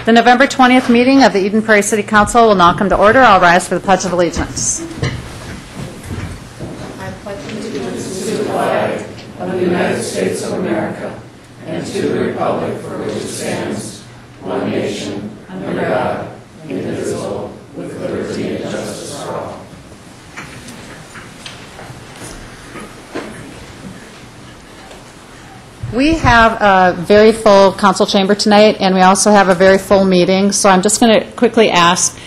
The November 20th meeting of the Eden Prairie City Council will now come to order. I'll rise for the Pledge of Allegiance. I pledge allegiance to the flag of the United States of America and to the republic for which it stands, one nation, under God, indivisible, with liberty and justice for all. We have a very full council chamber tonight, and we also have a very full meeting. So I'm just going to quickly ask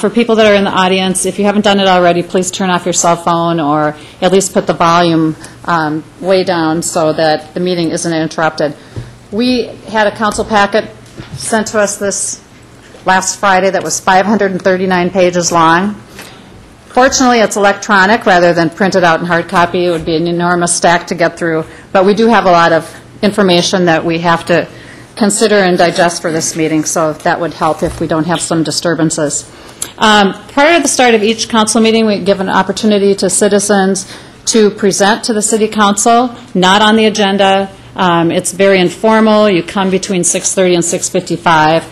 for people that are in the audience, if you haven't done it already, please turn off your cell phone or at least put the volume way down so that the meeting isn't interrupted. We had a council packet sent to us this last Friday that was 539 pages long. Fortunately, it's electronic rather than printed out in hard copy. It would be an enormous stack to get through, but we do have a lot of information that we have to consider and digest for this meeting, so that would help if we don't have some disturbances. Prior to the start of each council meeting, we give an opportunity to citizens to present to the City Council, not on the agenda. It's very informal. You come between 6:30 and 6:55.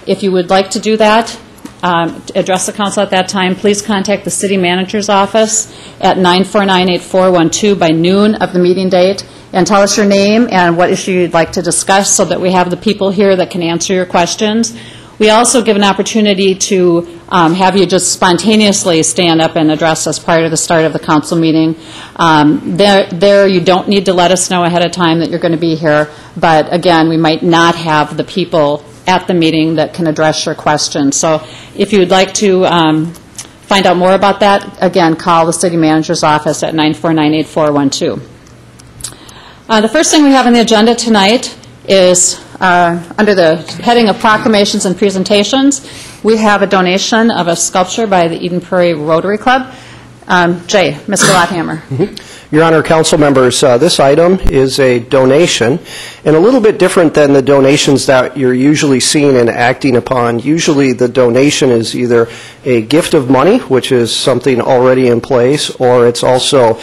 If you would like to do that, address the council at that time, please contact the city manager's office at 949-8412 by noon of the meeting date and tell us your name and what issue you'd like to discuss so that we have the people here that can answer your questions. We also give an opportunity to have you just spontaneously stand up and address us prior to the start of the council meeting. There you don't need to let us know ahead of time that you're going to be here, but again, we might not have the people at the meeting that can address your questions. So if you would like to find out more about that, again, call the city manager's office at 949-8412. The first thing we have on the agenda tonight is under the heading of proclamations and presentations, we have a donation of a sculpture by the Eden Prairie Rotary Club. Jay, Mr. Lotthammer. Your Honor, council members, this item is a donation, and a little bit different than the donations that you're usually seeing and acting upon. Usually the donation is either a gift of money, which is something already in place, or it's also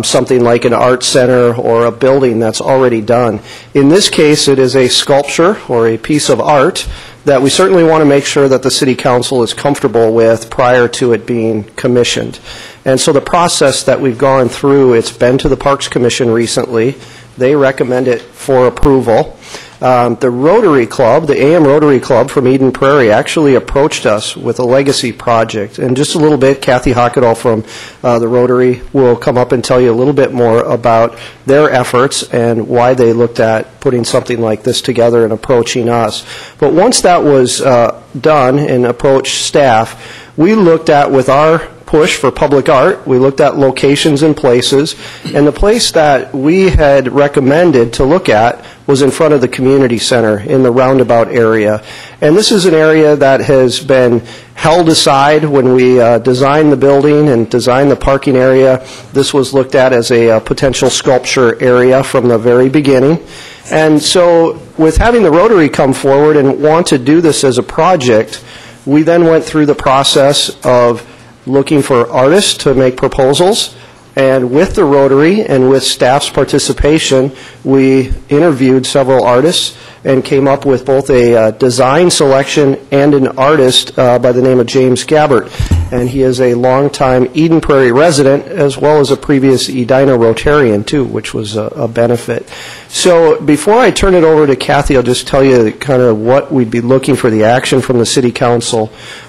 something like an art center or a building that's already done. In this case, it is a sculpture or a piece of art that we certainly want to make sure that the City Council is comfortable with prior to it being commissioned. And so the process that we've gone through, it's been to the Parks Commission recently. They recommend it for approval. The Rotary Club, the AM Rotary Club from Eden Prairie, actually approached us with a legacy project. And just a little bit, Kathy Hockadall from the Rotary will come up and tell you a little bit more about their efforts and why they looked at putting something like this together and approaching us. But once that was done and approached staff, we looked at, with our push for public art, we looked at locations and places, and the place that we had recommended to look at was in front of the community center in the roundabout area. And this is an area that has been held aside when we designed the building and designed the parking area. This was looked at as a potential sculpture area from the very beginning. And so with having the Rotary come forward and want to do this as a project, we then went through the process of looking for artists to make proposals, and with the Rotary and with staff's participation, we interviewed several artists and came up with both a design selection and an artist by the name of James Gabbert. And he is a longtime Eden Prairie resident as well as a previous Edina Rotarian too, which was a benefit. So before I turn it over to Kathy, I'll just tell you kind of what we'd be looking for the action from the City Council.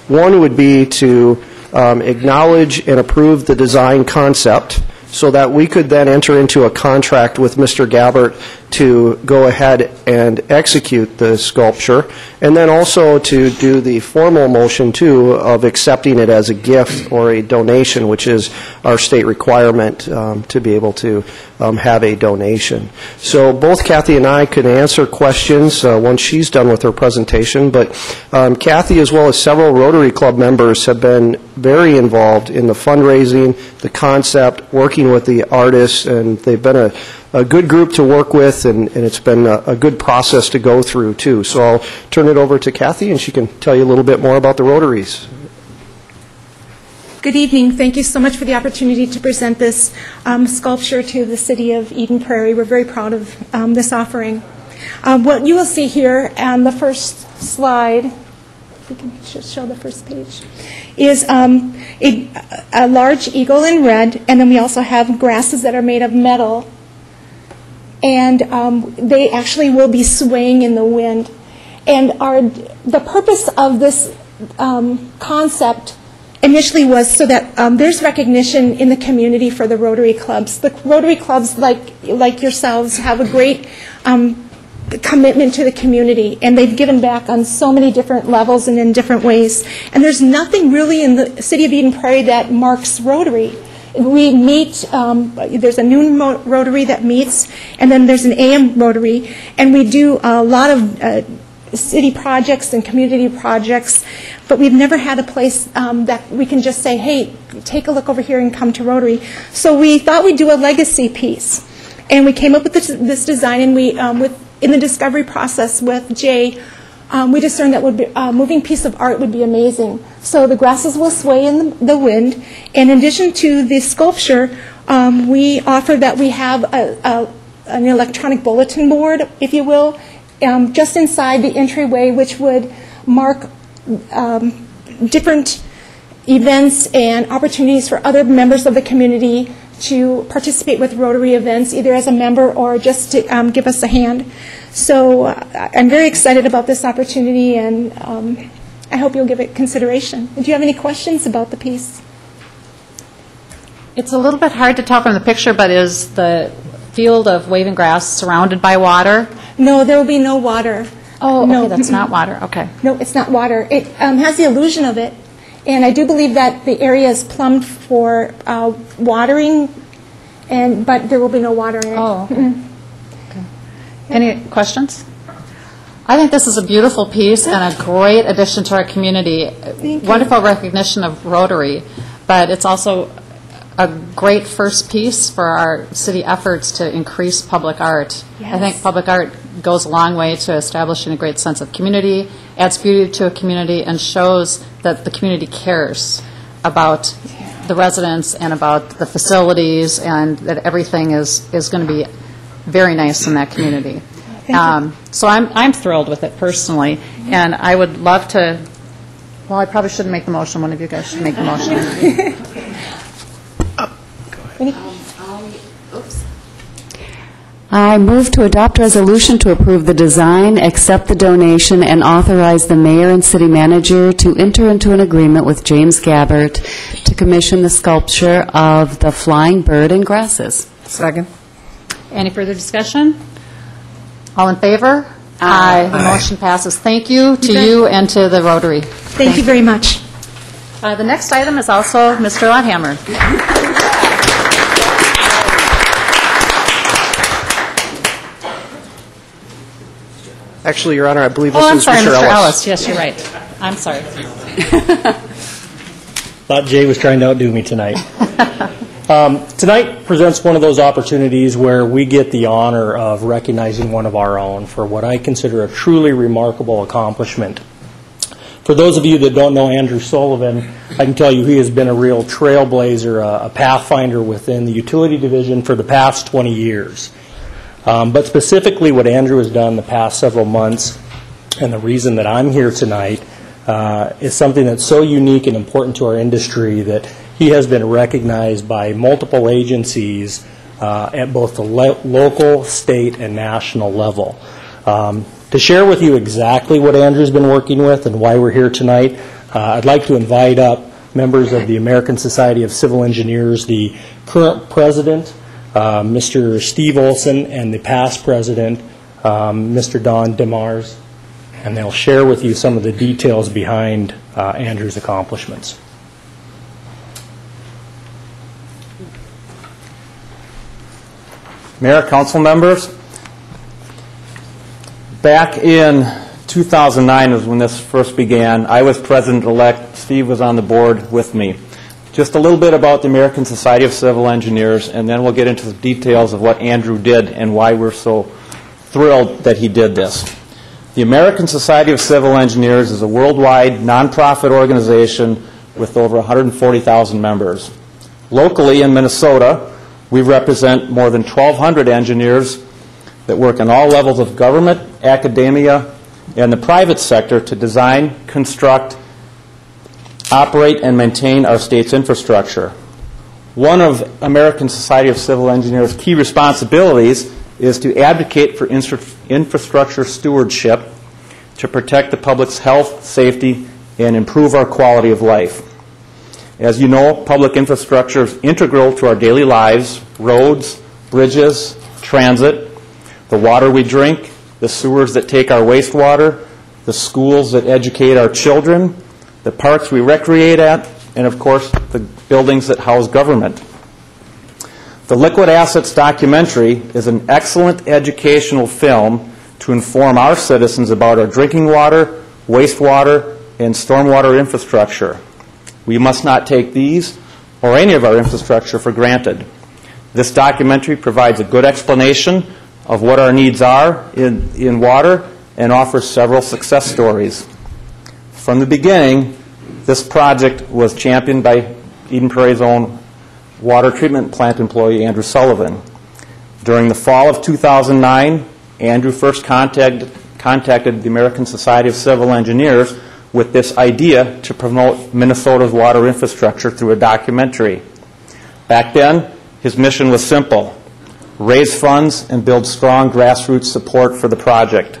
One would be to acknowledge and approve the design concept so that we could then enter into a contract with Mr. Gabbert to go ahead and execute the sculpture, and then also to do the formal motion, too, of accepting it as a gift or a donation, which is our state requirement to be able to have a donation. So both Kathy and I can answer questions once she's done with her presentation, but Kathy, as well as several Rotary Club members, have been very involved in the fundraising, the concept, working with the artists, and they've been a good group to work with, and it's been a good process to go through, too. So I'll turn it over to Kathy, and she can tell you a little bit more about the Rotaries. Good evening. Thank you so much for the opportunity to present this sculpture to the City of Eden Prairie. We're very proud of this offering. What you will see here on the first slide, if we can show the first page, is a large eagle in red, and then we also have grasses that are made of metal, and they actually will be swaying in the wind. And the purpose of this concept initially was so that there's recognition in the community for the Rotary clubs. The Rotary clubs, like yourselves, have a great commitment to the community, and they've given back on so many different levels and in different ways. And there's nothing really in the City of Eden Prairie that marks Rotary. We meet, there's a noon Rotary that meets, and then there's an AM Rotary, and we do a lot of city projects and community projects, but we've never had a place that we can just say, hey, take a look over here and come to Rotary. So we thought we'd do a legacy piece, and we came up with this design, and we, in the discovery process with Jay, we discerned that a moving piece of art would be amazing. So the grasses will sway in the wind, and in addition to the sculpture, we offer that we have an electronic bulletin board, if you will, just inside the entryway, which would mark different events and opportunities for other members of the community to participate with Rotary events, either as a member or just to give us a hand. So I'm very excited about this opportunity, and I hope you'll give it consideration. Do you have any questions about the piece? It's a little bit hard to tell from the picture, but is the field of waving grass surrounded by water? No, there will be no water. Oh, no. okay, that's not water. Okay. No, it's not water. It has the illusion of it, and I do believe that the area is plumbed for watering, but there will be no water in it. Oh, okay. Okay. Any questions? I think this is a beautiful piece and a great addition to our community. Wonderful recognition of Rotary, but it's also a great first piece for our city efforts to increase public art. Yes. I think public art goes a long way to establishing a great sense of community, adds beauty to a community, and shows that the community cares about the residents and about the facilities, and that everything is going to be very nice in that community. So I'm thrilled with it personally, and I would love to, well, I probably shouldn't make the motion. One of you guys should make the motion. I move to adopt resolution to approve the design, accept the donation, and authorize the mayor and city manager to enter into an agreement with James Gabbert to commission the sculpture of the flying bird and grasses. Second. Any further discussion? All in favor? Aye. The motion passes. Thank you to you and to the Rotary. Thank you very much. The next item is also Mr. Lotthammer. Actually, Your Honor, I believe this Oh, I'm is sorry, Mr. Mr. Ellis. Ellis. Yes, you're right. I'm sorry. Thought Jay was trying to outdo me tonight. Tonight presents one of those opportunities where we get the honor of recognizing one of our own for what I consider a truly remarkable accomplishment. For those of you that don't know Andrew Sullivan, I can tell you he has been a real trailblazer, a pathfinder within the utility division for the past 20 years. But specifically what Andrew has done the past several months, and the reason that I'm here tonight, is something that's so unique and important to our industry that he has been recognized by multiple agencies at both the local, state, and national level. To share with you exactly what Andrew's been working with and why we're here tonight, I'd like to invite up members of the American Society of Civil Engineers, the current president, Mr. Steve Olson, and the past president, Mr. Don DeMars, and they'll share with you some of the details behind Andrew's accomplishments. Mayor, council members, back in 2009 was when this first began. I was president-elect. Steve was on the board with me. Just a little bit about the American Society of Civil Engineers, and then we'll get into the details of what Andrew did and why we're so thrilled that he did this. The American Society of Civil Engineers is a worldwide nonprofit organization with over 140,000 members. Locally in Minnesota, we represent more than 1,200 engineers that work in all levels of government, academia, and the private sector to design, construct, operate, and maintain our state's infrastructure. One of American Society of Civil Engineers' key responsibilities is to advocate for infrastructure stewardship to protect the public's health, safety, and improve our quality of life. As you know, public infrastructure is integral to our daily lives: roads, bridges, transit, the water we drink, the sewers that take our wastewater, the schools that educate our children, the parks we recreate at, and of course, the buildings that house government. The Liquid Assets documentary is an excellent educational film to inform our citizens about our drinking water, wastewater, and stormwater infrastructure. We must not take these or any of our infrastructure for granted. This documentary provides a good explanation of what our needs are in water and offers several success stories. From the beginning, this project was championed by Eden Prairie's own water treatment plant employee, Andrew Sullivan. During the fall of 2009, Andrew first contacted the American Society of Civil Engineers with this idea to promote Minnesota's water infrastructure through a documentary. Back then, his mission was simple: raise funds and build strong grassroots support for the project.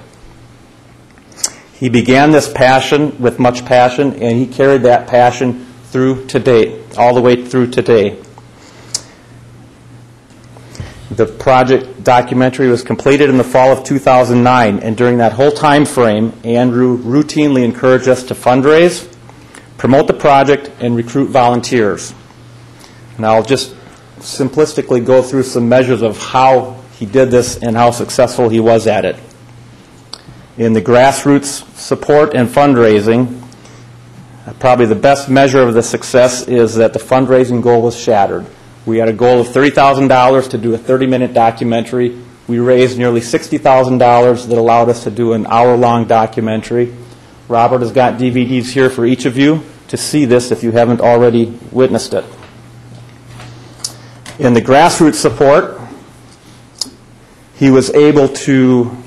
He began this passion with much passion, and he carried that passion through to date, all the way through today. The project documentary was completed in the fall of 2009, and during that whole time frame, Andrew routinely encouraged us to fundraise, promote the project, and recruit volunteers. And I'll just simplistically go through some measures of how he did this and how successful he was at it. In the grassroots support and fundraising, probably the best measure of the success is that the fundraising goal was shattered. We had a goal of $30,000 to do a 30-minute documentary. We raised nearly $60,000 that allowed us to do an hour-long documentary. Robert has got DVDs here for each of you to see this if you haven't already witnessed it. In the grassroots support, he was able to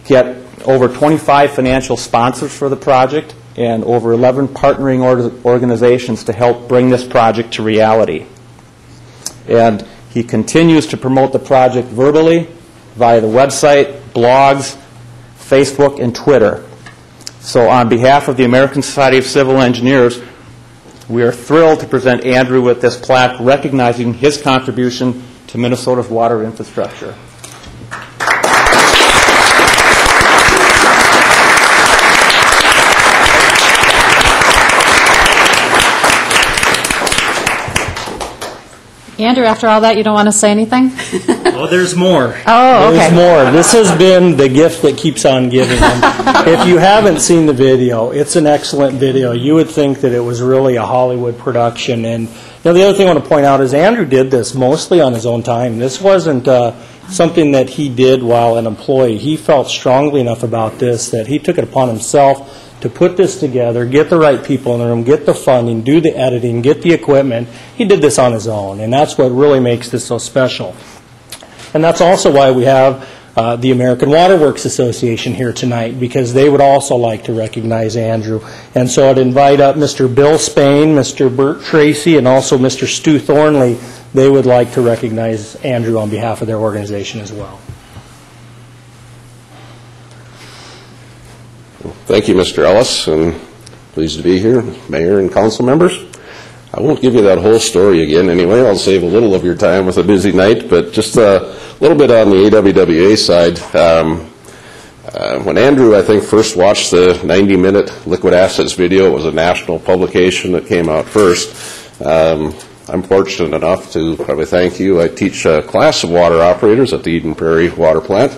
get over 25 financial sponsors for the project and over 11 partnering organizations to help bring this project to reality. And he continues to promote the project verbally via the website, blogs, Facebook, and Twitter. So on behalf of the American Society of Civil Engineers, we are thrilled to present Andrew with this plaque recognizing his contribution to Minnesota's water infrastructure. Andrew, after all that, you don't want to say anything? Oh, there's more. Oh, okay. There's more. This has been the gift that keeps on giving. If you haven't seen the video, it's an excellent video. You would think that it was really a Hollywood production. And the other thing I want to point out is Andrew did this mostly on his own time. This wasn't something that he did while an employee. He felt strongly enough about this that he took it upon himself to put this together, get the right people in the room, get the funding, do the editing, get the equipment. He did this on his own, and that's what really makes this so special. And that's also why we have the American Water Works Association here tonight, because they would also like to recognize Andrew. And so I'd invite up Mr. Bill Spain, Mr. Bert Tracy, and also Mr. Stu Thornley. They would like to recognize Andrew on behalf of their organization as well. Thank you, Mr. Ellis, and pleased to be here, Mayor and council members. I won't give you that whole story again anyway. I'll save a little of your time with a busy night, but just a little bit on the AWWA side. When Andrew, I think, first watched the 90-minute Liquid Assets video, it was a national publication that came out first. I'm fortunate enough to probably thank you. I teach a class of water operators at the Eden Prairie water plant.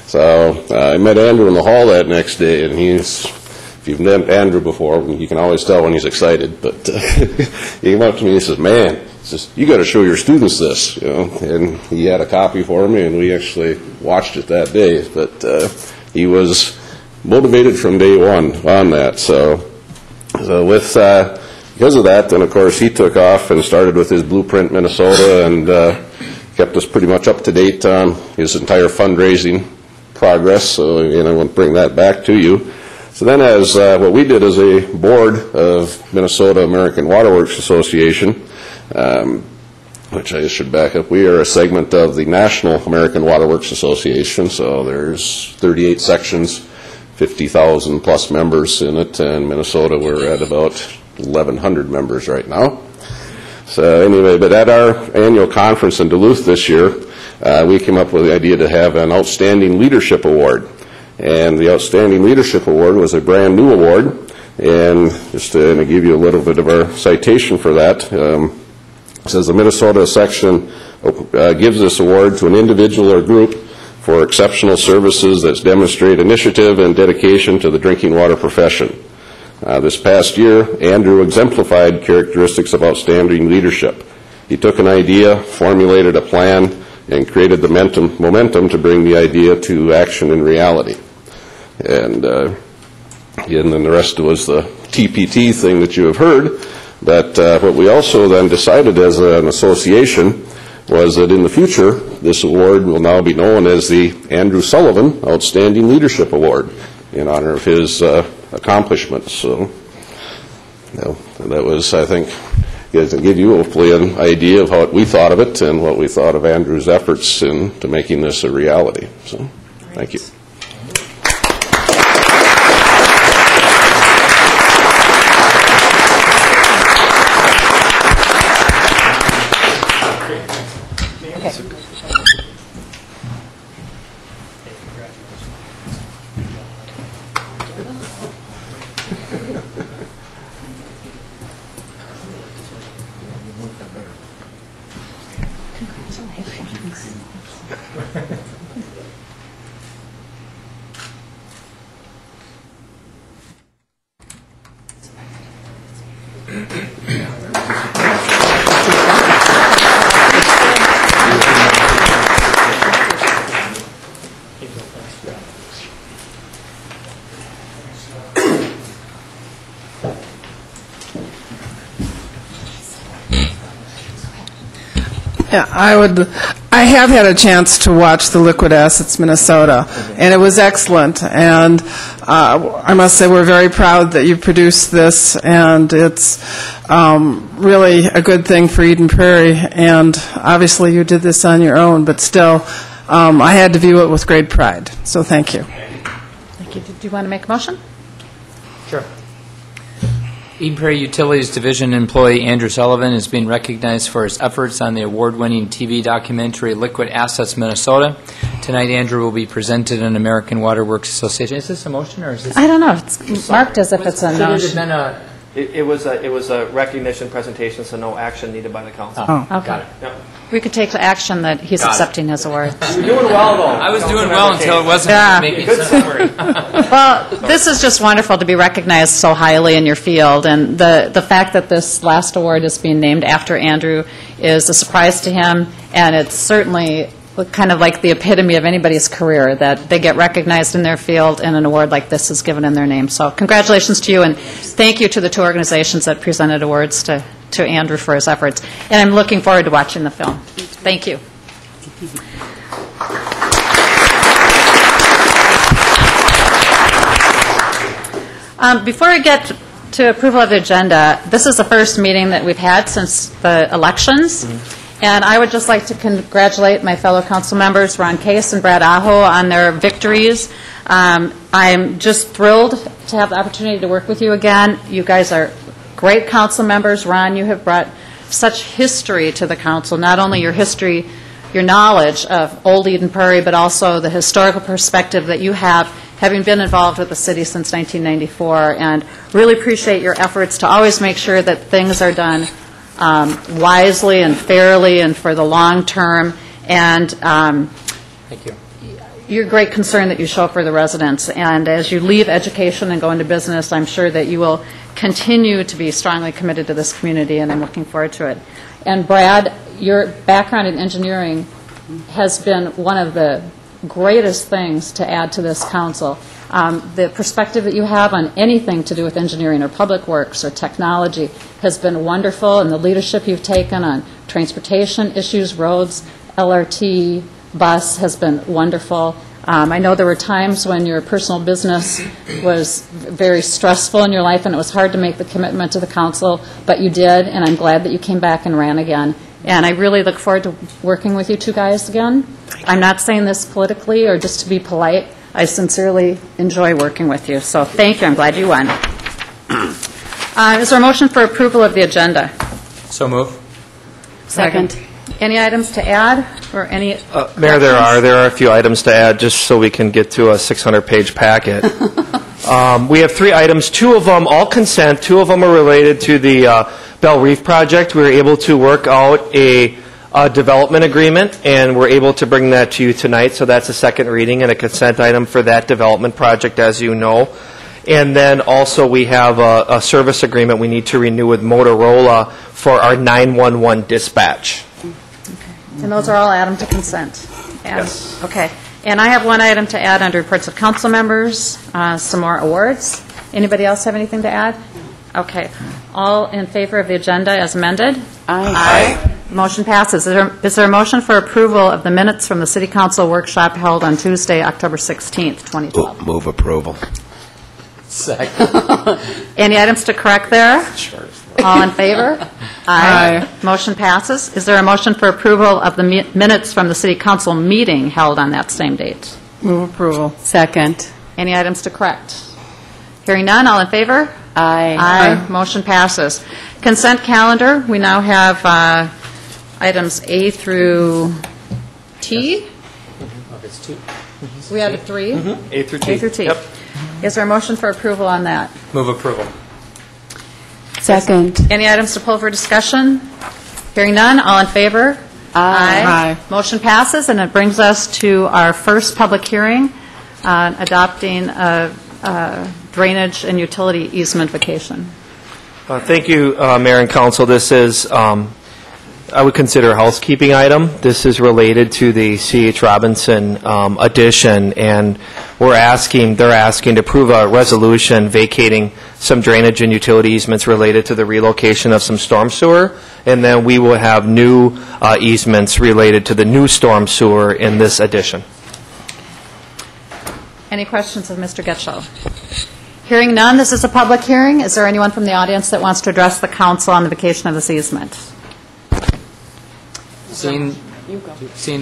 So I met Andrew in the hall that next day, and if you've met Andrew before, you can always tell when he's excited. But he came up to me and he says, "Man," he says, "you got to show your students this," you know. And he had a copy for me, and we actually watched it that day. But he was motivated from day one on that. So with because of that, then of course he took off and started with his Blueprint Minnesota, and kept us pretty much up to date on his entire fundraising progress, so I won't bring that back to you. So then as what we did as a board of Minnesota American Waterworks Association, which I should back up, we are a segment of the National American Waterworks Association, so there's 38 sections, 50,000 plus members in it, and Minnesota we're at about 1,100 members right now. So anyway, but at our annual conference in Duluth this year, we came up with the idea to have an Outstanding Leadership Award. And the Outstanding Leadership Award was a brand new award. And just to give you a little bit of our citation for that, it says the Minnesota section gives this award to an individual or group for exceptional services that demonstrate initiative and dedication to the drinking water profession. This past year, Andrew exemplified characteristics of outstanding leadership. He took an idea, formulated a plan, and created the momentum to bring the idea to action and reality. And then the rest was the TPT thing that you have heard. But what we also then decided as an association was that in the future, this award will now be known as the Andrew Sullivan Outstanding Leadership Award in honor of his accomplishments. So that was, I think, to give you hopefully an idea of how we thought of it and what we thought of Andrew's efforts into making this a reality. So, thank you. Yeah, I have had a chance to watch the Liquid Assets Minnesota, and it was excellent. And I must say we're very proud that you produced this, and it's really a good thing for Eden Prairie. And obviously you did this on your own, but still, I had to view it with great pride. So thank you. Thank you. Do you want to make a motion? Sure. Eden Prairie Utilities Division employee Andrew Sullivan is being recognized for his efforts on the award-winning TV documentary Liquid Assets Minnesota. Tonight, Andrew will be presented an American Waterworks Association. Is this a motion or is this? I don't know. It's marked as if it's a motion. It was a recognition presentation, so no action needed by the council. Oh, okay. Got it. Yep. We could take action that he's accepting his award. You're doing well, though. I was doing well until it wasn't making Good sense. summary. Well, this is just wonderful to be recognized so highly in your field, and the fact that this last award is being named after Andrew is a surprise to him, and it's certainly kind of like the epitome of anybody's career, that they get recognized in their field and an award like this is given in their name. So congratulations to you, and thank you to the two organizations that presented awards to Andrew for his efforts. And I'm looking forward to watching the film. Thank you. Before we get to approval of the agenda, this is the first meeting that we've had since the elections. And I would just like to congratulate my fellow council members, Ron Case and Brad Aho, on their victories. I'm just thrilled to have the opportunity to work with you again. You guys are great council members. Ron, you have brought such history to the council, not only your history, your knowledge of Old Eden Prairie, but also the historical perspective that you have, having been involved with the city since 1994, and really appreciate your efforts to always make sure that things are done wisely and fairly and for the long term. And Thank you. your great concern that you show for the residents. And as you leave education and go into business, I'm sure that you will continue to be strongly committed to this community, and I'm looking forward to it. And Brad, your background in engineering has been one of the greatest things to add to this council. The perspective that you have on anything to do with engineering or public works or technology has been wonderful, and the leadership you've taken on transportation issues, roads, LRT bus has been wonderful. I know there were times when your personal business was very stressful in your life and it was hard to make the commitment to the council, but you did, and I'm glad that you came back and ran again. And I really look forward to working with you two guys again. I'm not saying this politically or just to be polite. I sincerely enjoy working with you. So thank you. I'm glad you won. Is there a motion for approval of the agenda? So move. Second. Any items to add or any? Mayor, there are a few items to add just so we can get to a 600-page packet. We have 3 items, 2 of them all consent, 2 of them are related to the Bell Reef project. We were able to work out a development agreement, and we're able to bring that to you tonight, so that's a second reading and a consent item for that development project, as you know. And then also we have a service agreement we need to renew with Motorola for our 911 dispatch. And those are all add to consent? Yes. Okay. And I have one item to add under reports of council members, some more awards. Anybody else have anything to add? Okay. All in favor of the agenda as amended? Aye. Motion passes. Is there a motion for approval of the minutes from the City Council workshop held on Tuesday, October 16th, 2012? Move approval. Second. Any items to correct there? Sure. All in favor? Aye. Motion passes. Is there a motion for approval of the minutes from the City Council meeting held on that same date? Move approval. Second. Any items to correct? Hearing none, all in favor? Aye. Aye. Motion passes. Consent calendar, we now have items A through T. It's 2. We have 3? A through T. A through T. Yep. Is there a motion for approval on that? Move approval. Second. Any items to pull for discussion? Hearing none, all in favor? Aye. Motion passes, and it brings us to our first public hearing on adopting a drainage and utility easement vacation. Thank you, Mayor and Council. This is, I would consider a housekeeping item. This is related to the C.H. Robinson addition, and they're asking to approve a resolution vacating some drainage and utility easements related to the relocation of some storm sewer, and then we will have new easements related to the new storm sewer in this addition. Any questions of Mr. Getchell? Hearing none, this is a public hearing. Is there anyone from the audience that wants to address the council on the vacation of this easement? Seeing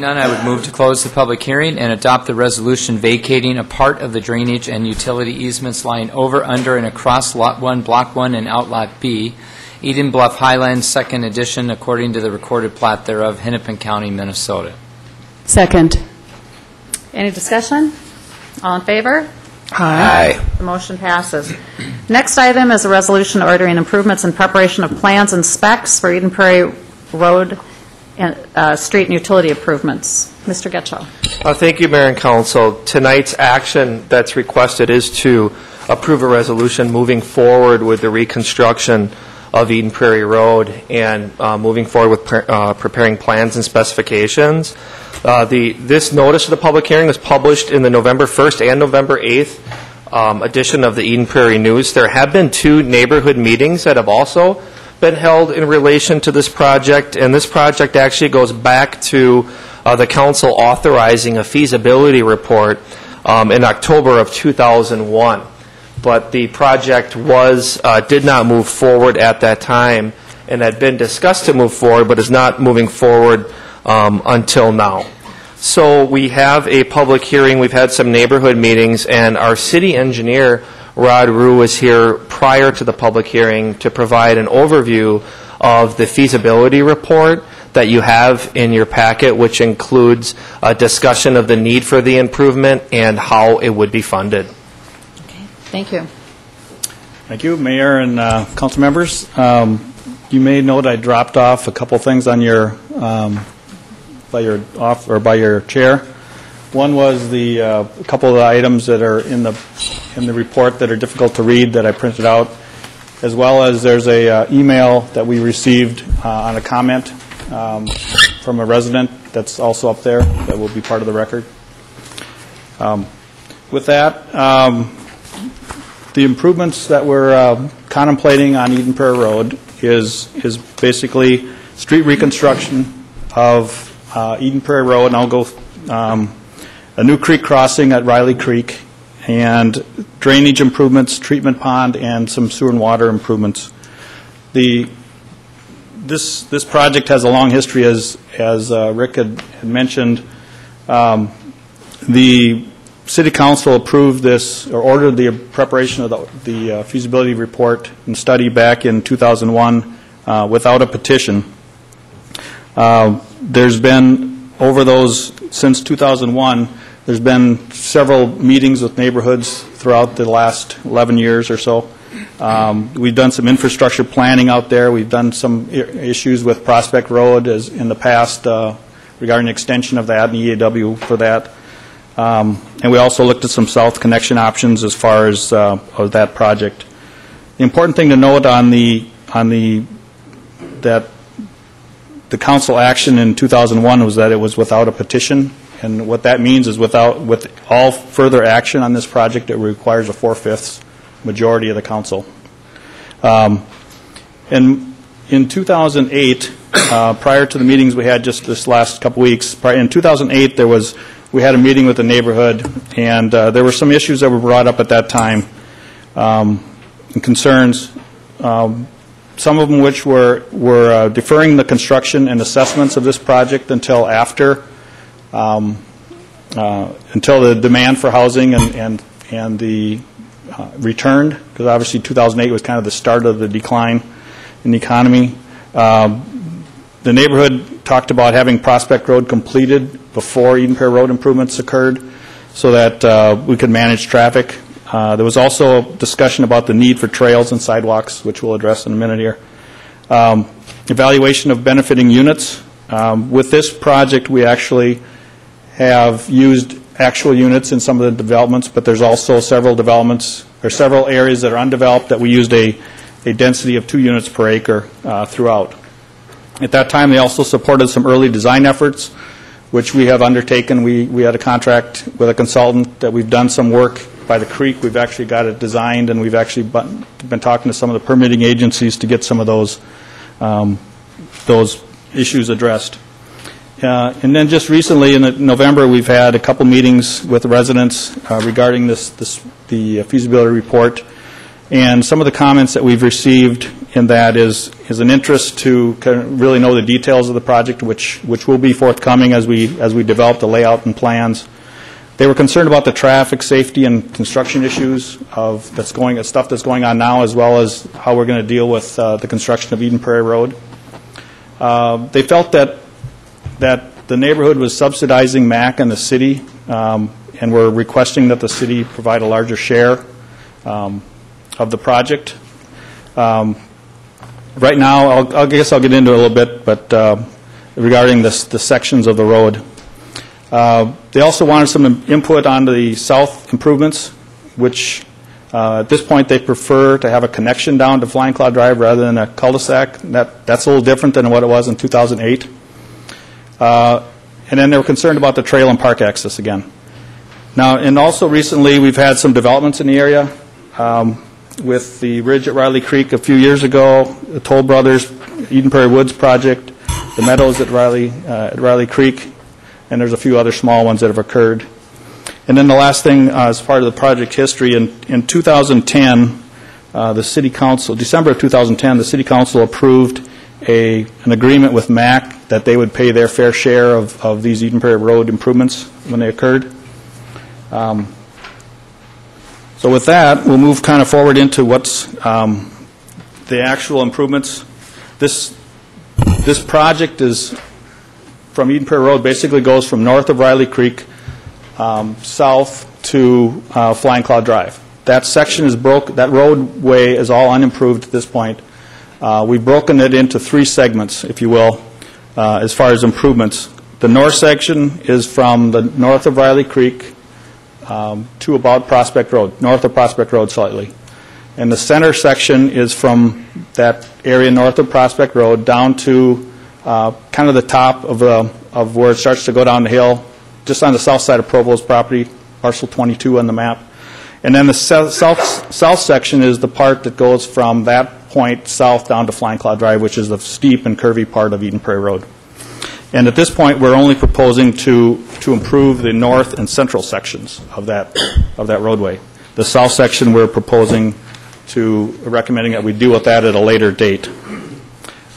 none, I would move to close the public hearing and adopt the resolution vacating a part of the drainage and utility easements lying over, under, and across Lot 1, Block 1, and Outlot B, Eden Bluff Highlands, Second Edition, according to the recorded plat thereof, Hennepin County, Minnesota. Second. Any discussion? All in favor? Aye. The motion passes. Next item is a resolution ordering improvements in preparation of plans and specs for Eden Prairie Road and street and utility improvements. Mr. Getchell. Thank you, Mayor and Council. Tonight's action that's requested is to approve a resolution moving forward with the reconstruction of Eden Prairie Road and moving forward with preparing plans and specifications. This notice of the public hearing was published in the November 1st and November 8th edition of the Eden Prairie News. There have been 2 neighborhood meetings that have also been held in relation to this project, and this project actually goes back to the council authorizing a feasibility report in October of 2001. But the project did not move forward at that time and had been discussed to move forward, but is not moving forward until now. So we have a public hearing, we've had some neighborhood meetings, and our city engineer, Rod Rue, was here prior to the public hearing to provide an overview of the feasibility report that you have in your packet, which includes a discussion of the need for the improvement and how it would be funded. Okay. Thank you. Thank you, Mayor and council members. You may note I dropped off a couple things on your by your chair. One was a couple of the items that are in the report that are difficult to read that I printed out, as well as there's a email that we received on a comment from a resident that's also up there that will be part of the record. With that, the improvements that we're contemplating on Eden Prairie Road is basically street reconstruction of Eden Prairie Road, and I'll go a new creek crossing at Riley Creek, and drainage improvements, treatment pond, and some sewer and water improvements. This project has a long history, as Rick had mentioned. The City Council approved this, or ordered the preparation of the feasibility report and study back in 2001 without a petition. There's been, over those, since 2001, there's been several meetings with neighborhoods throughout the last 11 years or so. We've done some infrastructure planning out there. We've done some issues with Prospect Road as in the past regarding extension of that and EAW for that. And we also looked at some south connection options as far as that project. The important thing to note on the council action in 2001 was that it was without a petition, and what that means is with all further action on this project, it requires a 4/5 majority of the council. And in 2008, prior to the meetings we had just this last couple weeks, in 2008 we had a meeting with the neighborhood, and there were some issues that were brought up at that time, and concerns. Some of them which were deferring the construction and assessments of this project until after, until the demand for housing and the returned, because obviously 2008 was kind of the start of the decline in the economy. The neighborhood talked about having Prospect Road completed before Eden Prairie Road improvements occurred so that we could manage traffic. There was also discussion about the need for trails and sidewalks, which we'll address in a minute here. Evaluation of benefiting units. With this project, we actually have used actual units in some of the developments, but there's also several developments, or several areas that are undeveloped that we used a density of 2 units per acre throughout. At that time, they also supported some early design efforts, which we have undertaken. We had a contract with a consultant that we've done some work by the creek. We've actually got it designed, and we've actually been talking to some of the permitting agencies to get some of those issues addressed. And then just recently, in November, we've had a couple meetings with the residents regarding the feasibility report. And some of the comments that we've received in that is an interest to kind of really know the details of the project, which will be forthcoming as we develop the layout and plans. They were concerned about the traffic, safety, and construction issues of stuff that's going on now, as well as how we're going to deal with the construction of Eden Prairie Road. They felt that the neighborhood was subsidizing MAC and the city, and were requesting that the city provide a larger share of the project. Right now, I guess I'll get into it a little bit, but regarding the sections of the road. They also wanted some input on the south improvements, which at this point they prefer to have a connection down to Flying Cloud Drive rather than a cul-de-sac. That's a little different than what it was in 2008. And then they were concerned about the trail and park access again. Now, and also recently we've had some developments in the area. With the ridge at Riley Creek a few years ago, the Toll Brothers Eden Prairie Woods project, the meadows at Riley Creek, and there's a few other small ones that have occurred. And then the last thing, as part of the project history, in 2010, the City Council, December of 2010, the City Council approved an agreement with MAC that they would pay their fair share of these Eden Prairie Road improvements when they occurred. So with that, we'll move kind of forward into what's the actual improvements. This project is from Eden Prairie Road, basically goes from north of Riley Creek south to Flying Cloud Drive. That section is that roadway is all unimproved at this point. We've broken it into 3 segments, if you will, as far as improvements. The north section is from the north of Riley Creek to about Prospect Road, north of Prospect Road slightly. And the center section is from that area north of Prospect Road down to kind of the top of where it starts to go down the hill, just on the south side of Provost's property, parcel 22 on the map. And then the south section is the part that goes from that point south down to Flying Cloud Drive, which is the steep and curvy part of Eden Prairie Road. And at this point, we're only proposing to improve the north and central sections of that roadway. The south section, we're proposing recommending that we deal with that at a later date.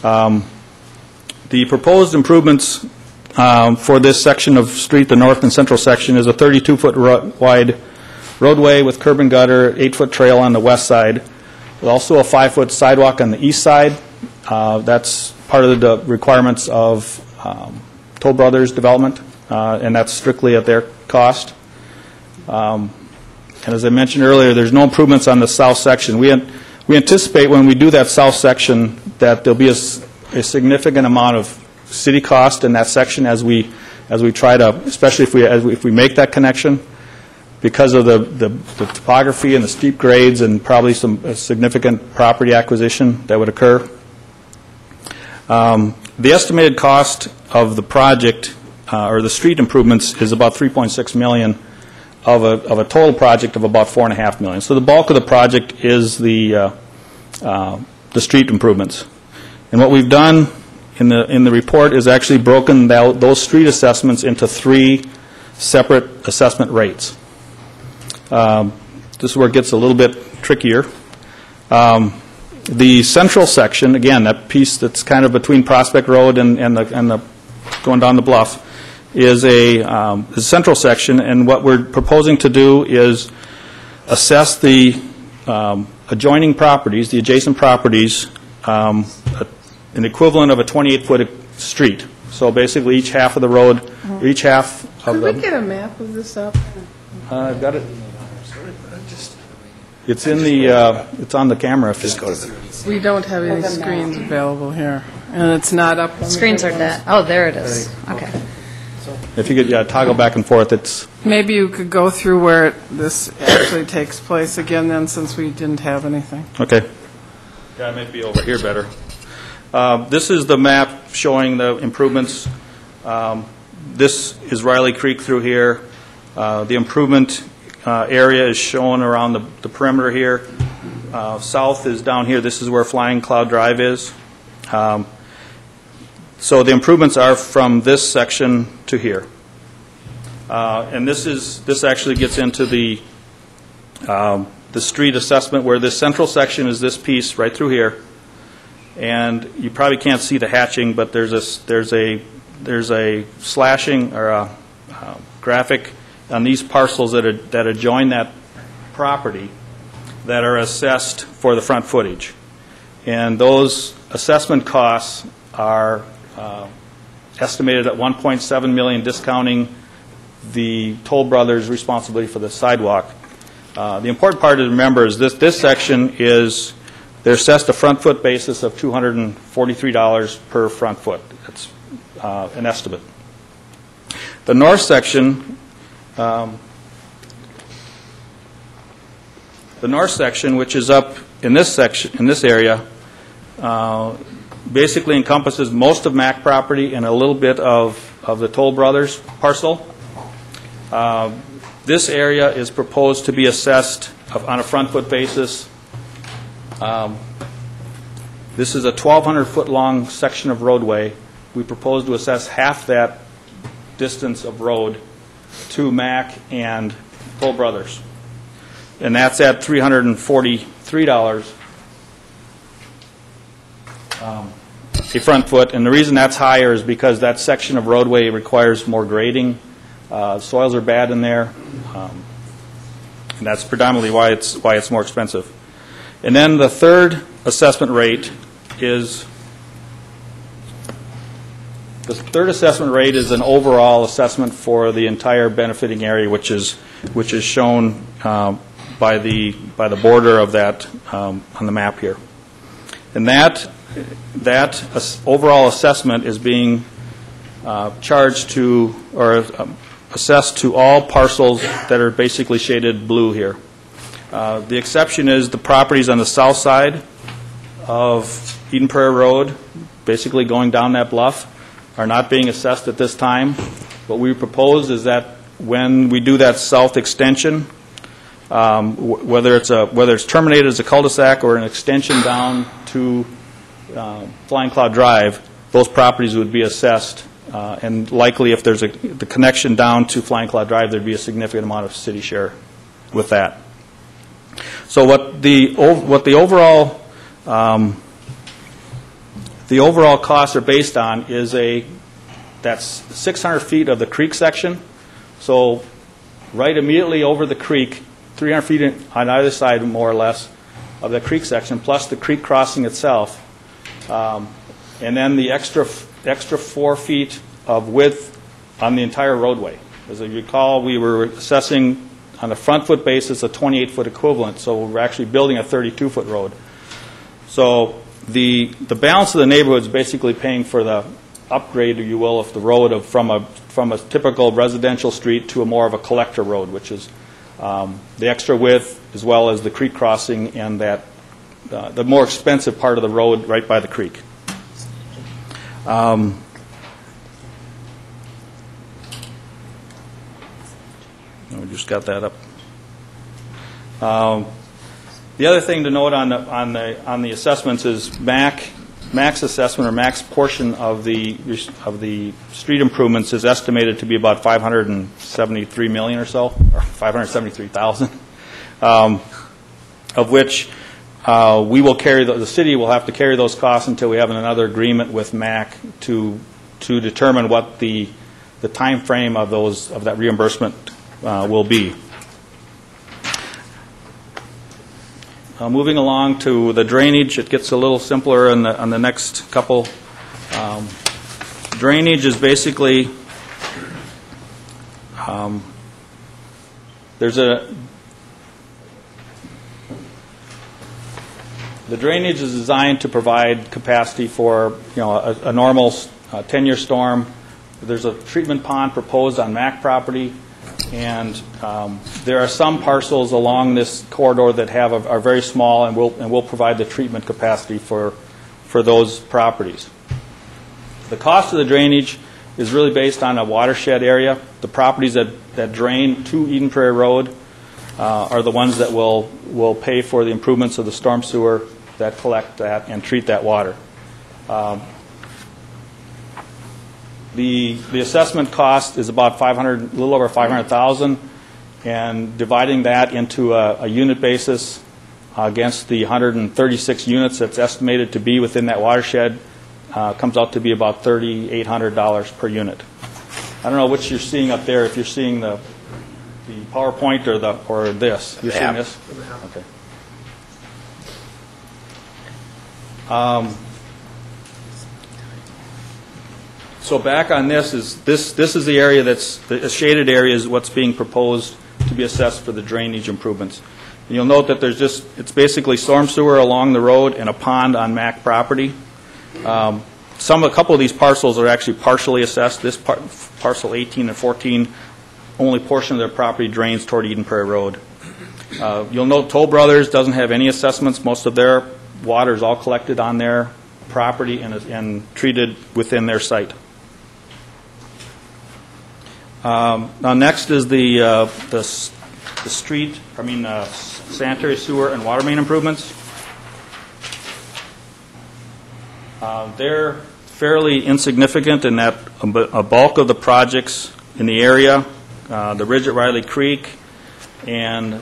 The proposed improvements for this section of street, the north and central section, is a 32-foot wide roadway with curb and gutter, 8-foot trail on the west side, with also a 5-foot sidewalk on the east side. That's part of the requirements of Toll Brothers development, and that's strictly at their cost. And as I mentioned earlier, there's no improvements on the south section. We anticipate when we do that south section that there'll be a significant amount of city cost in that section as we try to, especially if we make that connection, because of the topography and the steep grades and probably some significant property acquisition that would occur. The estimated cost of the project or the street improvements is about $3.6 million of a total project of about $4.5 million. So the bulk of the project is the street improvements. And what we've done in the report is actually broken those street assessments into 3 separate assessment rates. This is where it gets a little bit trickier. The central section, again, that piece that's kind of between Prospect Road and the going down the bluff, is a central section, and what we're proposing to do is assess the adjoining properties, the adjacent properties, an equivalent of a 28-foot street. So basically, each half of the road, each half of the... Could we get a map of this up? I've got it. It's in the. It's on the camera. If just go to the. We don't have any screens available here, and it's not up. Screens are dead. Oh, there it is. Okay. If you could toggle back and forth, it's. Maybe you could go through where this actually takes place again, then, since we didn't have anything. Okay. Yeah, it may be over here better. This is the map showing the improvements. This is Riley Creek through here. The improvement area is shown around the perimeter here. South is down here. This is where Flying Cloud Drive is. So the improvements are from this section to here. And this actually gets into the street assessment, where this central section is this piece right through here. And you probably can't see the hatching, but there's a slashing or a graphic on these parcels that adjoin that property that are assessed for the front footage. And those assessment costs are estimated at $1.7 million, discounting the Toll Brothers' responsibility for the sidewalk. The important part to remember is this section is, they're assessed a front foot basis of $243 per front foot. That's an estimate. The north section, which is up in this section, in this area, basically encompasses most of Mack property and a little bit of the Toll Brothers parcel. This area is proposed to be assessed on a front foot basis. This is a 1,200-foot long section of roadway. We propose to assess half that distance of road to Mack and Toll Brothers. And that's at $343 a front foot. And the reason that's higher is because that section of roadway requires more grading. Soils are bad in there. And that's predominantly why it's more expensive. And then the third assessment rate is an overall assessment for the entire benefiting area, which is shown by the border of that on the map here. And that overall assessment is being charged to, or assessed to, all parcels that are basically shaded blue here. The exception is the properties on the south side of Eden Prairie Road, basically going down that bluff, are not being assessed at this time. What we propose is that when we do that south extension, whether it's terminated as a cul-de-sac or an extension down to Flying Cloud Drive, those properties would be assessed And likely, if there's the connection down to Flying Cloud Drive, there'd be a significant amount of city share with that. So what the overall costs are based on is that's 600 feet of the creek section. So right immediately over the creek, 300 feet on either side, more or less, of the creek section, plus the creek crossing itself, and then the extra 4 feet of width on the entire roadway. As you recall, we were assessing on a front foot basis a 28-foot equivalent, so we're actually building a 32-foot road. So the balance of the neighborhood is basically paying for the upgrade, if you will, of the road from a typical residential street to a more of a collector road, which is the extra width as well as the creek crossing and that the more expensive part of the road right by the creek. We just got that up. The other thing to note on the assessments is MAC's assessment or MAC's portion of the street improvements is estimated to be about $573 million or so, or $573,000, of which we will carry the city will have to carry those costs until we have another agreement with MAC to determine what the time frame of that reimbursement will be. Moving along to the drainage, it gets a little simpler on the next couple. Drainage is basically the drainage is designed to provide capacity for a normal 10-year storm. There's a treatment pond proposed on MAC property. And there are some parcels along this corridor that are very small and will provide the treatment capacity for those properties. The cost of the drainage is really based on a watershed area. The properties that drain to Eden Prairie Road are the ones that will pay for the improvements of the storm sewer that collect that and treat that water. The assessment cost is about a little over $500,000, and dividing that into a unit basis against the 136 units that's estimated to be within that watershed comes out to be about $3,800 per unit. I don't know what you're seeing up there. If you're seeing the PowerPoint or this, you're seeing this. Okay. So back on this is the area the shaded area is what's being proposed to be assessed for the drainage improvements. And you'll note that it's basically storm sewer along the road and a pond on MAC property. A couple of these parcels are actually partially assessed. This parcel 18 and 14, only portion of their property drains toward Eden Prairie Road. You'll note Toll Brothers doesn't have any assessments. Most of their water is all collected on their property and treated within their site. Now next is the sanitary sewer and water main improvements. They're fairly insignificant in that a bulk of the projects in the area, the Ridge at Riley Creek and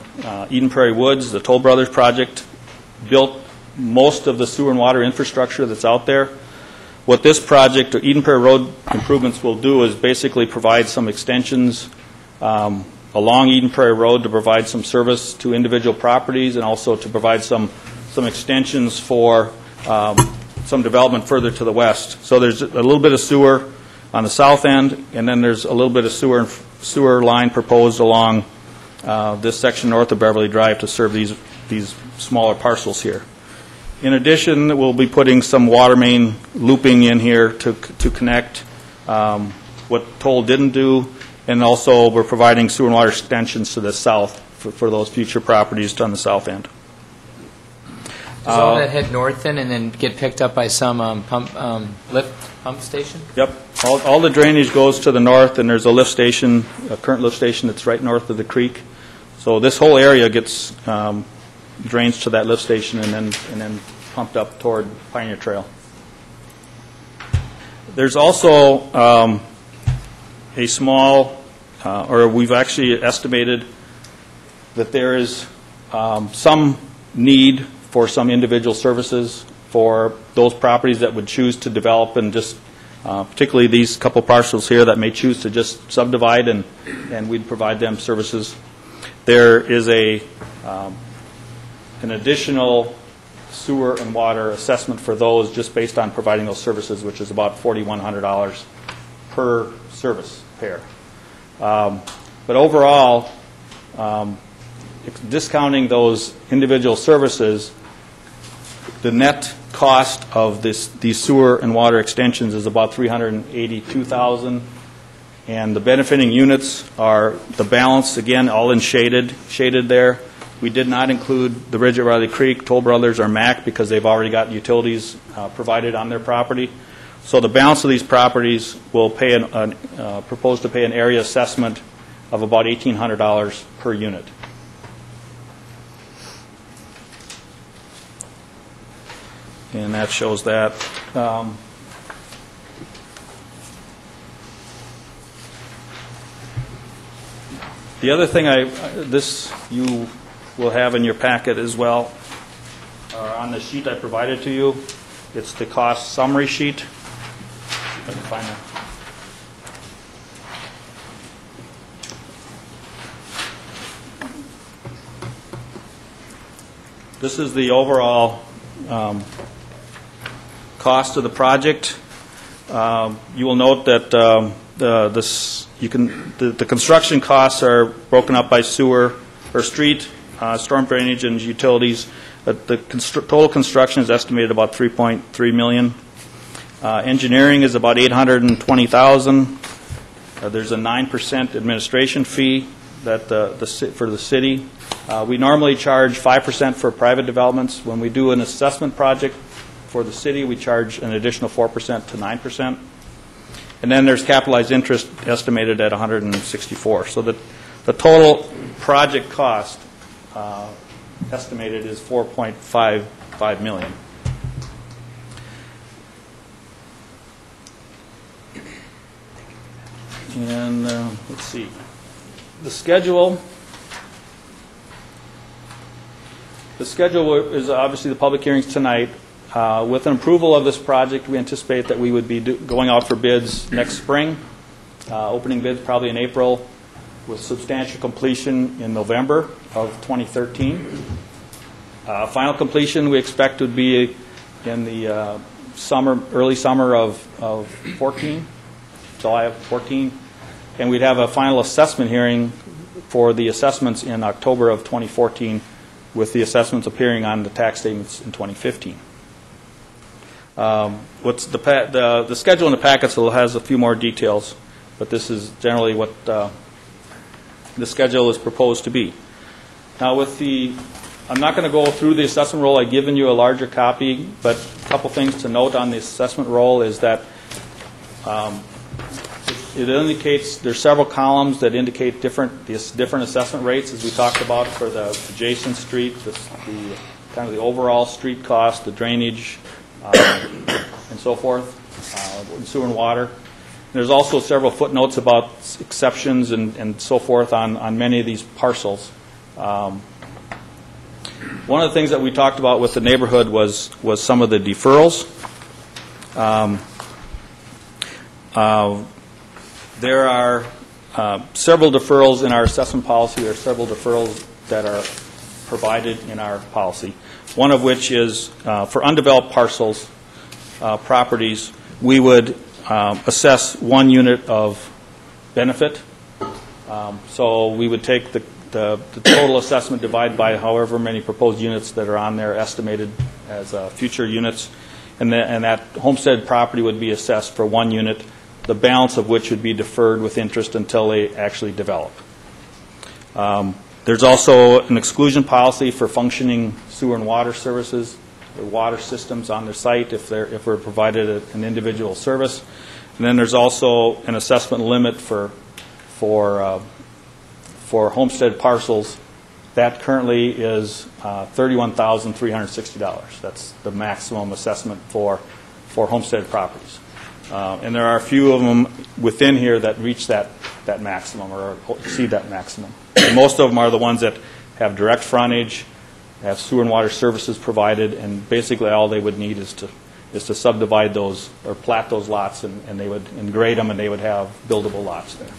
Eden Prairie Woods, the Toll Brothers project, built most of the sewer and water infrastructure that's out there. What this project, Eden Prairie Road improvements, will do is basically provide some extensions along Eden Prairie Road to provide some service to individual properties and also to provide some extensions for some development further to the west. So there's a little bit of sewer on the south end, and then there's a little bit of sewer line proposed along this section north of Beverly Drive to serve these smaller parcels here. In addition, we'll be putting some water main looping in here to connect what Toll didn't do, and also we're providing sewer and water extensions to the south for those future properties on the south end. Does all that head north then and then get picked up by some pump station? Yep. All the drainage goes to the north, and there's a lift station, a current lift station that's right north of the creek. So this whole area gets drains to that lift station and then pumped up toward Pioneer Trail. There's also a small, or we've actually estimated that there is some need for some individual services for those properties that would choose to develop, and just particularly these couple parcels here that may choose to just subdivide, and we'd provide them services. There is an additional sewer and water assessment for those just based on providing those services, which is about $4,100 per service pair. But overall, discounting those individual services, the net cost of these sewer and water extensions is about $382,000, and the benefiting units are the balance, again, all in shaded there. We did not include the Ridge at Riley Creek, Toll Brothers, or MAC because they've already got utilities provided on their property. So the balance of these properties will pay propose to pay an area assessment of about $1,800 per unit. And that shows that. The other thing this you will have in your packet as well, on the sheet I provided to you, it's the cost summary sheet. If I can find that. This is the overall cost of the project. You will note that the construction costs are broken up by sewer or street, storm drainage, and utilities. The total construction is estimated about $3.3 million. Engineering is about $820,000. There's a 9% administration fee that for the city. We normally charge 5% for private developments. When we do an assessment project for the city, we charge an additional 4% to 9%. And then there's capitalized interest estimated at $164. So the total project cost estimated is $4.55 million. And let's see. The schedule is obviously the public hearings tonight. With an approval of this project, we anticipate that we would be going out for bids next spring, opening bids probably in April, with substantial completion in November of 2013. Final completion we expect would be in the early summer of 14, July of 14, and we'd have a final assessment hearing for the assessments in October of 2014, with the assessments appearing on the tax statements in 2015. What's the schedule in the packet has a few more details, but this is generally what the schedule is proposed to be. Now, I'm not going to go through the assessment roll. I've given you a larger copy, but a couple things to note on the assessment roll is that it indicates there's several columns that indicate different assessment rates, as we talked about for the adjacent street, kind of the overall street cost, the drainage, and so forth, sewer and water. There's also several footnotes about exceptions and so forth on many of these parcels. One of the things that we talked about with the neighborhood was some of the deferrals. There are several deferrals in our assessment policy. There are several deferrals that are provided in our policy. One of which is for undeveloped parcels, properties, we would assess 1 unit of benefit. So we would take the total assessment divided by however many proposed units that are on there estimated as future units, and that homestead property would be assessed for 1 unit, the balance of which would be deferred with interest until they actually develop. There's also an exclusion policy for functioning sewer and water services, the water systems on their site if we're provided an individual service. And then there's also an assessment limit for homestead parcels. That currently is $31,360. That's the maximum assessment for homestead properties. And there are a few of them within here that reach that maximum or exceed that maximum. And most of them are the ones that have direct frontage, have sewer and water services provided, and basically all they would need is to subdivide those or plat those lots, and they would grade them, and they would have buildable lots there.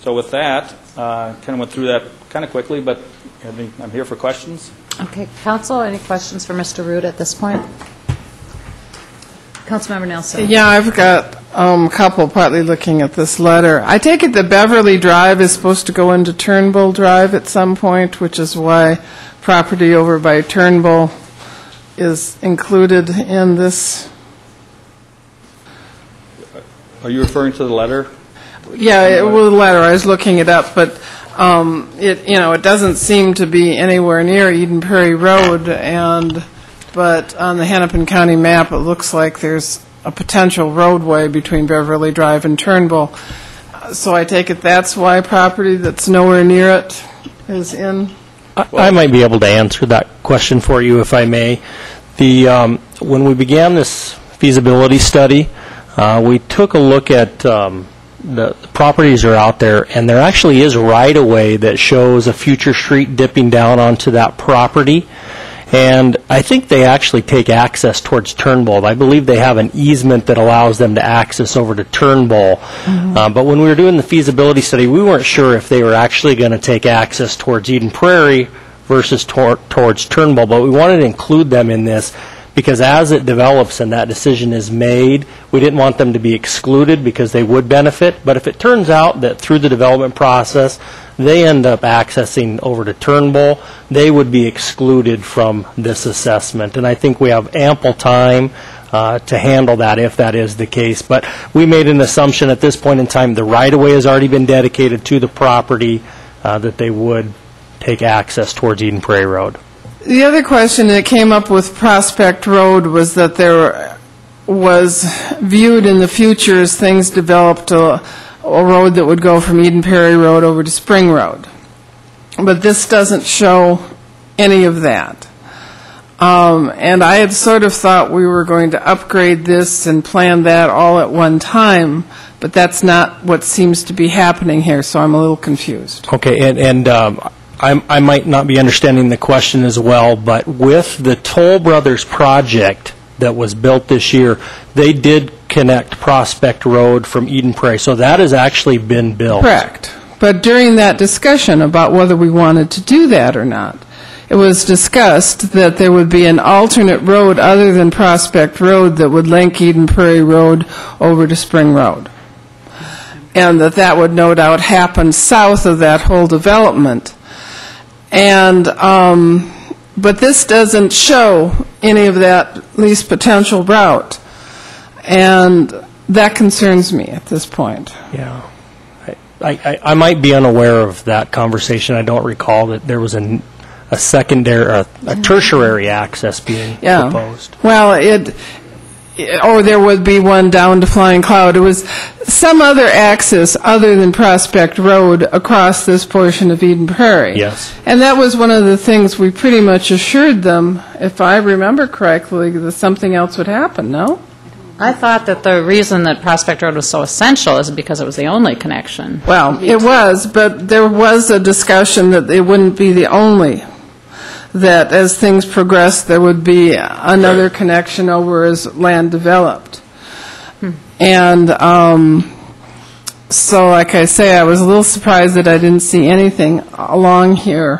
So with that, kind of went through that kind of quickly, but I'm here for questions. Okay, Council, any questions for Mr. Root at this point? Councilmember Nelson. Yeah, I've got a couple, partly looking at this letter. I take it that Beverly Drive is supposed to go into Turnbull Drive at some point, which is why property over by Turnbull is included in this. Are you referring to the letter? Yeah, well, the letter, I was looking it up, but it doesn't seem to be anywhere near Eden Prairie Road, but on the Hennepin County map, it looks like there's a potential roadway between Beverly Drive and Turnbull. So I take it that's why property that's nowhere near it is in? I might be able to answer that question for you, if I may. When we began this feasibility study, we took a look at the properties are out there, and there actually is right-of-way that shows a future street dipping down onto that property. And I think they actually take access towards Turnbull. I believe they have an easement that allows them to access over to Turnbull. Mm-hmm. But when we were doing the feasibility study, we weren't sure if they were actually going to take access towards Eden Prairie versus towards Turnbull. But we wanted to include them in this because as it develops and that decision is made, we didn't want them to be excluded because they would benefit. But if it turns out that through the development process they end up accessing over to Turnbull, they would be excluded from this assessment. And I think we have ample time to handle that if that is the case. But we made an assumption at this point in time the right-of-way has already been dedicated to the property that they would take access towards Eden Prairie Road. The other question that came up with Prospect Road was that there was viewed in the future as things developed a road that would go from Eden Prairie Road over to Spring Road. But this doesn't show any of that. And I had sort of thought we were going to upgrade this and plan that all at one time, but that's not what seems to be happening here, so I'm a little confused. Okay, and I might not be understanding the question as well, but with the Toll Brothers project that was built this year, they did connect Prospect Road from Eden Prairie, so that has actually been built. Correct. But during that discussion about whether we wanted to do that or not, it was discussed that there would be an alternate road other than Prospect Road that would link Eden Prairie Road over to Spring Road. And that would no doubt happen south of that whole development. And but this doesn't show any of that least potential route, and that concerns me at this point. Yeah, I might be unaware of that conversation. I don't recall that there was a secondary, a tertiary access being proposed. Well, or there would be one down to Flying Cloud. It was some other access other than Prospect Road across this portion of Eden Prairie. Yes. And that was one of the things we pretty much assured them, if I remember correctly, that something else would happen, no? I thought that the reason that Prospect Road was so essential is because it was the only connection. Well, it was, but there was a discussion that it wouldn't be the only. That as things progressed, there would be another connection over as land developed. And so, like I say, I was a little surprised that I didn't see anything along here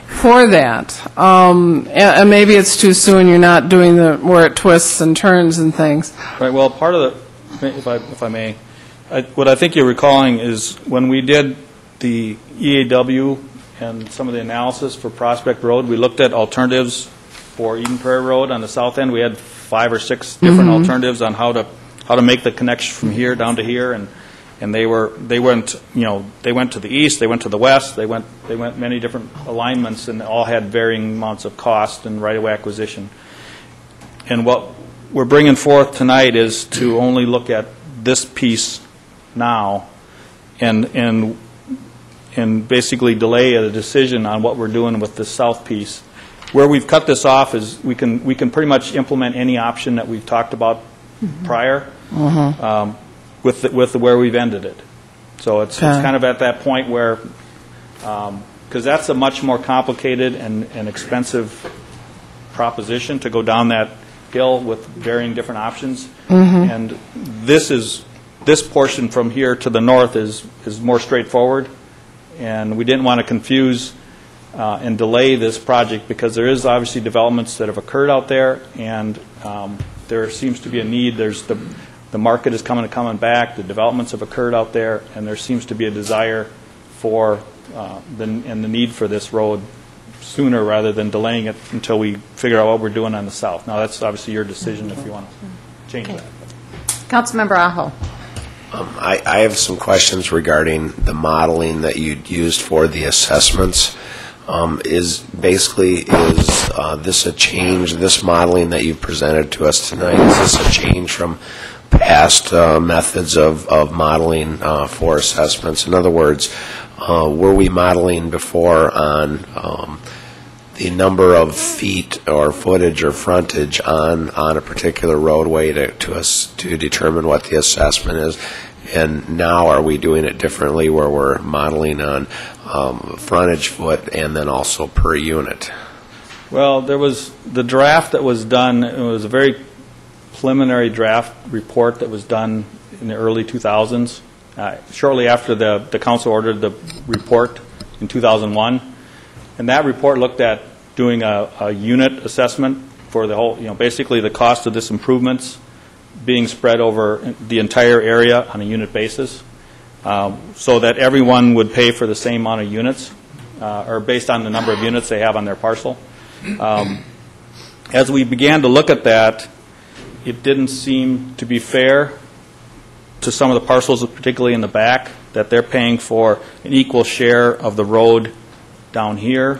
for that. And maybe it's too soon, you're not doing where it twists and turns and things. Right, well, part of the, if I may, what I think you're recalling is when we did the EAW and some of the analysis for Prospect Road, we looked at alternatives for Eden Prairie Road on the south end. We had 5 or 6 different alternatives on how to make the connection from here down to here, and they went to the east, they went to the west, they went many different alignments, and all had varying amounts of cost and right-of-way acquisition. And what we're bringing forth tonight is to only look at this piece now, and basically delay a decision on what we're doing with the south piece Where we've cut this off is we can pretty much implement any option that we've talked about prior with where we've ended it. So it's kind of at that point where, because that's a much more complicated and expensive proposition to go down that hill with varying different options. And this portion from here to the north is more straightforward, and we didn't want to confuse and delay this project because there is obviously developments that have occurred out there, and there seems to be a need. There's the market is coming back. The developments have occurred out there, and there seems to be a desire for the need for this road sooner rather than delaying it until we figure out what we're doing on the south. Now, that's obviously your decision if you want to change that. Councilmember Aho. I have some questions regarding the modeling that you used for the assessments. Is this a change, this modeling that you presented to us tonight, is this a change from past methods of modeling for assessments? In other words, were we modeling before on the number of feet or footage or frontage on a particular roadway to determine what the assessment is? And now are we doing it differently where we're modeling on frontage foot and then also per unit? Well, there was the draft that was done. It was a very preliminary draft report that was done in the early 2000s, shortly after the council ordered the report in 2001. And that report looked at doing a unit assessment for the whole, basically the cost of this improvements being spread over the entire area on a unit basis, so that everyone would pay for the same amount of units, or based on the number of units they have on their parcel. As we began to look at that, it didn't seem to be fair to some of the parcels, particularly in the back, that they're paying for an equal share of the road down here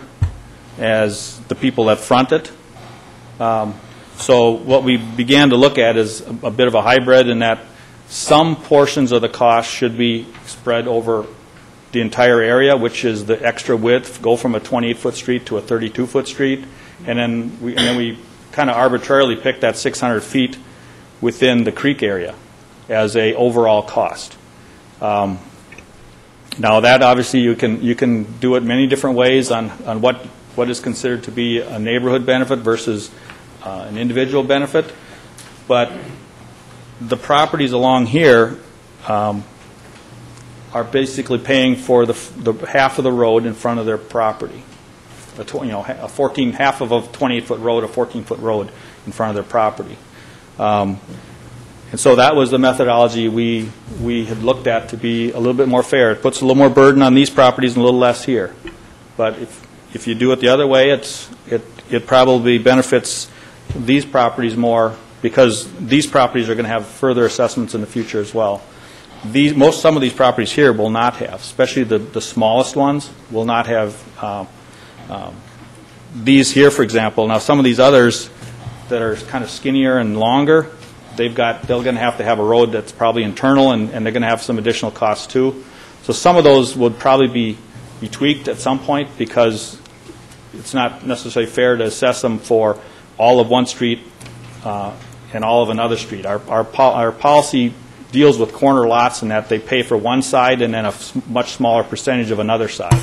as the people that front it. So what we began to look at is a bit of a hybrid in that some portions of the cost should be spread over the entire area, which is the extra width, go from a 28-foot street to a 32-foot street, and then we kind of arbitrarily picked that 600 feet within the creek area as a overall cost. Now that obviously you can do it many different ways on what is considered to be a neighborhood benefit versus an individual benefit, but the properties along here are basically paying for the half of the road in front of their property. Half of a 28-foot road, a 14-foot road in front of their property. And so that was the methodology we had looked at to be a little bit more fair. It puts a little more burden on these properties and a little less here. But if you do it the other way, it probably benefits these properties more, because these properties are going to have further assessments in the future as well. Some of these properties here will not have, especially the smallest ones, will not have these here, for example. Now, some of these others that are kind of skinnier and longer, they're going to have a road that's probably internal, and they're going to have some additional costs too. So some of those would probably be tweaked at some point, because it's not necessarily fair to assess them for all of one street and all of another street. Our policy deals with corner lots in that they pay for one side and then a much smaller percentage of another side.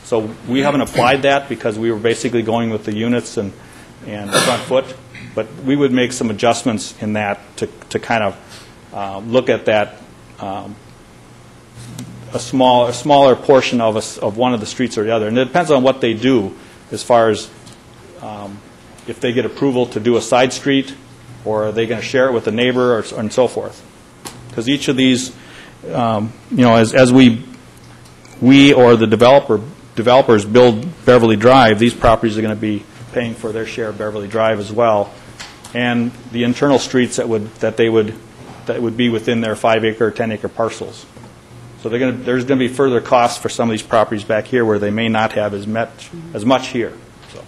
So we haven't applied that because we were basically going with the units and front foot, but we would make some adjustments in that to kind of look at that a smaller portion of one of the streets or the other. And it depends on what they do as far as if they get approval to do a side street, or are they going to share it with a neighbor, and so forth. Because each of these, as we or the developers build Beverly Drive, these properties are going to be paying for their share of Beverly Drive as well, and the internal streets that would be within their 5-acre or 10-acre parcels. So there's going to be further costs for some of these properties back here where they may not have as much here. So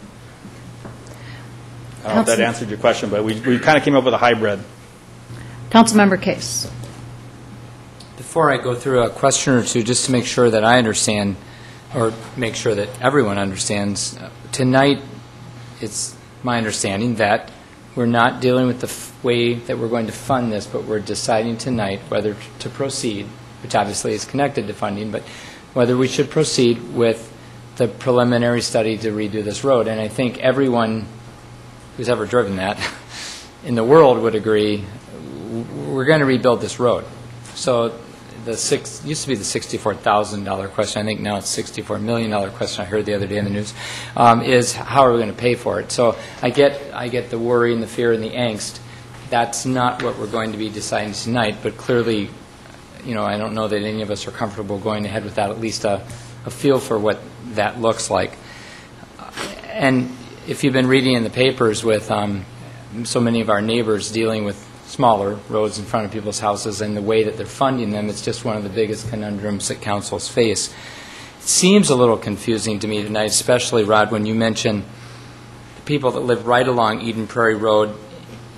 I don't know if that answered your question, but we kind of came up with a hybrid. Councilmember Case. Before I go through a question or two, just to make sure that I understand, or make sure that everyone understands, tonight it's my understanding that we're not dealing with the way that we're going to fund this, but we're deciding tonight whether to proceed, which obviously is connected to funding, but whether we should proceed with the preliminary study to redo this road. And I think everyone who's ever driven that in the world would agree we're going to rebuild this road. So used to be the $64,000 question. I think now it's $64 million question I heard the other day in the news, is how are we going to pay for it? So I get the worry and the fear and the angst. That's not what we're going to be deciding tonight, but clearly, I don't know that any of us are comfortable going ahead without at least a feel for what that looks like. And if you've been reading in the papers with so many of our neighbors dealing with smaller roads in front of people's houses and the way that they're funding them, it's just one of the biggest conundrums that councils face. It seems a little confusing to me tonight, especially, Rod, when you mention the people that live right along Eden Prairie Road,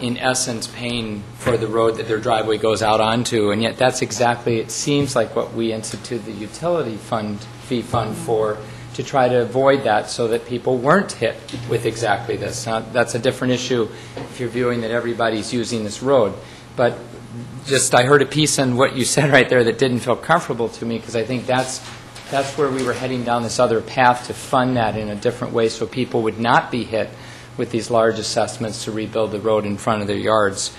in essence paying for the road that their driveway goes out onto, and yet that's exactly, it seems like what we institute the utility fee fund for, to try to avoid that so that people weren't hit with exactly this. Now, that's a different issue if you're viewing that everybody's using this road. But just I heard a piece on what you said right there that didn't feel comfortable to me, because I think that's where we were heading down this other path to fund that in a different way so people would not be hit with these large assessments to rebuild the road in front of their yards.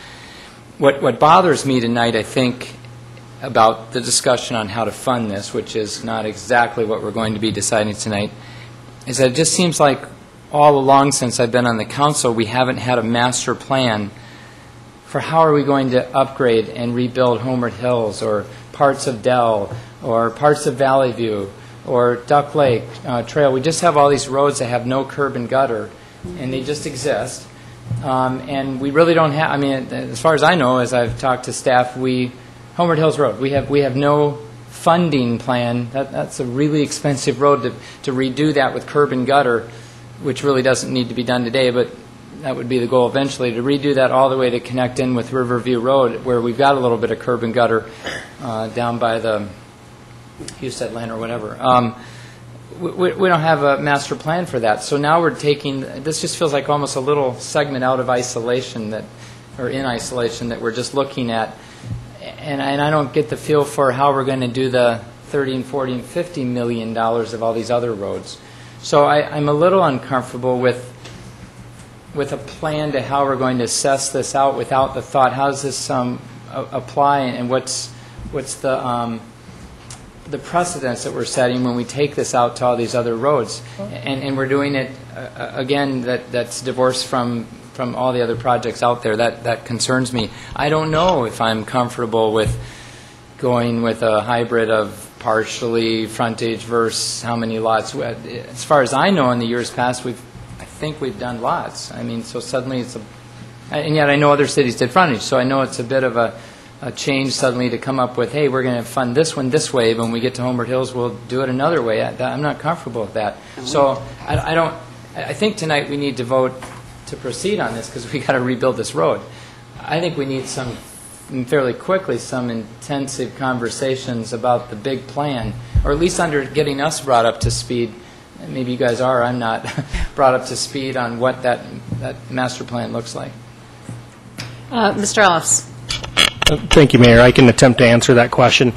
What bothers me tonight, I think, about the discussion on how to fund this, which is not exactly what we're going to be deciding tonight, is that it just seems like all along since I've been on the council, we haven't had a master plan for how are we going to upgrade and rebuild Homeward Hills or parts of Dell or parts of Valley View or Duck Lake Trail. We just have all these roads that have no curb and gutter, and they just exist. And we really don't have, I mean, as far as I know, as I've talked to staff, Homeward Hills Road, we have no funding plan. That's a really expensive road to redo that with curb and gutter, which really doesn't need to be done today, but that would be the goal eventually, to redo that all the way to connect in with Riverview Road, where we've got a little bit of curb and gutter down by the Hewstead Land or whatever. We don't have a master plan for that. So now we're taking, this just feels like almost a little segment out of isolation or in isolation that we're just looking at. And I don't get the feel for how we're going to do the $30 and $40 and $50 million of all these other roads. So I'm a little uncomfortable with a plan to how we're going to assess this out without the thought, how does this apply, and what's the precedence that we're setting when we take this out to all these other roads. And we're doing it, again, that's divorced from all the other projects out there. That concerns me. I don't know if I'm comfortable with going with a hybrid of partially frontage versus how many lots. As far as I know, in the years past, I think we've done lots. I mean, so suddenly and yet I know other cities did frontage, so I know it's a bit of a change suddenly to come up with, hey, we're going to fund this one this way, but when we get to Homeward Hills, we'll do it another way. I'm not comfortable with that. So I think tonight we need to vote to proceed on this because we got to rebuild this road. I think we need fairly quickly some intensive conversations about the big plan, or at least under getting us brought up to speed. Maybe you guys are, I'm not, brought up to speed on what that master plan looks like. Mr. Ellis. Thank you, Mayor. I can attempt to answer that question.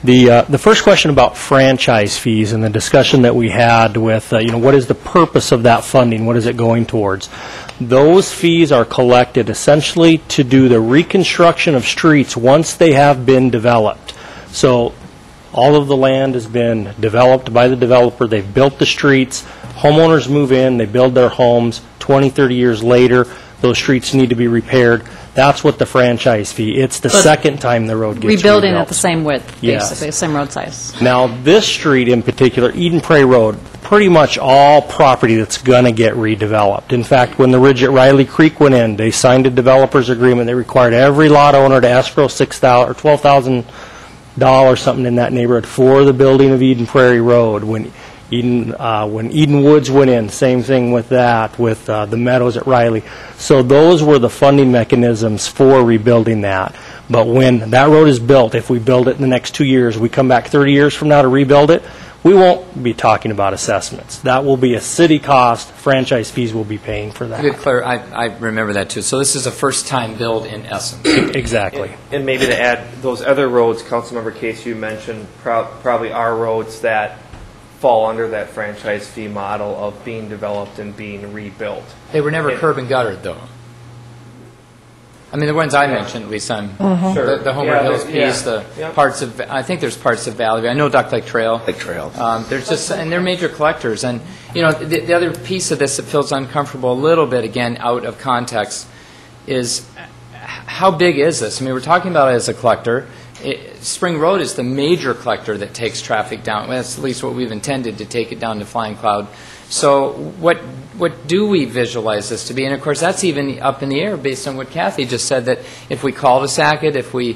The first question about franchise fees and the discussion that we had with, what is the purpose of that funding? What is it going towards? Those fees are collected essentially to do the reconstruction of streets once they have been developed. So all of the land has been developed by the developer. They've built the streets. Homeowners move in. They build their homes. 20, 30 years later, those streets need to be repaired. That's what the franchise fee. It's the second time the road gets rebuilding rebuilt. at the same width, yes. Basically, same road size. Now, this street in particular, Eden Prairie Road, pretty much all property that's going to get redeveloped. In fact, when the ridge at Riley Creek went in, they signed a developer's agreement that required every lot owner to escrow $6,000 or $12,000, something in that neighborhood, for the building of Eden Prairie Road. When Eden Woods went in, same thing with that, with the meadows at Riley. So those were the funding mechanisms for rebuilding that. But when that road is built, if we build it in the next 2 years, we come back 30 years from now to rebuild it, we won't be talking about assessments. That will be a city cost. Franchise fees will be paying for that. To be clear, I remember that too. So this is a first-time build in essence. Exactly. And maybe to add, those other roads, Councilmember Case, you mentioned, probably are roads that fall under that franchise fee model of being developed and being rebuilt. They were never curb and guttered, though. I mean, the ones I mentioned, at least on the Homer Hills piece, parts of, I think there's parts of Valley View. I know Duck Lake Trail. There's just, and they're major collectors. And, you know, the other piece of this that feels uncomfortable a little bit, again, out of context, is how big is this? I mean, we're talking about it as a collector. Spring Road is the major collector that takes traffic down. Well, that's at least what we've intended, to take it down to Flying Cloud. So what do we visualize this to be? And of course, that's even up in the air based on what Kathy just said, that if we cul-de-sac it, if we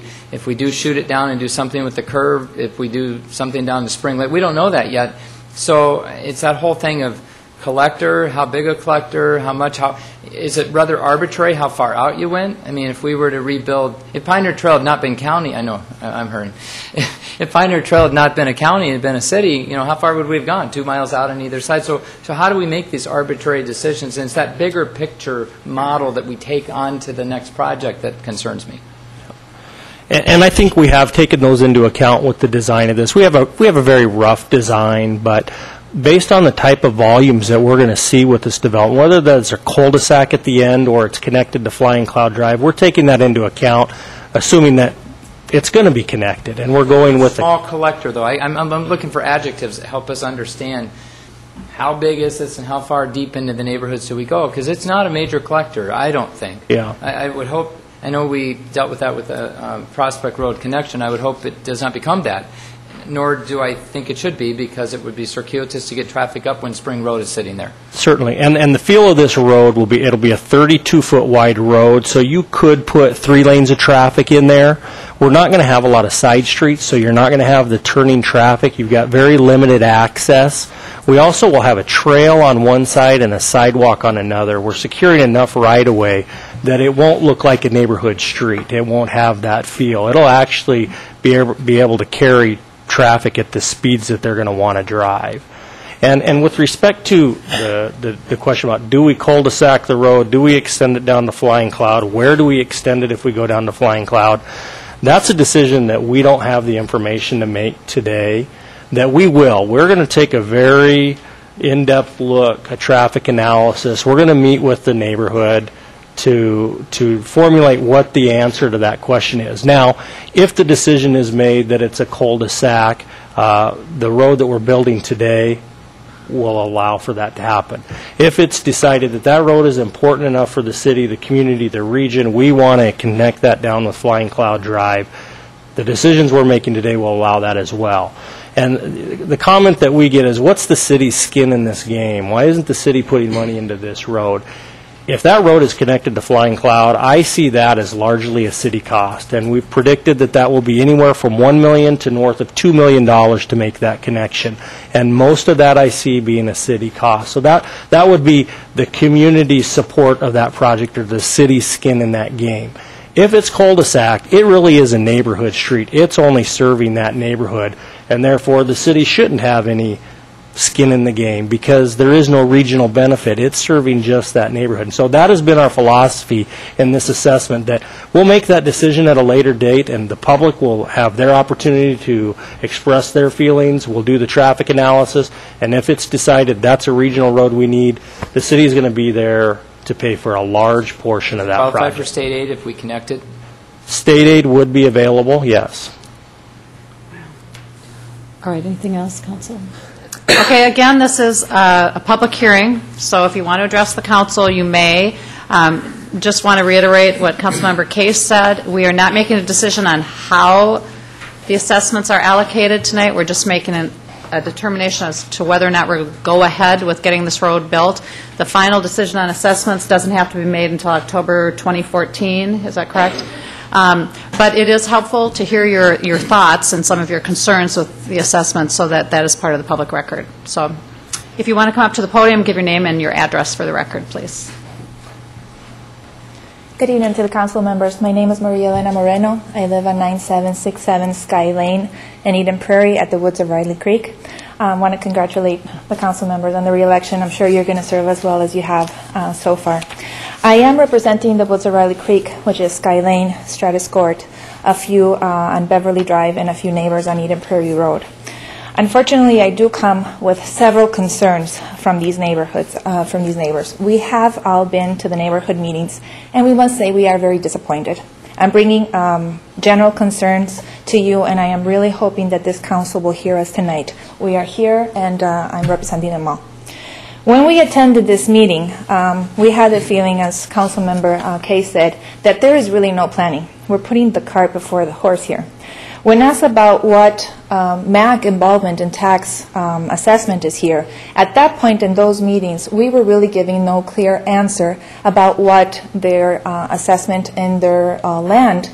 do shoot it down and do something with the curve, if we do something down to Spring Lake, we don't know that yet. So it's that whole thing of collector, how big a collector, how much, how is it rather arbitrary how far out you went? I mean, if we were to rebuild, if Pioneer Trail had not been county, I know, I'm hurrying. If Pioneer Trail had not been a county, it had been a city, you know, how far would we have gone? 2 miles out on either side. So how do we make these arbitrary decisions? And it's that bigger picture model that we take on to the next project that concerns me. And I think we have taken those into account with the design of this. We have a very rough design, but based on the type of volumes that we're going to see with this development, whether that's a cul-de-sac at the end or it's connected to Flying Cloud Drive, we're taking that into account, assuming that it's going to be connected, and we're going with small collector, though. I'm looking for adjectives that help us understand how big is this and how far deep into the neighborhoods do we go, because it's not a major collector, I don't think. Yeah. I would hope, I know we dealt with that with the Prospect Road connection, I would hope it does not become that. Nor do I think it should be, because it would be circuitous to get traffic up when Spring Road is sitting there. Certainly. And the feel of this road will be, it'll be a 32-foot wide road, so you could put 3 lanes of traffic in there. We're not going to have a lot of side streets, so you're not going to have the turning traffic. You've got very limited access. We also will have a trail on one side and a sidewalk on another. We're securing enough right-of-way that it won't look like a neighborhood street. It won't have that feel. It'll actually be able to carry traffic at the speeds that they're going to want to drive. And with respect to the question about, do we cul-de-sac the road, do we extend it down to Flying Cloud, where do we extend it if we go down to Flying Cloud, that's a decision that we don't have the information to make today, that we will. We're going to take a very in-depth look, a traffic analysis. We're going to meet with the neighborhood to formulate what the answer to that question is. Now, if the decision is made that it's a cul-de-sac, the road that we're building today will allow for that to happen. If it's decided that that road is important enough for the city, the community, the region, we want to connect that down with Flying Cloud Drive, the decisions we're making today will allow that as well. And the comment that we get is, what's the city's skin in this game? Why isn't the city putting money into this road? If that road is connected to Flying Cloud, I see that as largely a city cost, and we've predicted that that will be anywhere from $1 million to north of $2 million to make that connection, and most of that I see being a city cost. So that would be the community's support of that project, or the city's skin in that game. If it's cul-de-sac, it really is a neighborhood street. It's only serving that neighborhood, and therefore the city shouldn't have any skin in the game, because there is no regional benefit. It's serving just that neighborhood. And so that has been our philosophy in this assessment, that we'll make that decision at a later date, and the public will have their opportunity to express their feelings. We'll do the traffic analysis, and if it's decided that's a regional road we need, the city is going to be there to pay for a large portion of that project. Qualify for state aid if we connect it? State aid would be available, yes. All right, anything else, Council? Okay, again, this is a public hearing, so if you want to address the council, you may. Just want to reiterate what Councilmember Case said. We are not making a decision on how the assessments are allocated tonight. We're just making a determination as to whether or not we're going to go ahead with getting this road built. The final decision on assessments doesn't have to be made until October 2014. Is that correct? But it is helpful to hear your thoughts and some of your concerns with the assessment, so that is part of the public record. So if you want to come up to the podium, give your name and your address for the record, please. Good evening to the council members. My name is Maria Elena Moreno. I live on 9767 Sky Lane in Eden Prairie at the Woods of Riley Creek. I want to congratulate the council members on the re-election. I'm sure you're going to serve as well as you have so far. I am representing the Woods of Riley Creek, which is Sky Lane, Stratus Court, a few on Beverly Drive, and a few neighbors on Eden Prairie Road. Unfortunately, I do come with several concerns from these neighborhoods, from these neighbors. We have all been to the neighborhood meetings, and we must say we are very disappointed. I'm bringing general concerns to you, and I am really hoping that this council will hear us tonight. We are here, and I'm representing them all. When we attended this meeting, we had the feeling, as Councilmember Kay said, that there is really no planning. We're putting the cart before the horse here. When asked about what MAC involvement in tax assessment is here, at that point in those meetings, we were really giving no clear answer about what their assessment in their land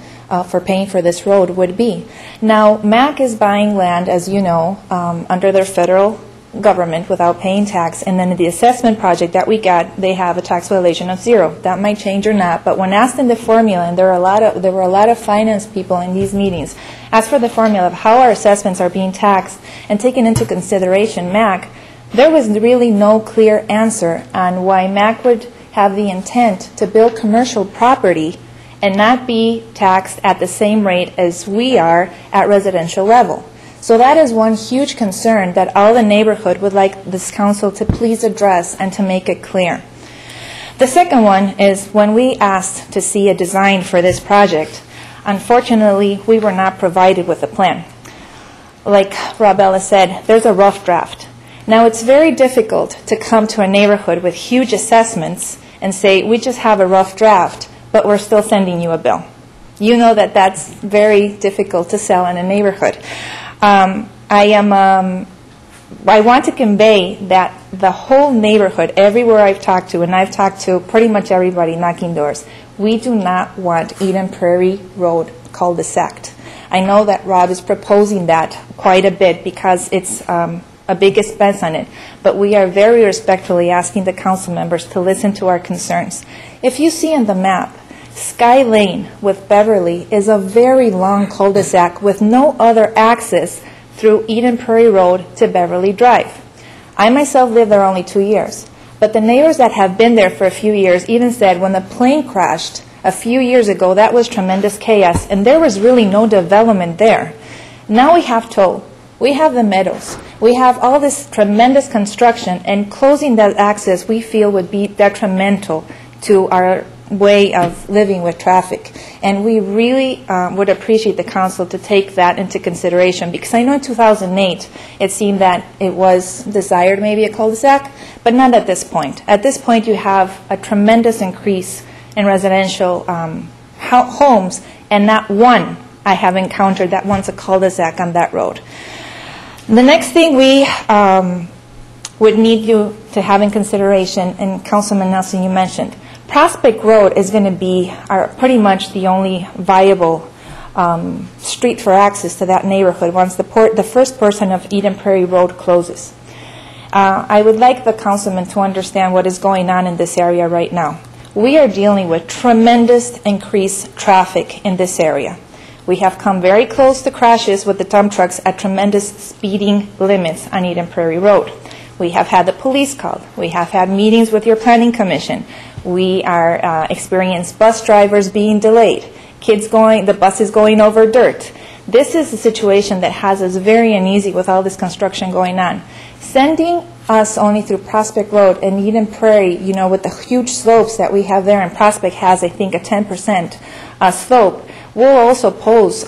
for paying for this road would be. Now, MAC is buying land, as you know, under their federal government without paying tax, and then the assessment project that we got, they have a tax violation of 0. That might change or not, but when asked in the formula, and there were a lot of finance people in these meetings, asked for the formula of how our assessments are being taxed and taken into consideration MAC, there was really no clear answer on why MAC would have the intent to build commercial property and not be taxed at the same rate as we are at residential level. So that is one huge concern that all the neighborhood would like this council to please address and to make it clear. The second one is when we asked to see a design for this project, unfortunately, we were not provided with a plan. Like Rob Ellis said, there's a rough draft. Now, it's very difficult to come to a neighborhood with huge assessments and say, we just have a rough draft, but we're still sending you a bill. You know that that's very difficult to sell in a neighborhood. I want to convey that the whole neighborhood, everywhere I've talked to, and I've talked to pretty much everybody knocking doors, we do not want Eden Prairie Road cul-de-sac. I know that Rob is proposing that quite a bit because it's a big expense on it, but we are very respectfully asking the council members to listen to our concerns. If you see on the map, Sky Lane with Beverly is a very long cul-de-sac with no other access through Eden Prairie Road to Beverly Drive. I myself lived there only 2 years, but the neighbors that have been there for a few years even said when the plane crashed a few years ago, that was tremendous chaos, and there was really no development there. Now we have toll, we have the meadows, we have all this tremendous construction, and closing that access we feel would be detrimental to our way of living with traffic. And we really would appreciate the council to take that into consideration, because I know in 2008 it seemed that it was desired maybe a cul-de-sac, but not at this point. At this point you have a tremendous increase in residential homes, and not one I have encountered that wants a cul-de-sac on that road. The next thing we would need you to have in consideration, and Councilman Nelson, you mentioned, Prospect Road is going to be pretty much the only viable street for access to that neighborhood once the first portion of Eden Prairie Road closes. I would like the councilman to understand what is going on in this area right now. We are dealing with tremendous increased traffic in this area. We have come very close to crashes with the dump trucks at tremendous speeding limits on Eden Prairie Road. We have had the police called. We have had meetings with your planning commission. We are experienced bus drivers being delayed. The bus is going over dirt. This is a situation that has us very uneasy with all this construction going on. Sending us only through Prospect Road and Eden Prairie, you know, with the huge slopes that we have there, and Prospect has, I think, a 10% slope, will also pose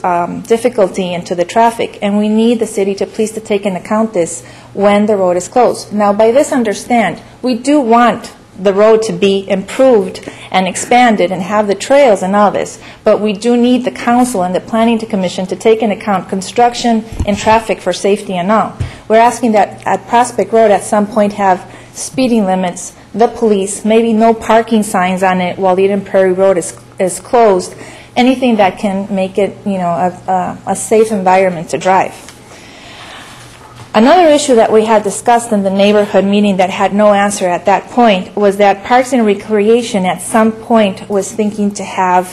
difficulty into the traffic, and we need the city to please to take into account this when the road is closed. Now, by this understand, we do want the road to be improved and expanded and have the trails and all this, but we do need the council and the planning commission to take into account construction and traffic for safety and all. We're asking that at Prospect Road at some point have speeding limits, the police, maybe no parking signs on it while Eden Prairie Road is closed, anything that can make it, you know, a safe environment to drive. Another issue that we had discussed in the neighborhood meeting that had no answer at that point was that Parks and Recreation at some point was thinking to have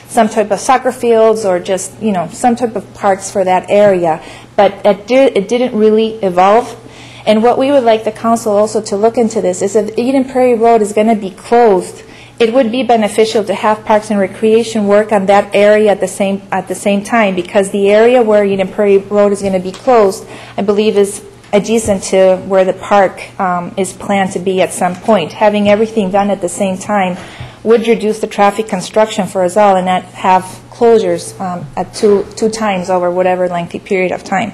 some type of soccer fields or just, you know, some type of parks for that area. but it didn't really evolve. And what we would like the council also to look into this is if Eden Prairie Road is going to be closed, it would be beneficial to have Parks and Recreation work on that area at the same time, because the area where Eden Prairie Road is going to be closed, I believe, is adjacent to where the park is planned to be at some point. Having everything done at the same time would reduce the traffic construction for us all and not have closures at two times over whatever lengthy period of time.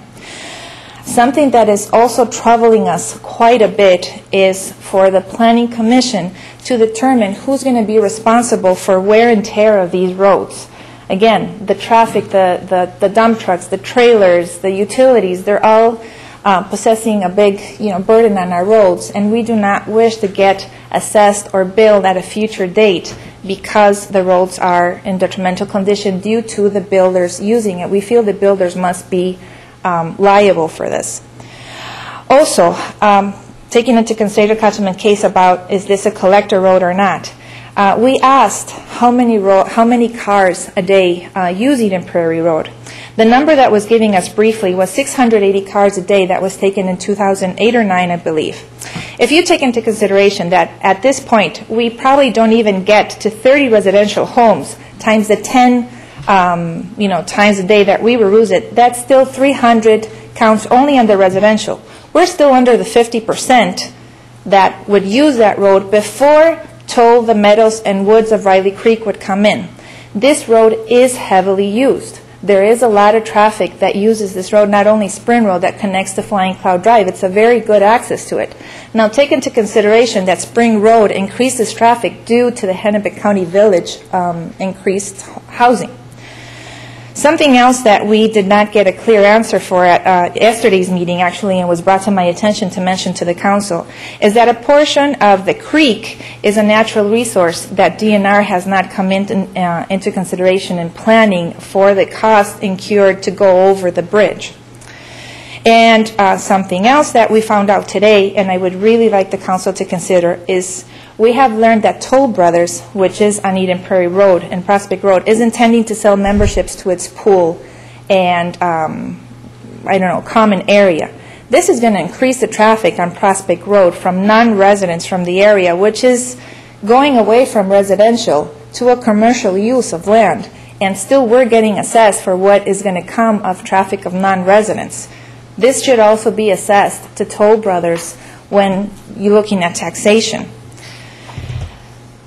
Something that is also troubling us quite a bit is for the Planning Commission to determine who's going to be responsible for wear and tear of these roads. Again, the traffic, the dump trucks, the trailers, the utilities, they're all possessing a big burden on our roads, and we do not wish to get assessed or billed at a future date because the roads are in detrimental condition due to the builders using it. We feel the builders must be liable for this. Also, taking into consideration Councilman case about is this a collector road or not, we asked how many cars a day use Eden Prairie Road. The number that was giving us briefly was 680 cars a day. That was taken in 2008 or 9, I believe. If you take into consideration that at this point we probably don't even get to 30 residential homes times the 10 times a day that we use it, that's still 300 counts only on the residential. We're still under the 50% that would use that road before toll, the meadows, and woods of Riley Creek would come in. This road is heavily used. There is a lot of traffic that uses this road, not only Spring Road that connects to Flying Cloud Drive. It's a very good access to it. Now, take into consideration that Spring Road increases traffic due to the Hennepin County Village increased housing. Something else that we did not get a clear answer for at yesterday's meeting, actually, and was brought to my attention to mention to the council, is that a portion of the creek is a natural resource that DNR has not come into consideration in planning for the cost incurred to go over the bridge. And something else that we found out today, and I would really like the council to consider, is we have learned that Toll Brothers, which is on Eden Prairie Road and Prospect Road, is intending to sell memberships to its pool and, common area. This is going to increase the traffic on Prospect Road from non-residents from the area, which is going away from residential to a commercial use of land. And still we're getting assessed for what is going to come of traffic of non-residents. This should also be assessed to Toll Brothers when you're looking at taxation.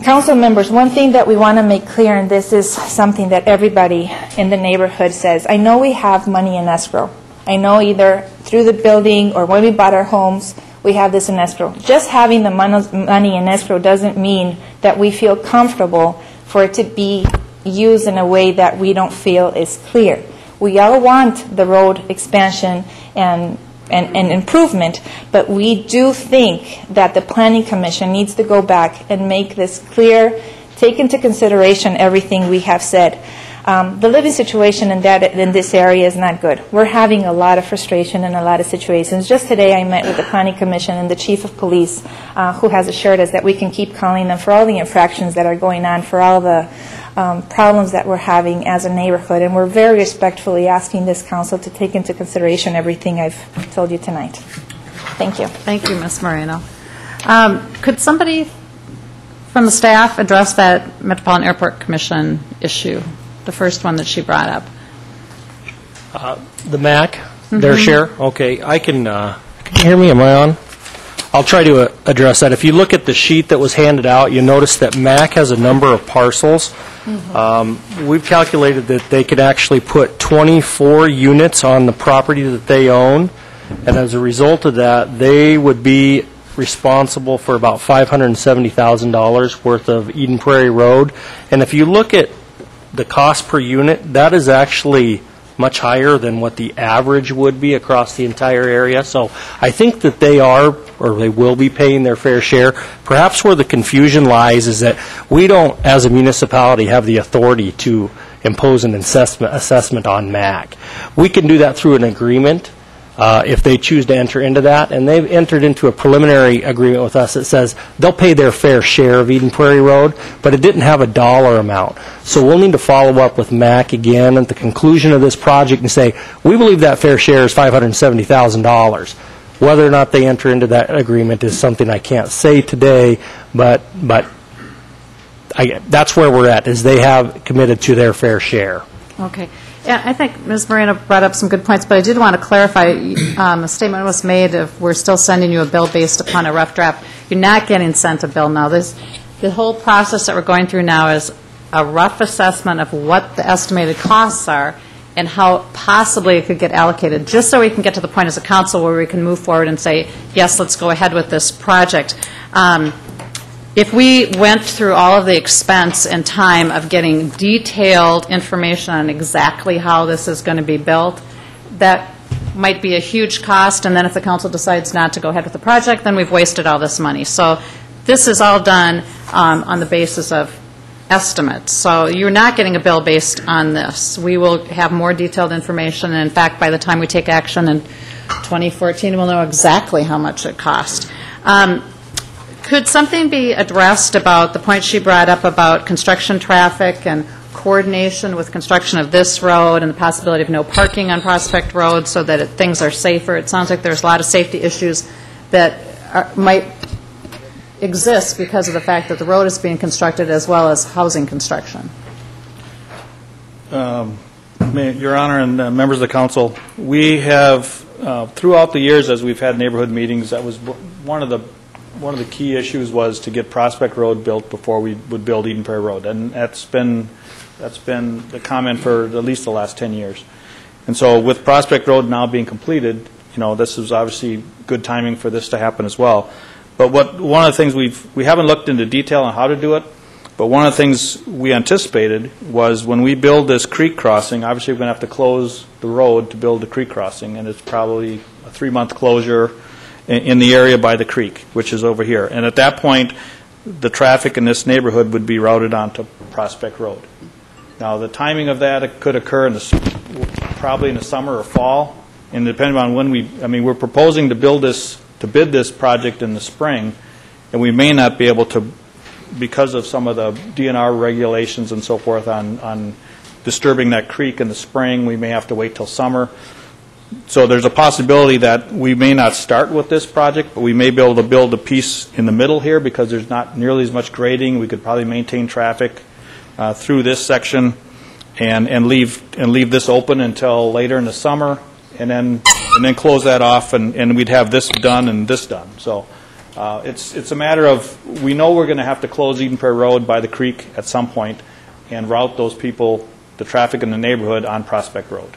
Council members, one thing that we want to make clear, and this is something that everybody in the neighborhood says, I know we have money in escrow. I know either through the building or when we bought our homes, we have this in escrow. Just having the money in escrow doesn't mean that we feel comfortable for it to be used in a way that we don't feel is clear. We all want the road expansion and improvement, but we do think that the Planning Commission needs to go back and make this clear, take into consideration everything we have said. The living situation in this area is not good. We're having a lot of frustration in a lot of situations. Just today I met with the Planning Commission and the Chief of Police, who has assured us that we can keep calling them for all the infractions that are going on, for all the problems that we're having as a neighborhood, and we're very respectfully asking this council to take into consideration everything I've told you tonight. Thank you. Thank you, Ms. Moreno. Could somebody from the staff address that Metropolitan Airport Commission issue, the first one that she brought up? The MAC, their share? Okay, can you hear me? Am I on? I'll try to address that. If you look at the sheet that was handed out, you notice that MAC has a number of parcels. We've calculated that they could actually put 24 units on the property that they own, and as a result of that, they would be responsible for about $570,000 worth of Eden Prairie Road. And if you look at the cost per unit, that is actually much higher than what the average would be across the entire area. So I think that they are, or they will be, paying their fair share. Perhaps where the confusion lies is that we don't, as a municipality, have the authority to impose an assessment on MAC. We can do that through an agreement, if they choose to enter into that. And they've entered into a preliminary agreement with us that says they'll pay their fair share of Eden Prairie Road, but it didn't have a dollar amount. So we'll need to follow up with MAC again at the conclusion of this project and say, we believe that fair share is $570,000. Whether or not they enter into that agreement is something I can't say today, but that's where we're at, is they have committed to their fair share. Okay. Yeah, I think Ms. Moreno brought up some good points, but I did want to clarify, a statement was made of we're still sending you a bill based upon a rough draft. You're not getting sent a bill now. The whole process that we're going through now is a rough assessment of what the estimated costs are and how possibly it could get allocated, just so we can get to the point as a council where we can move forward and say, yes, let's go ahead with this project. If we went through all of the expense and time of getting detailed information on exactly how this is going to be built, that might be a huge cost, and then if the council decides not to go ahead with the project, then we've wasted all this money. So this is all done on the basis of estimates. So you're not getting a bill based on this. We will have more detailed information, and in fact, by the time we take action in 2014, we'll know exactly how much it cost. Could something be addressed about the point she brought up about construction traffic and coordination with construction of this road and the possibility of no parking on Prospect Road so that things are safer? It sounds like there's a lot of safety issues that might exist because of the fact that the road is being constructed as well as housing construction. Your Honor and members of the council, we have, throughout the years as we've had neighborhood meetings, that was one of the key issues was to get Prospect Road built before we would build Eden Prairie Road, and that's been the comment for at least the last 10 years. And so with Prospect Road now being completed, this is obviously good timing for this to happen as well. But one of the things we haven't looked into detail on how to do it, but one of the things we anticipated was when we build this creek crossing, obviously we're going to have to close the road to build the creek crossing, and it's probably a 3-month closure in the area by the creek, which is over here. And at that point, the traffic in this neighborhood would be routed onto Prospect Road. Now, the timing of that, it could occur probably in the summer or fall, and depending on when we're proposing to bid this project in the spring, and we may not be able to, because of some of the DNR regulations and so forth on disturbing that creek in the spring, we may have to wait till summer. So there's a possibility that we may not start with this project, but we may be able to build a piece in the middle here because there's not nearly as much grading. We could probably maintain traffic through this section and leave this open until later in the summer, and then close that off, and we'd have this done and this done. So it's a matter of, we know we're going to have to close Eden Prairie Road by the creek at some point and route those people, the traffic in the neighborhood, on Prospect Road.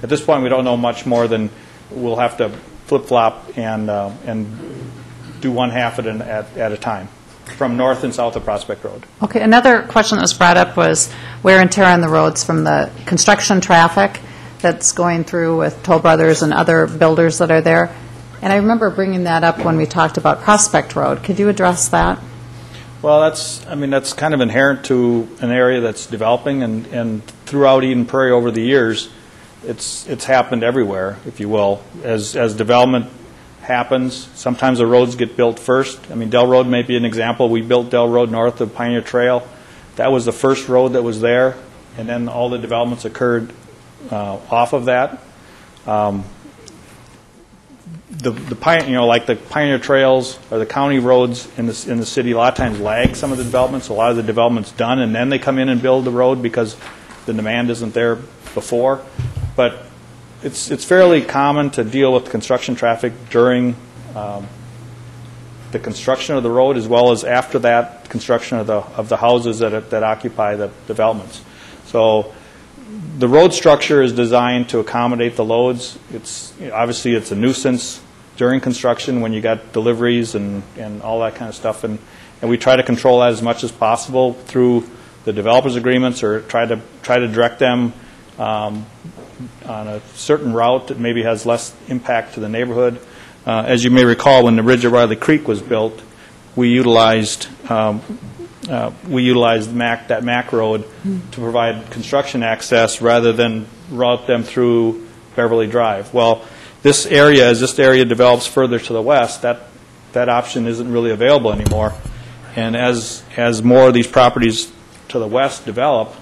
At this point, we don't know much more than we'll have to flip-flop and do one half at a time from north and south of Prospect Road. Okay, another question that was brought up was wear and tear on the roads from the construction traffic that's going through with Toll Brothers and other builders that are there. And I remember bringing that up when we talked about Prospect Road. Could you address that? Well, that's kind of inherent to an area that's developing, and throughout Eden Prairie over the years, it's happened everywhere, if you will. As development happens, sometimes the roads get built first. Dell Road may be an example. We built Dell Road north of Pioneer Trail. That was the first road that was there, and then all the developments occurred off of that. Like the Pioneer Trails or the county roads in the city, a lot of times lag some of the developments. A lot of the development's done, and then they come in and build the road because the demand isn't there before. But it's fairly common to deal with construction traffic during the construction of the road, as well as after that construction of the houses that occupy the developments. So the road structure is designed to accommodate the loads. Obviously it's a nuisance during construction when you got deliveries and all that kind of stuff, and we try to control that as much as possible through the developers agreements, or try to direct them on a certain route that maybe has less impact to the neighborhood. As you may recall, when the Ridge of Riley Creek was built, we utilized that MAC road to provide construction access rather than route them through Beverly Drive. Well, this area, as this area develops further to the west, that option isn't really available anymore. And as more of these properties to the west develop,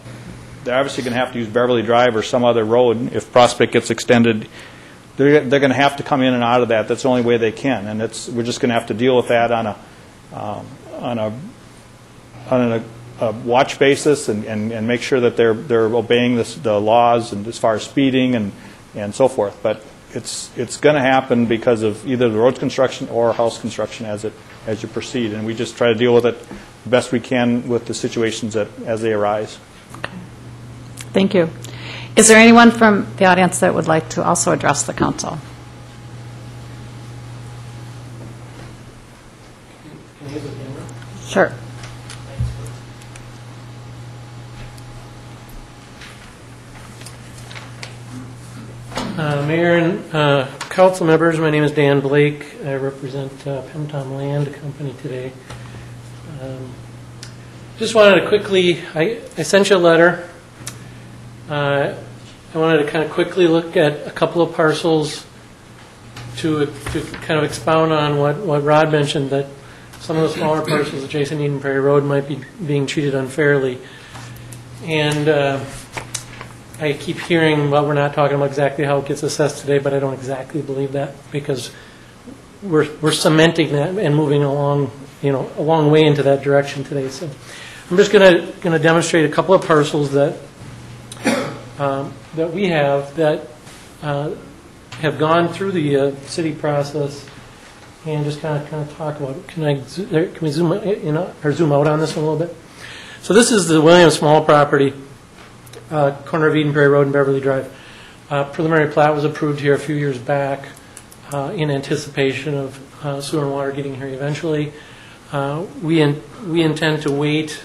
they're obviously going to have to use Beverly Drive or some other road. If Prospect gets extended, they're going to have to come in and out of that. That's the only way they can, and we're just going to have to deal with that on a watch basis and make sure that they're obeying the laws and as far as speeding and so forth. But it's going to happen because of either the road construction or house construction as you proceed, and we just try to deal with it the best we can with the situations as they arise. Thank you. Is there anyone from the audience that would like to also address the council? Sure. Mayor and council members, my name is Dan Blake. I represent Pentom Land Company today. Just wanted to quickly, I sent you a letter. I wanted to kind of quickly look at a couple of parcels to kind of expound on what Rod mentioned, that some of the smaller parcels adjacent to Eden Prairie Road might be being treated unfairly. And I keep hearing, well, we're not talking about exactly how it gets assessed today, but I don't exactly believe that, because we're cementing that and moving along, a long way into that direction today. So I'm just going to demonstrate a couple of parcels that we have that have gone through the city process, and just kind of talk about it. Can we zoom in or zoom out on this one a little bit? So this is the William Small property. Corner of Eden Prairie Road and Beverly Drive. Preliminary plat was approved here a few years back in anticipation of sewer and water getting here eventually. We intend to wait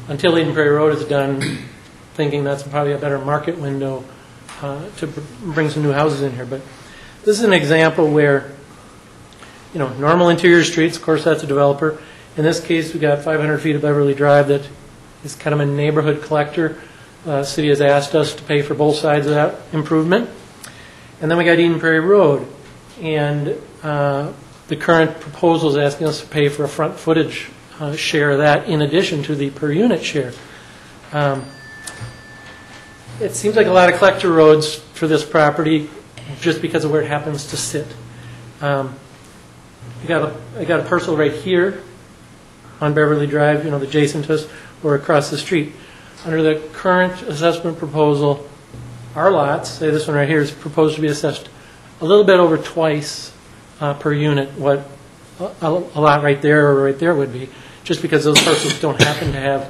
until Eden Prairie Road is done, thinking that's probably a better market window to bring some new houses in here. But this is an example where, normal interior streets, of course that's a developer. In this case, we got 500 feet of Beverly Drive that is kind of a neighborhood collector. City has asked us to pay for both sides of that improvement. And then we got Eden Prairie Road. And the current proposal is asking us to pay for a front footage share of that in addition to the per unit share. It seems like a lot of collector roads for this property just because of where it happens to sit. I got a parcel right here on Beverly Drive, adjacent to us, or across the street. Under the current assessment proposal, our lots, say this one right here, is proposed to be assessed a little bit over twice per unit what a lot right there or right there would be, just because those parcels don't happen to have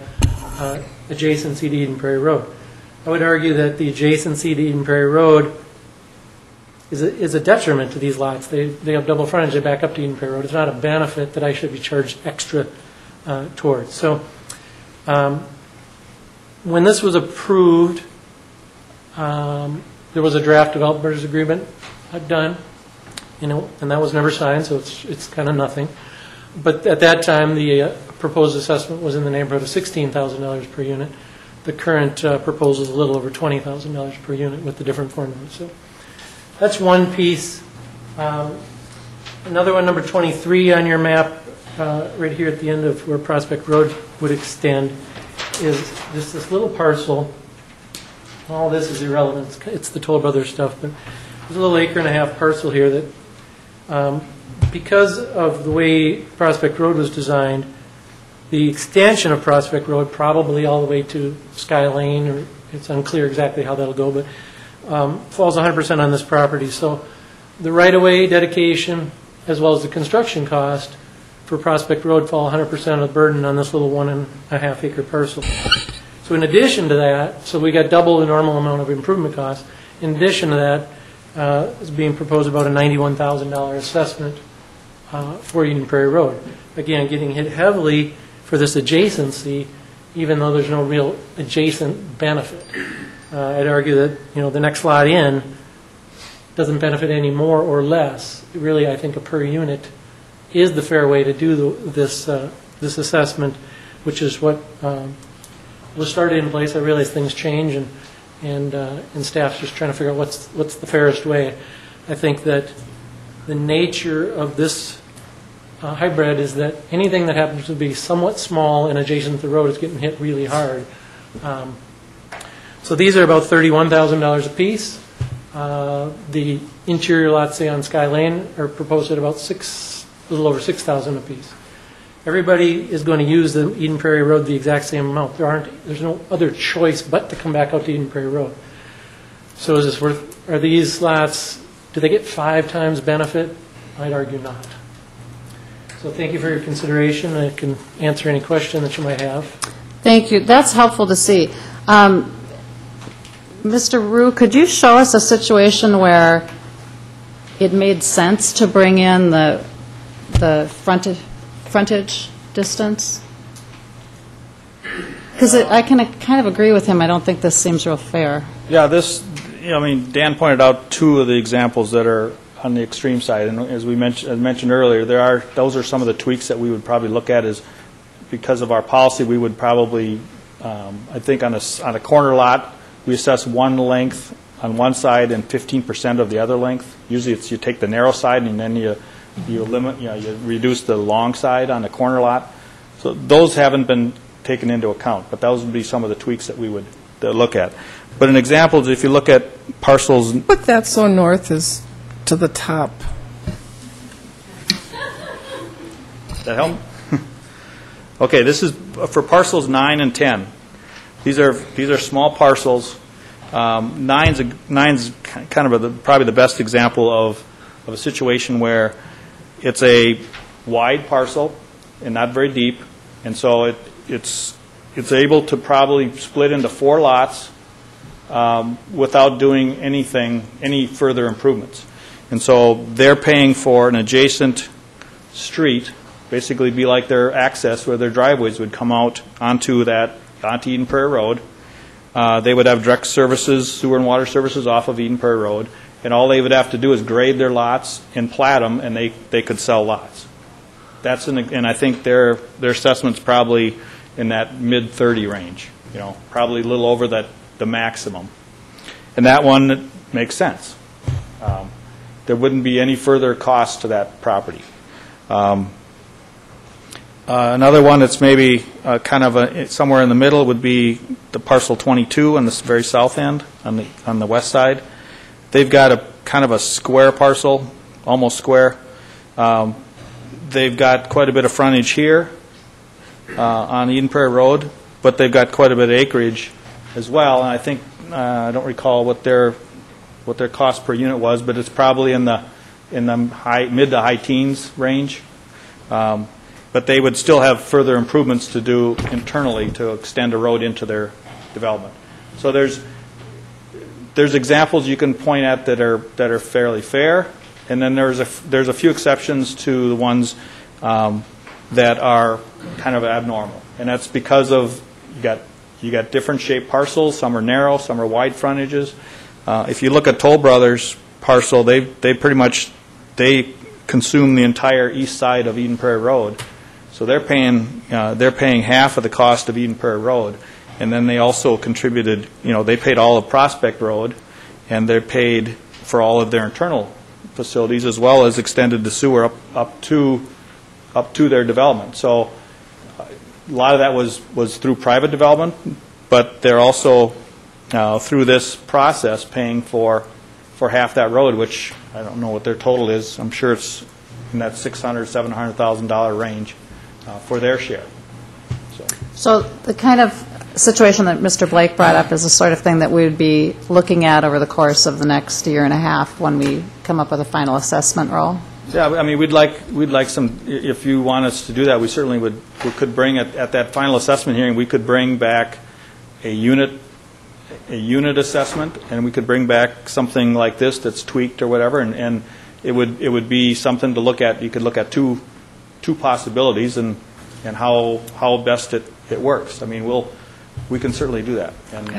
adjacency to Eden Prairie Road. I would argue that the adjacency to Eden Prairie Road is a detriment to these lots. They have double frontage, they back up to Eden Prairie Road. It's not a benefit that I should be charged extra towards. So when this was approved, there was a draft developers agreement done, and that was never signed, so it's kind of nothing. But at that time, the proposed assessment was in the neighborhood of $16,000 per unit. The current proposal is a little over $20,000 per unit with the different formulas. So that's one piece. Another one, number 23 on your map, right here at the end of where Prospect Road would extend, is just this little parcel. All this is irrelevant. It's the Toll Brothers stuff, but there's a little acre-and-a-half parcel here that, because of the way Prospect Road was designed, the extension of Prospect Road probably all the way to Sky Lane, or it's unclear exactly how that'll go, but falls 100% on this property. So the right-of-way dedication, as well as the construction cost for Prospect Road, fall 100% of the burden on this little 1.5 acre parcel. So in addition to that, so we got double the normal amount of improvement costs. In addition to that, is being proposed about a $91,000 assessment for Eden Prairie Road. Again, getting hit heavily for this adjacency, even though there's no real adjacent benefit. I'd argue that the next lot in doesn't benefit any more or less. Really, I think a per unit is the fair way to do this assessment, which is what was started in place. I realize things change, and staff's just trying to figure out what's the fairest way. I think that the nature of this hybrid is that anything that happens to be somewhat small and adjacent to the road is getting hit really hard. So these are about $31,000 a piece. The interior lots, say on Sky Lane, are proposed at about a little over $6,000 a piece. Everybody is going to use the Eden Prairie Road the exact same amount. There's no other choice but to come back out to Eden Prairie Road. So is this worth? Are these lots? Do they get 5 times benefit? I'd argue not. So thank you for your consideration. I can answer any question that you might have. Thank you. That's helpful to see. Mr. Rue, could you show us a situation where it made sense to bring in the frontage distance? Because I can kind of agree with him. I don't think this seems real fair. Yeah, Dan pointed out 2 of the examples that are on the extreme side, and as mentioned earlier, those are some of the tweaks that we would probably look at. Is because of our policy, we would probably, I think, on a corner lot, we assess one length on one side and 15% of the other length. Usually, you take the narrow side and then you reduce the long side on the corner lot. So those haven't been taken into account, but those would be some of the tweaks that we would look at. But an example is if you look at parcels. Put that so north is to the top. Does that help? Okay, this is for parcels 9 and 10. These are small parcels. Nine's kind of probably the best example of a situation where it's a wide parcel and not very deep, and so it's able to probably split into 4 lots without doing any further improvements. And so they're paying for an adjacent street, basically be like their access where their driveways would come out onto Eden Prairie Road. They would have direct services, sewer and water services off of Eden Prairie Road, and all they would have to do is grade their lots and plat them, and they could sell lots. And I think their assessment's probably in that mid-30 range, probably a little over the maximum. And that one makes sense. There wouldn't be any further cost to that property. Another one that's maybe kind of somewhere in the middle would be the parcel 22 on the very south end, on the west side. They've got a kind of a square parcel, almost square. They've got quite a bit of frontage here on Eden Prairie Road, but they've got quite a bit of acreage as well. And I think I don't recall what their cost per unit was, but it's probably in the mid to high teens range. But they would still have further improvements to do internally to extend a road into their development. So there's examples you can point at that are fairly fair, and then there's a few exceptions to the ones that are kind of abnormal, and that's because of you got different shaped parcels. Some are narrow, some are wide frontages. If you look at Toll Brothers parcel, they pretty much consume the entire east side of Eden Prairie Road. So they're paying half of the cost of Eden Prairie Road, and then they also contributed. They paid all of Prospect Road, and they paid for all of their internal facilities as well as extended the sewer up to their development. So a lot of that was through private development, but they're also through this process paying for half that road, which I don't know what their total is. I'm sure it's in that $600,000, $700,000 range for their share. So the kind of situation that Mr. Blake brought up is the sort of thing that we would be looking at over the course of the next year and a half when we come up with a final assessment roll. Yeah, I mean, we'd like some. If you want us to do that, we certainly would. We could bring at that final assessment hearing. We could bring back a unit assessment, and we could bring back something like this that's tweaked or whatever, and it would be something to look at. You could look at two possibilities and how best it works. I mean, we can certainly do that. And,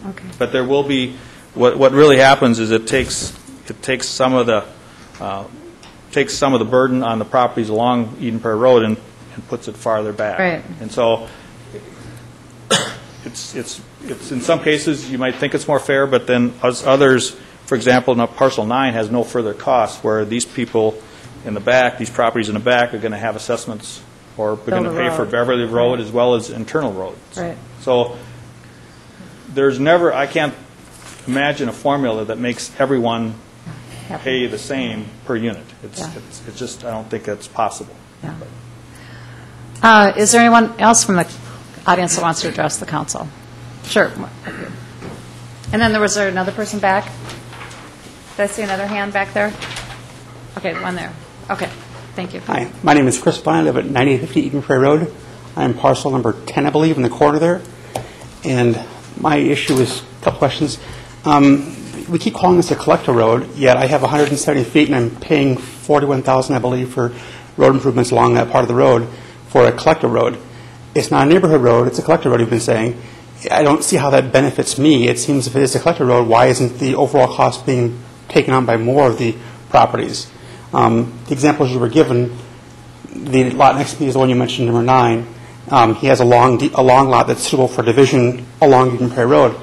okay. But there will be what really happens is it takes some of the burden on the properties along Eden Prairie Road and puts it farther back. Right. And so it's in some cases you might think it's more fair, but then others for example, now parcel 9 has no further cost, where these people in the back, these properties in the back, are going to have assessments, or we're going to pay for Beverly Road as well as internal roads. Right. So there's never, I can't imagine a formula that makes everyone pay the same per unit. It's just, I don't think that's possible. Yeah. Is there anyone else from the audience that wants to address the council? Sure. And then was there another person back? Did I see another hand back there? Okay, one there. Okay, thank you. Hi, my name is Chris Klein. I live at 9850 Eden Prairie Road. I'm parcel number 10, I believe, in the corner there. And my issue is a couple questions. We keep calling this a collector road, yet I have 170 feet and I'm paying $41,000, I believe, for road improvements along that part of the road for a collector road. It's not a neighborhood road, it's a collector road, you've been saying. I don't see how that benefits me. It seems if it is a collector road, why isn't the overall cost being taken on by more of the properties? The examples you were given, the lot next to me is the one you mentioned, number 9. He has a long lot that's suitable for division along Eden Prairie Road.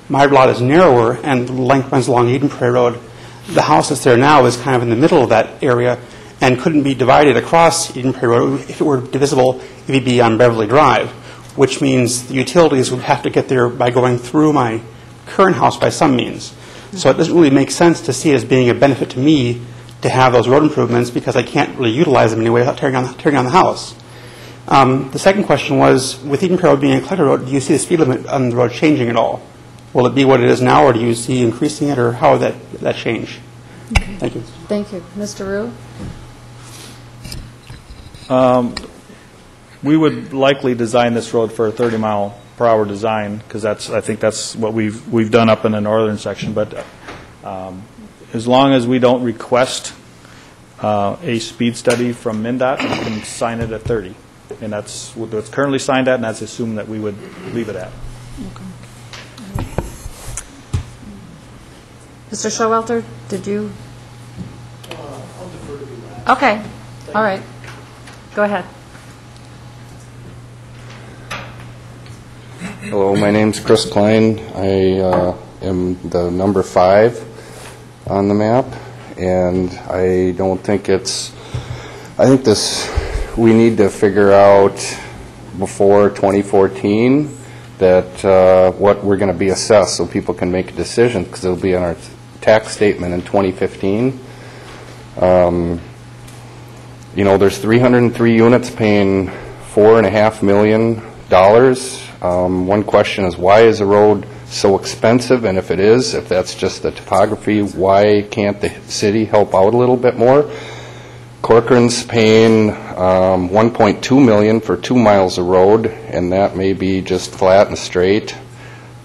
My lot is narrower and the length runs along Eden Prairie Road. The house that's there now is kind of in the middle of that area and couldn't be divided across Eden Prairie Road. If it were divisible, it would be on Beverly Drive, which means the utilities would have to get there by going through my current house by some means. So it doesn't really make sense to see it as being a benefit to me to have those road improvements because I can't really utilize them anyway without tearing on the house. The second question was, with Eden Prairie Road being a collector road, do you see the speed limit on the road changing at all? Will it be what it is now, or do you see increasing it, or how would that change? Okay. Thank you. Thank you. Mr. Rue? We would likely design this road for a 30-mile-per-hour design, because I think that's what we've done up in the northern section. But as long as we don't request a speed study from MnDOT, we can sign it at 30. And that's what it's currently signed at, and that's assumed that we would leave it at. Okay. Mr. Showalter, did you? I'll defer to you. Okay. All right. Go ahead. Hello, my name's Chris Klein. I am the number 5 on the map, and I don't think we need to figure out before 2014 that what we're going to be assessed so people can make a decision, because it'll be on our tax statement in 2015. There's 303 units paying $4.5 million. One question is, why is the road so expensive? And if that's just the topography, why can't the city help out a little bit more? Corcoran's paying $1.2 million for 2 miles of road, and that may be just flat and straight.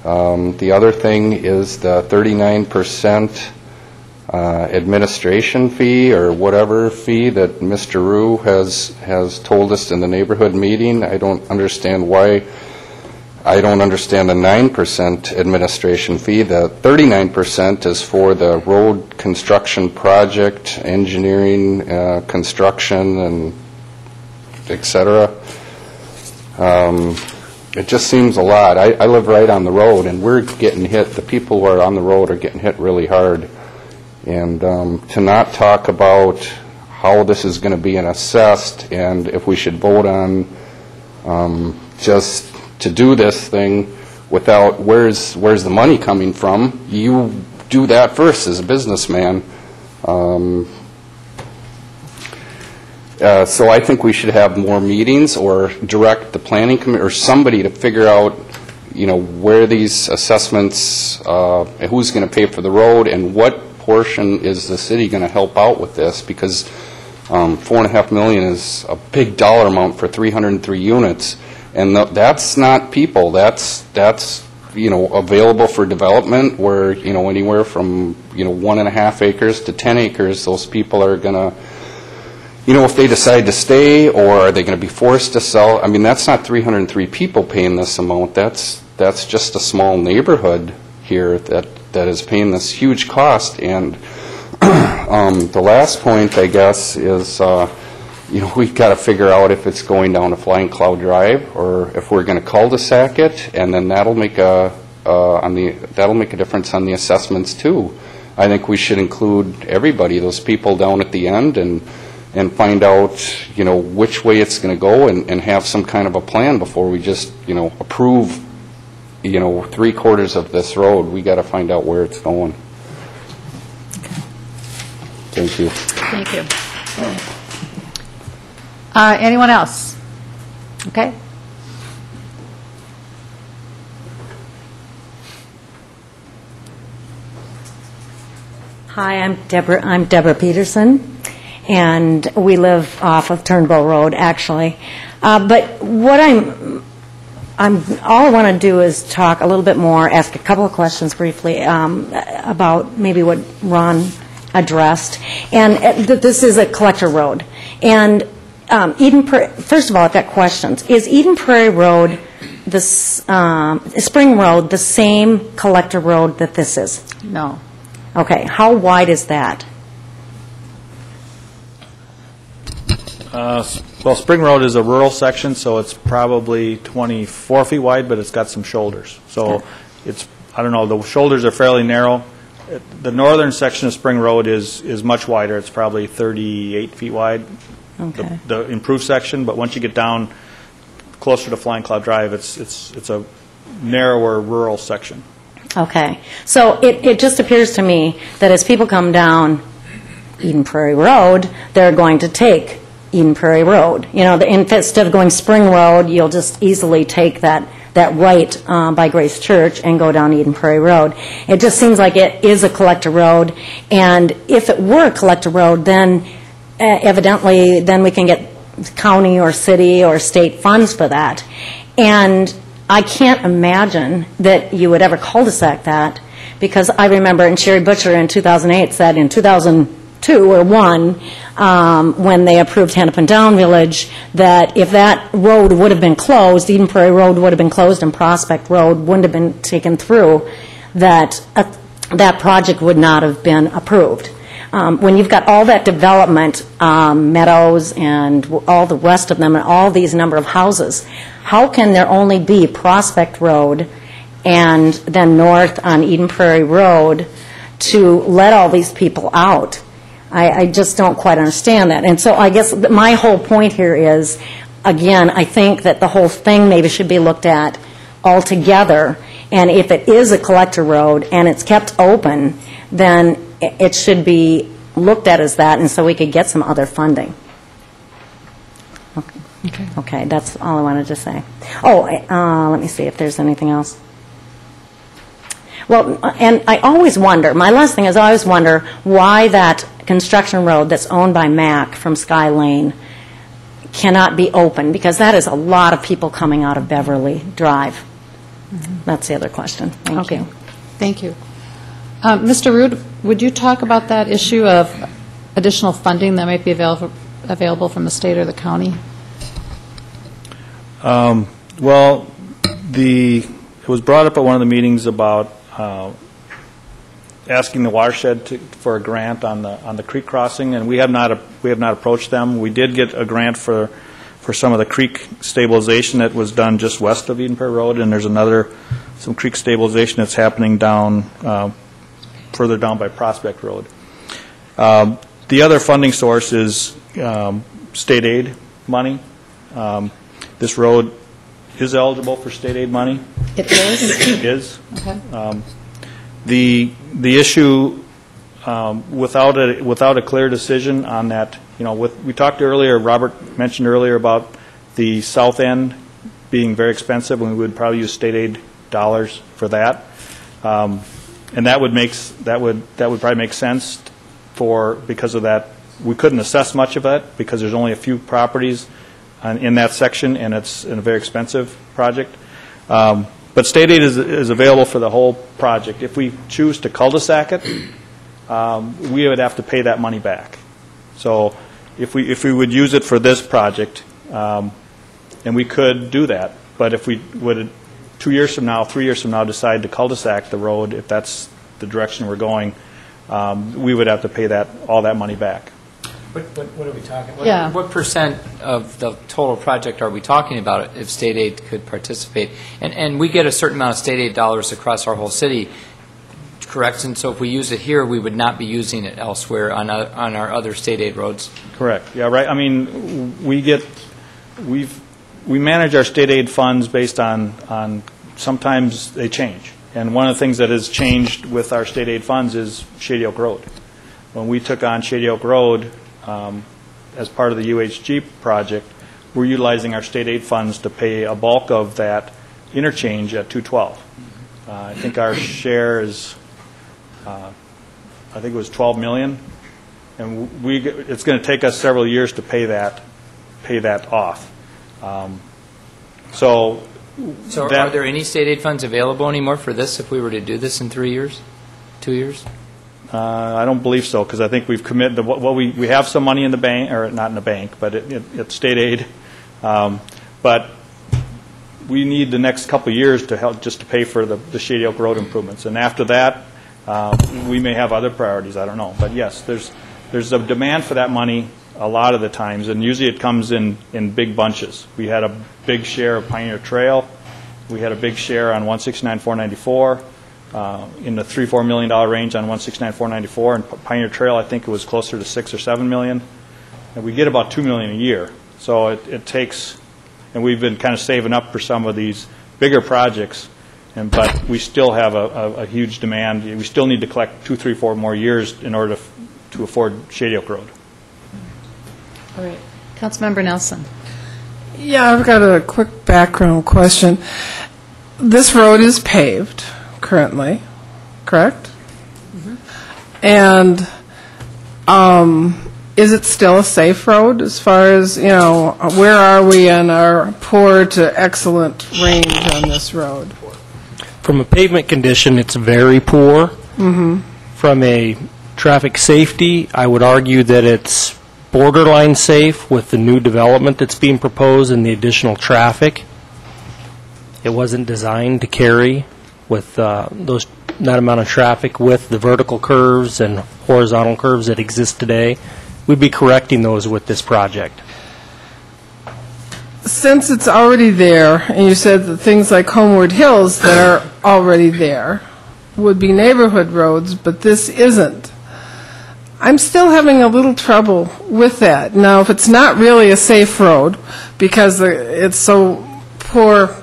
The other thing is the 39% administration fee, or whatever fee that Mr. Rue has told us in the neighborhood meeting. I don't understand the 9% administration fee. The 39% is for the road construction project, engineering, construction, and et cetera. It just seems a lot. I live right on the road, and we're getting hit. The people who are on the road are getting hit really hard. And to not talk about how this is going to be assessed, and if we should vote on just to do this thing without where's the money coming from. You do that first as a businessman. So I think we should have more meetings, or direct the planning committee or somebody to figure out, where these assessments, who's going to pay for the road, and what portion is the city going to help out with this, because $4.5 million is a big dollar amount for 303 units. And that's not people. That's available for development, where anywhere from 1.5 acres to 10 acres, those people are gonna, if they decide to stay, or are they going to be forced to sell? I mean, that's not 303 people paying this amount. That's just a small neighborhood here that is paying this huge cost. And the last point, I guess, is. We've got to figure out if it's going down to Flying Cloud Drive, or if we're going to cul-de-sac it, and then that'll make a difference on the assessments too. I think we should include everybody, those people down at the end, and find out, which way it's going to go, and have some kind of a plan before we just, approve, 3/4 of this road. We got to find out where it's going. Thank you. Thank you. Anyone else? Okay. Hi, I'm Deborah Peterson, and we live off of Turnbow Road, actually. But what all I want to do is talk a little bit more, ask a couple of questions briefly about maybe what Ron addressed, and that this is a collector road. And first of all, I've got questions. Is Eden Prairie Road, Spring Road, the same collector road that this is? No. Okay, how wide is that? Well, Spring Road is a rural section, so it's probably 24 feet wide, but it's got some shoulders. So it's, I don't know, the shoulders are fairly narrow. The northern section of Spring Road is much wider. It's probably 38 feet wide, okay. the improved section, but once you get down closer to Flying Cloud Drive, it's a narrower rural section. Okay, so it just appears to me that as people come down Eden Prairie Road, they're going to take Eden Prairie Road. Instead of going Spring Road, you'll just easily take that right by Grace Church and go down Eden Prairie Road. It just seems like it is a collector road, and if it were a collector road, then evidently then we can get county or city or state funds for that. And I can't imagine that you would ever cul-de-sac that, because I remember, and Sherry Butcher in 2008 said in 2002 or 1, when they approved Hennepin Down Village, that if that road would have been closed, Eden Prairie Road would have been closed and Prospect Road wouldn't have been taken through, that that project would not have been approved. When you've got all that development, meadows and all the rest of them, and all these number of houses, how can there only be Prospect Road and then north on Eden Prairie Road to let all these people out? I just don't quite understand that. And so I guess my whole point here is, again, I think that the whole thing maybe should be looked at all together, and if it is a collector road and it's kept open, then it should be looked at as that, and so we could get some other funding. Okay, that's all I wanted to say. Oh, let me see if there's anything else. Well, and I always wonder, my last thing is I always wonder why that construction road that's owned by MAC from Sky Lane cannot be open, because that is a lot of people coming out of Beverly Drive. That's the other question. Thank you. Thank you. Mr. Rood, would you talk about that issue of additional funding that might be available from the state or the county? Well, it was brought up at one of the meetings about asking the watershed for a grant on the creek crossing, and we have not approached them. We did get a grant for some of the creek stabilization that was done just west of Eden Prairie Road, and there's some creek stabilization that's happening down further down by Prospect Road. The other funding source is state aid money. This road is eligible for state aid money. It is? It is. Okay. The issue without a clear decision on that, we talked earlier, Robert mentioned earlier about the south end being very expensive, and we would probably use state aid dollars for that. And that would probably make sense because of that. We couldn't assess much of that because there's only a few properties in that section, and it's a very expensive project. But state aid is available for the whole project. If we choose to cul-de-sac it, we would have to pay that money back. So if we would use it for this project, and we could do that, but if we would 2 years from now, 3 years from now, decide to cul-de-sac the road, if that's the direction we're going, we would have to pay all that money back. What are we talking about? Yeah. What percent of the total project are we talking about if state aid could participate? And we get a certain amount of state aid dollars across our whole city. correct? And so if we use it here, we would not be using it elsewhere on our other state aid roads? Correct. Yeah, right. I mean, we manage our state aid funds based on sometimes they change. And one of the things that has changed with our state aid funds is Shady Oak Road. When we took on Shady Oak Road as part of the UHG project, we're utilizing our state aid funds to pay a bulk of that interchange at 212. I think our share is, I think it was $12 million, and it's going to take us several years to pay that off. So are there any state aid funds available anymore for this if we were to do this in 3 years, 2 years? I don't believe so, because I think we've committed to what we have some money in the bank, or not in the bank, but it's state aid. But we need the next couple of years to help just to pay for the Shady Oak Road improvements, and after that, we may have other priorities. I don't know, but yes, there's a demand for that money a lot of the times, and usually it comes in big bunches. We had a big share of Pioneer Trail. We had a big share on 169-494. In the $3-4 million range on 169-494, and Pioneer Trail, I think it was closer to $6 or $7 million. And we get about $2 million a year. So it takes, and we've been kind of saving up for some of these bigger projects, but we still have a huge demand. We still need to collect 2, 3, 4 more years in order to afford Shady Oak Road. All right. Councilmember Nelson. Yeah, I've got a quick background question. This road is paved currently, correct? Mm-hmm. And is it still a safe road as far as, where are we in our poor to excellent range on this road? From a pavement condition, it's very poor. Mm-hmm. From a traffic safety, I would argue that it's borderline safe with the new development that's being proposed and the additional traffic. It wasn't designed to carry with that amount of traffic with the vertical curves and horizontal curves that exist today. We'd be correcting those with this project. Since it's already there, and you said that things like Homeward Hills that are already there would be neighborhood roads, but this isn't, I'm still having a little trouble with that. Now, if it's not really a safe road because it's so poor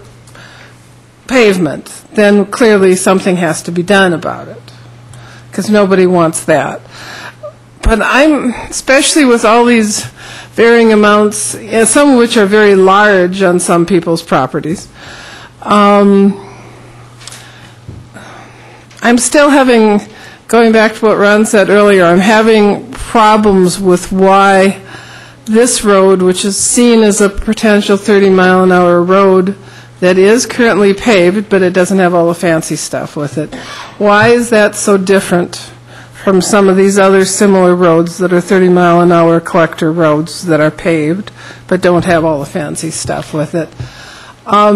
pavement, then clearly something has to be done about it, because nobody wants that. But especially with all these varying amounts, some of which are very large on some people's properties, I'm still going back to what Ron said earlier, I'm having problems with why this road, which is seen as a potential 30-mile-an-hour road, that is currently paved, but it doesn't have all the fancy stuff with it. Why is that so different from some of these other similar roads that are 30-mile-an-hour collector roads that are paved, but don't have all the fancy stuff with it?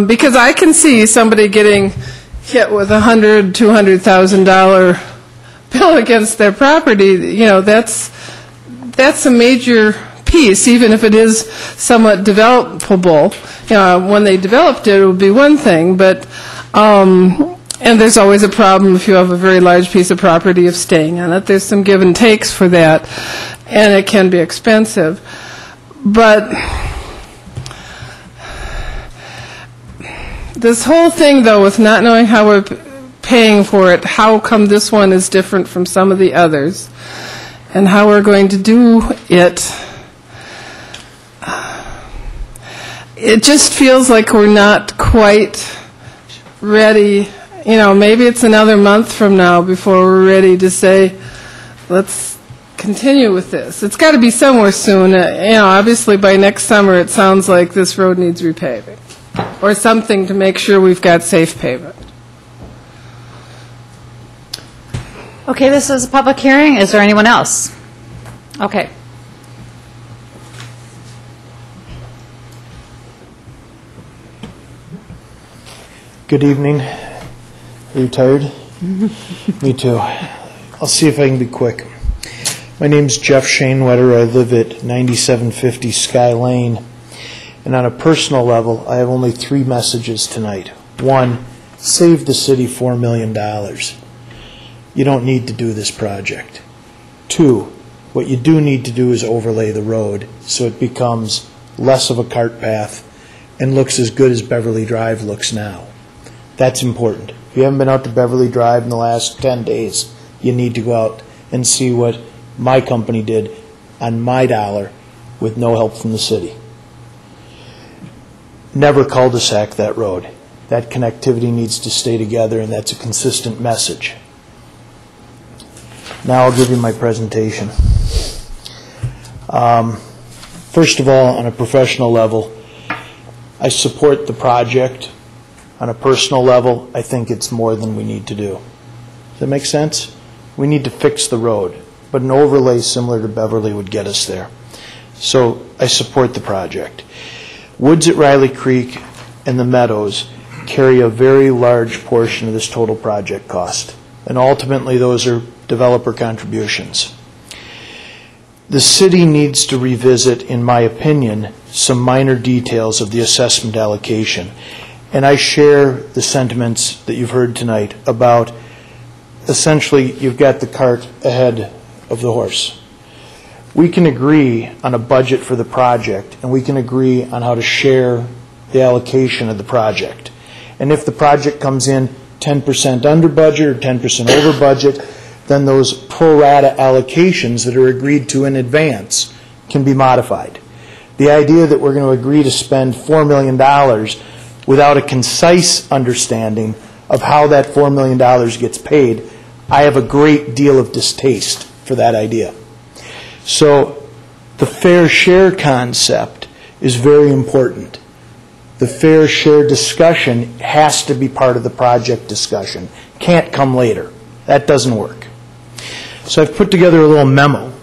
Because I can see somebody getting hit with $100,000, $200,000 bill against their property. That's a major piece, even if it is somewhat developable. When they developed it, it would be one thing, but and there's always a problem if you have a very large piece of property of staying on it. There's some give and takes for that, and it can be expensive. But this whole thing, though, with not knowing how we're paying for it, how come this one is different from some of the others, and how we're going to do it, it just feels like we're not quite ready. Maybe it's another month from now before we're ready to say, let's continue with this. It's got to be somewhere soon. Obviously by next summer it sounds like this road needs repaving or something to make sure we've got safe pavement. Okay, this is a public hearing. Is there anyone else? Okay. Good evening. Are you tired? Me too. I'll see if I can be quick. My name's Jeff Shanewetter. I live at 9750 Sky Lane. And on a personal level, I have only 3 messages tonight. 1, save the city $4 million. you don't need to do this project. 2, what you do need to do is overlay the road so it becomes less of a cart path and looks as good as Beverly Drive looks now. That's important. If you haven't been out to Beverly Drive in the last 10 days, you need to go out and see what my company did on my dollar with no help from the city. Never cul-de-sac that road. That connectivity needs to stay together, and that's a consistent message. Now I'll give you my presentation. First of all, on a professional level, I support the project. On a personal level, I think it's more than we need to do. Does that make sense? We need to fix the road, but an overlay similar to Beverly would get us there. So I support the project. Woods at Riley Creek and the Meadows carry a very large portion of this total project cost, and ultimately those are developer contributions. The city needs to revisit, in my opinion, some minor details of the assessment allocation. And I share the sentiments that you've heard tonight about essentially you've got the cart ahead of the horse. We can agree on a budget for the project, and we can agree on how to share the allocation of the project. And if the project comes in 10% under budget or 10% over budget, then those pro rata allocations that are agreed to in advance can be modified. The idea that we're going to agree to spend $4 million without a concise understanding of how that $4 million gets paid, I have a great deal of distaste for that idea. So the fair share concept is very important. The fair share discussion has to be part of the project discussion. Can't come later. That doesn't work. So I've put together a little memo.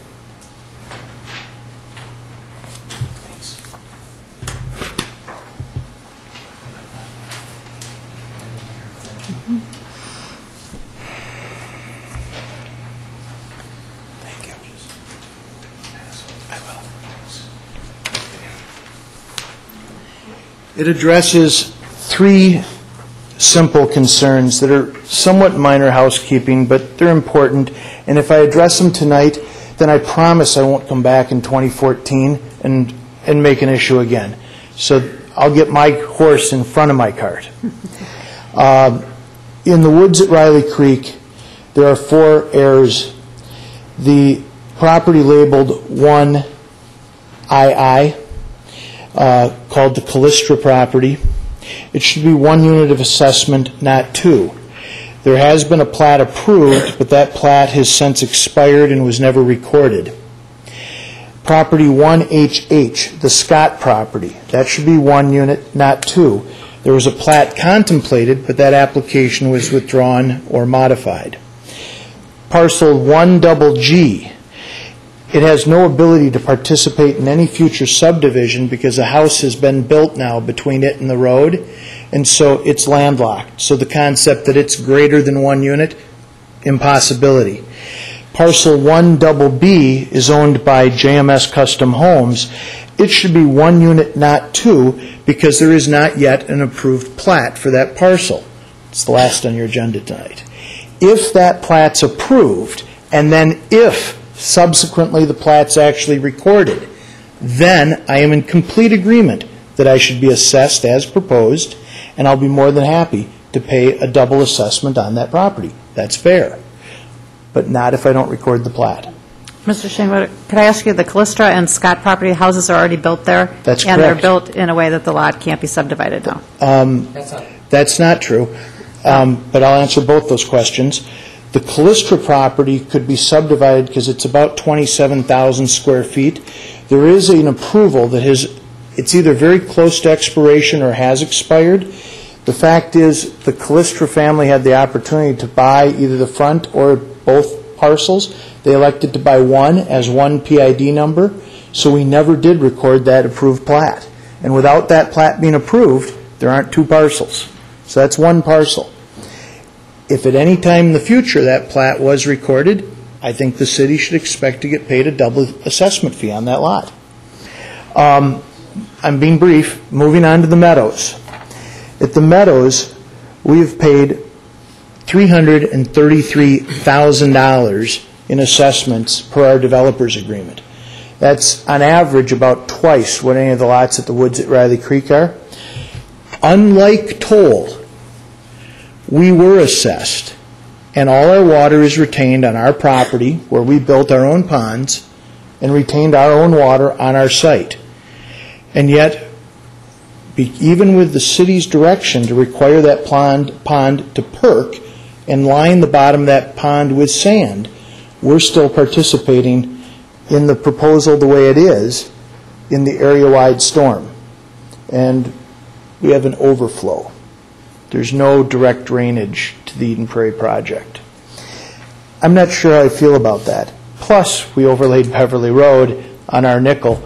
It addresses 3 simple concerns that are somewhat minor housekeeping, but they're important. And if I address them tonight, then I promise I won't come back in 2014 and make an issue again. So I'll get my horse in front of my cart. In the woods at Riley Creek, there are 4 errors. The property labeled 1II, called the Callistra property. It should be 1 unit of assessment, not 2. There has been a plat approved, but that plat has since expired and was never recorded. Property 1HH, the Scott property, that should be 1 unit, not 2. There was a plat contemplated, but that application was withdrawn or modified. Parcel 1GG, it has no ability to participate in any future subdivision because a house has been built now between it and the road, and so it's landlocked. So the concept that it's greater than 1 unit, impossibility. Parcel 1BB is owned by JMS Custom Homes. It should be 1 unit, not 2, because there is not yet an approved plat for that parcel. It's the last on your agenda tonight. If that plat's approved, and then if subsequently the plat's actually recorded, then I am in complete agreement that I should be assessed as proposed, and I'll be more than happy to pay a double assessment on that property. That's fair. But not if I don't record the plat. Mr. Shane, could I ask you, the Callistra and Scott property houses are already built there? That's and correct. They're built in a way that the lot can't be subdivided now? That's not true, but I'll answer both those questions. The Callistra property could be subdivided because it's about 27,000 square feet. There is an approval that it's either very close to expiration or has expired. The fact is the Callistra family had the opportunity to buy either the front or both parcels. They elected to buy one as one PID number, so we never did record that approved plat. And without that plat being approved, there aren't 2 parcels. So that's 1 parcel. If at any time in the future that plat was recorded, I think the city should expect to get paid a double assessment fee on that lot. I'm being brief. Moving on to the Meadows. At the Meadows, we have paid $333,000 in assessments per our developer's agreement. That's on average about twice what any of the lots at the woods at Riley Creek are. Unlike Toll, we were assessed, and all our water is retained on our property where we built our own ponds and retained our own water on our site. And yet, even with the city's direction to require that pond to perk and line the bottom of that pond with sand, we're still participating in the proposal the way it is in the area-wide storm. And we have an overflow. There's no direct drainage to the Eden Prairie project. I'm not sure how I feel about that. Plus, we overlaid Beverly Road on our nickel.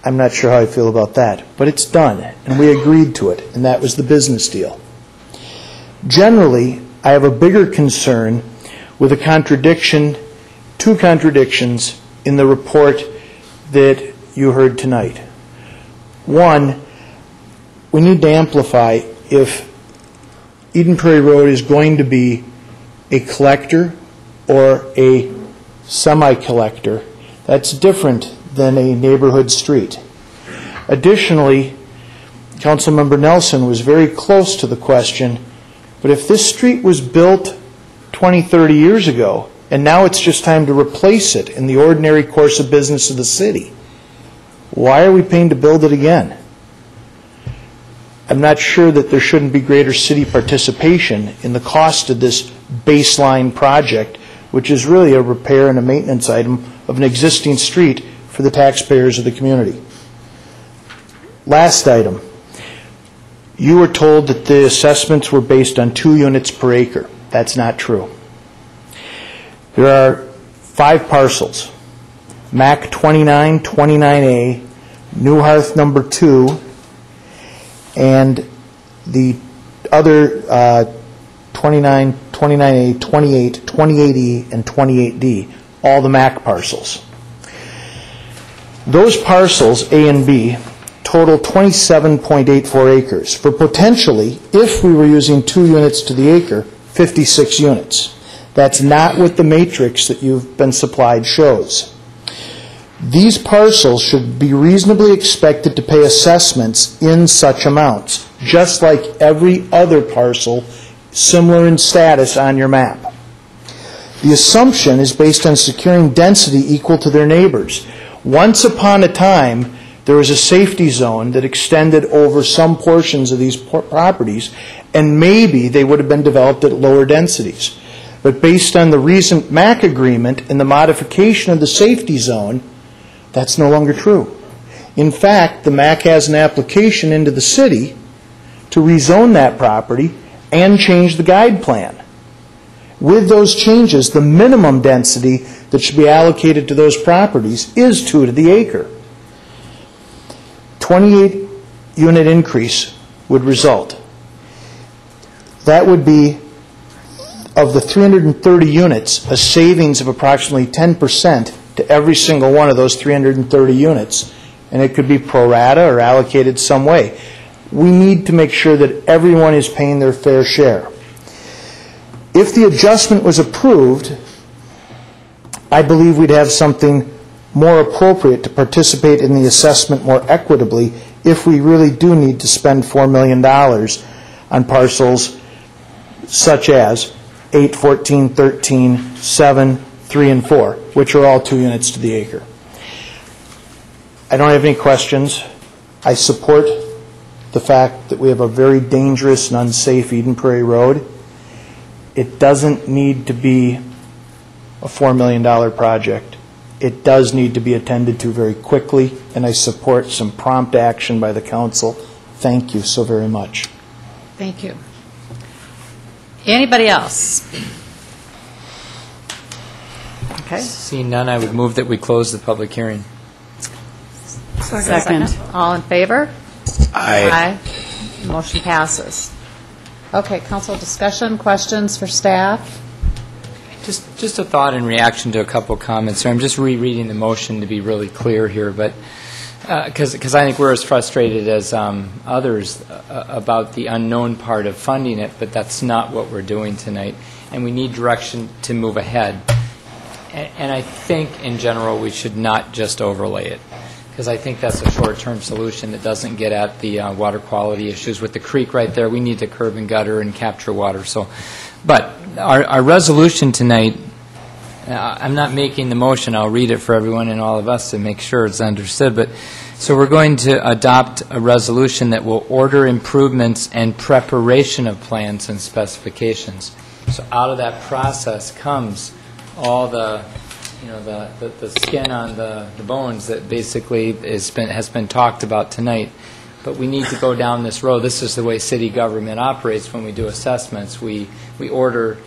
I'm not sure how I feel about that. But it's done, and we agreed to it, and that was the business deal. Generally, I have a bigger concern with a contradiction, two contradictions in the report that you heard tonight. One, we need to amplify if Eden Prairie Road is going to be a collector or a semi-collector. That's different than a neighborhood street. Additionally, Councilmember Nelson was very close to the question, but if this street was built 20, 30 years ago, and now it's just time to replace it in the ordinary course of business of the city, why are we paying to build it again? I'm not sure that there shouldn't be greater city participation in the cost of this baseline project, which is really a repair and a maintenance item of an existing street for the taxpayers of the community. Last item. You were told that the assessments were based on 2 units per acre. That's not true. There are 5 parcels. MAC 29, 29A, Newharth number 2, and the other 29, 29A, 28, 28E, and 28D, all the MAC parcels. Those parcels, A and B, total 27.84 acres for potentially, if we were using 2 units to the acre, 56 units. That's not what the matrix that you've been supplied shows. These parcels should be reasonably expected to pay assessments in such amounts, just like every other parcel similar in status on your map. The assumption is based on securing density equal to their neighbors. Once upon a time, there was a safety zone that extended over some portions of these properties, and maybe they would have been developed at lower densities. But based on the recent MAC agreement and the modification of the safety zone, that's no longer true. In fact, the MAC has an application into the city to rezone that property and change the guide plan. With those changes, the minimum density that should be allocated to those properties is 2 to the acre. 28-unit increase would result. That would be, of the 330 units, a savings of approximately 10% to every single one of those 330 units, and it could be pro rata or allocated some way. We need to make sure that everyone is paying their fair share. If the adjustment was approved, I believe we'd have something more appropriate to participate in the assessment more equitably if we really do need to spend $4 million on parcels such as 8, 14, 13, 7, 3, and 4, which are all 2 units to the acre. I don't have any questions. I support the fact that we have a very dangerous and unsafe Eden Prairie Road. It doesn't need to be a $4 million project. It does need to be attended to very quickly, and I support some prompt action by the council. Thank you so very much. Thank you. Anybody else? Okay. Seeing none, I would move that we close the public hearing. Second. All in favor? Aye. Motion passes. Okay, council discussion, questions for staff? Just a thought in reaction to a couple of comments. So I'm just rereading the motion to be really clear here, but because I think we're as frustrated as others about the unknown part of funding it, but that's not what we're doing tonight, and we need direction to move ahead. And I think, in general, we should not just overlay it, because I think that's a short-term solution that doesn't get at the water quality issues. With the creek right there, we need to curb and gutter and capture water. So, but our resolution tonight, I'm not making the motion. I'll read it for everyone and all of us to make sure it's understood. But so we're going to adopt a resolution that will order improvements and preparation of plans and specifications. So out of that process comes all the, the skin on the bones that basically has been talked about tonight. But we need to go down this road. This is the way city government operates when we do assessments. We order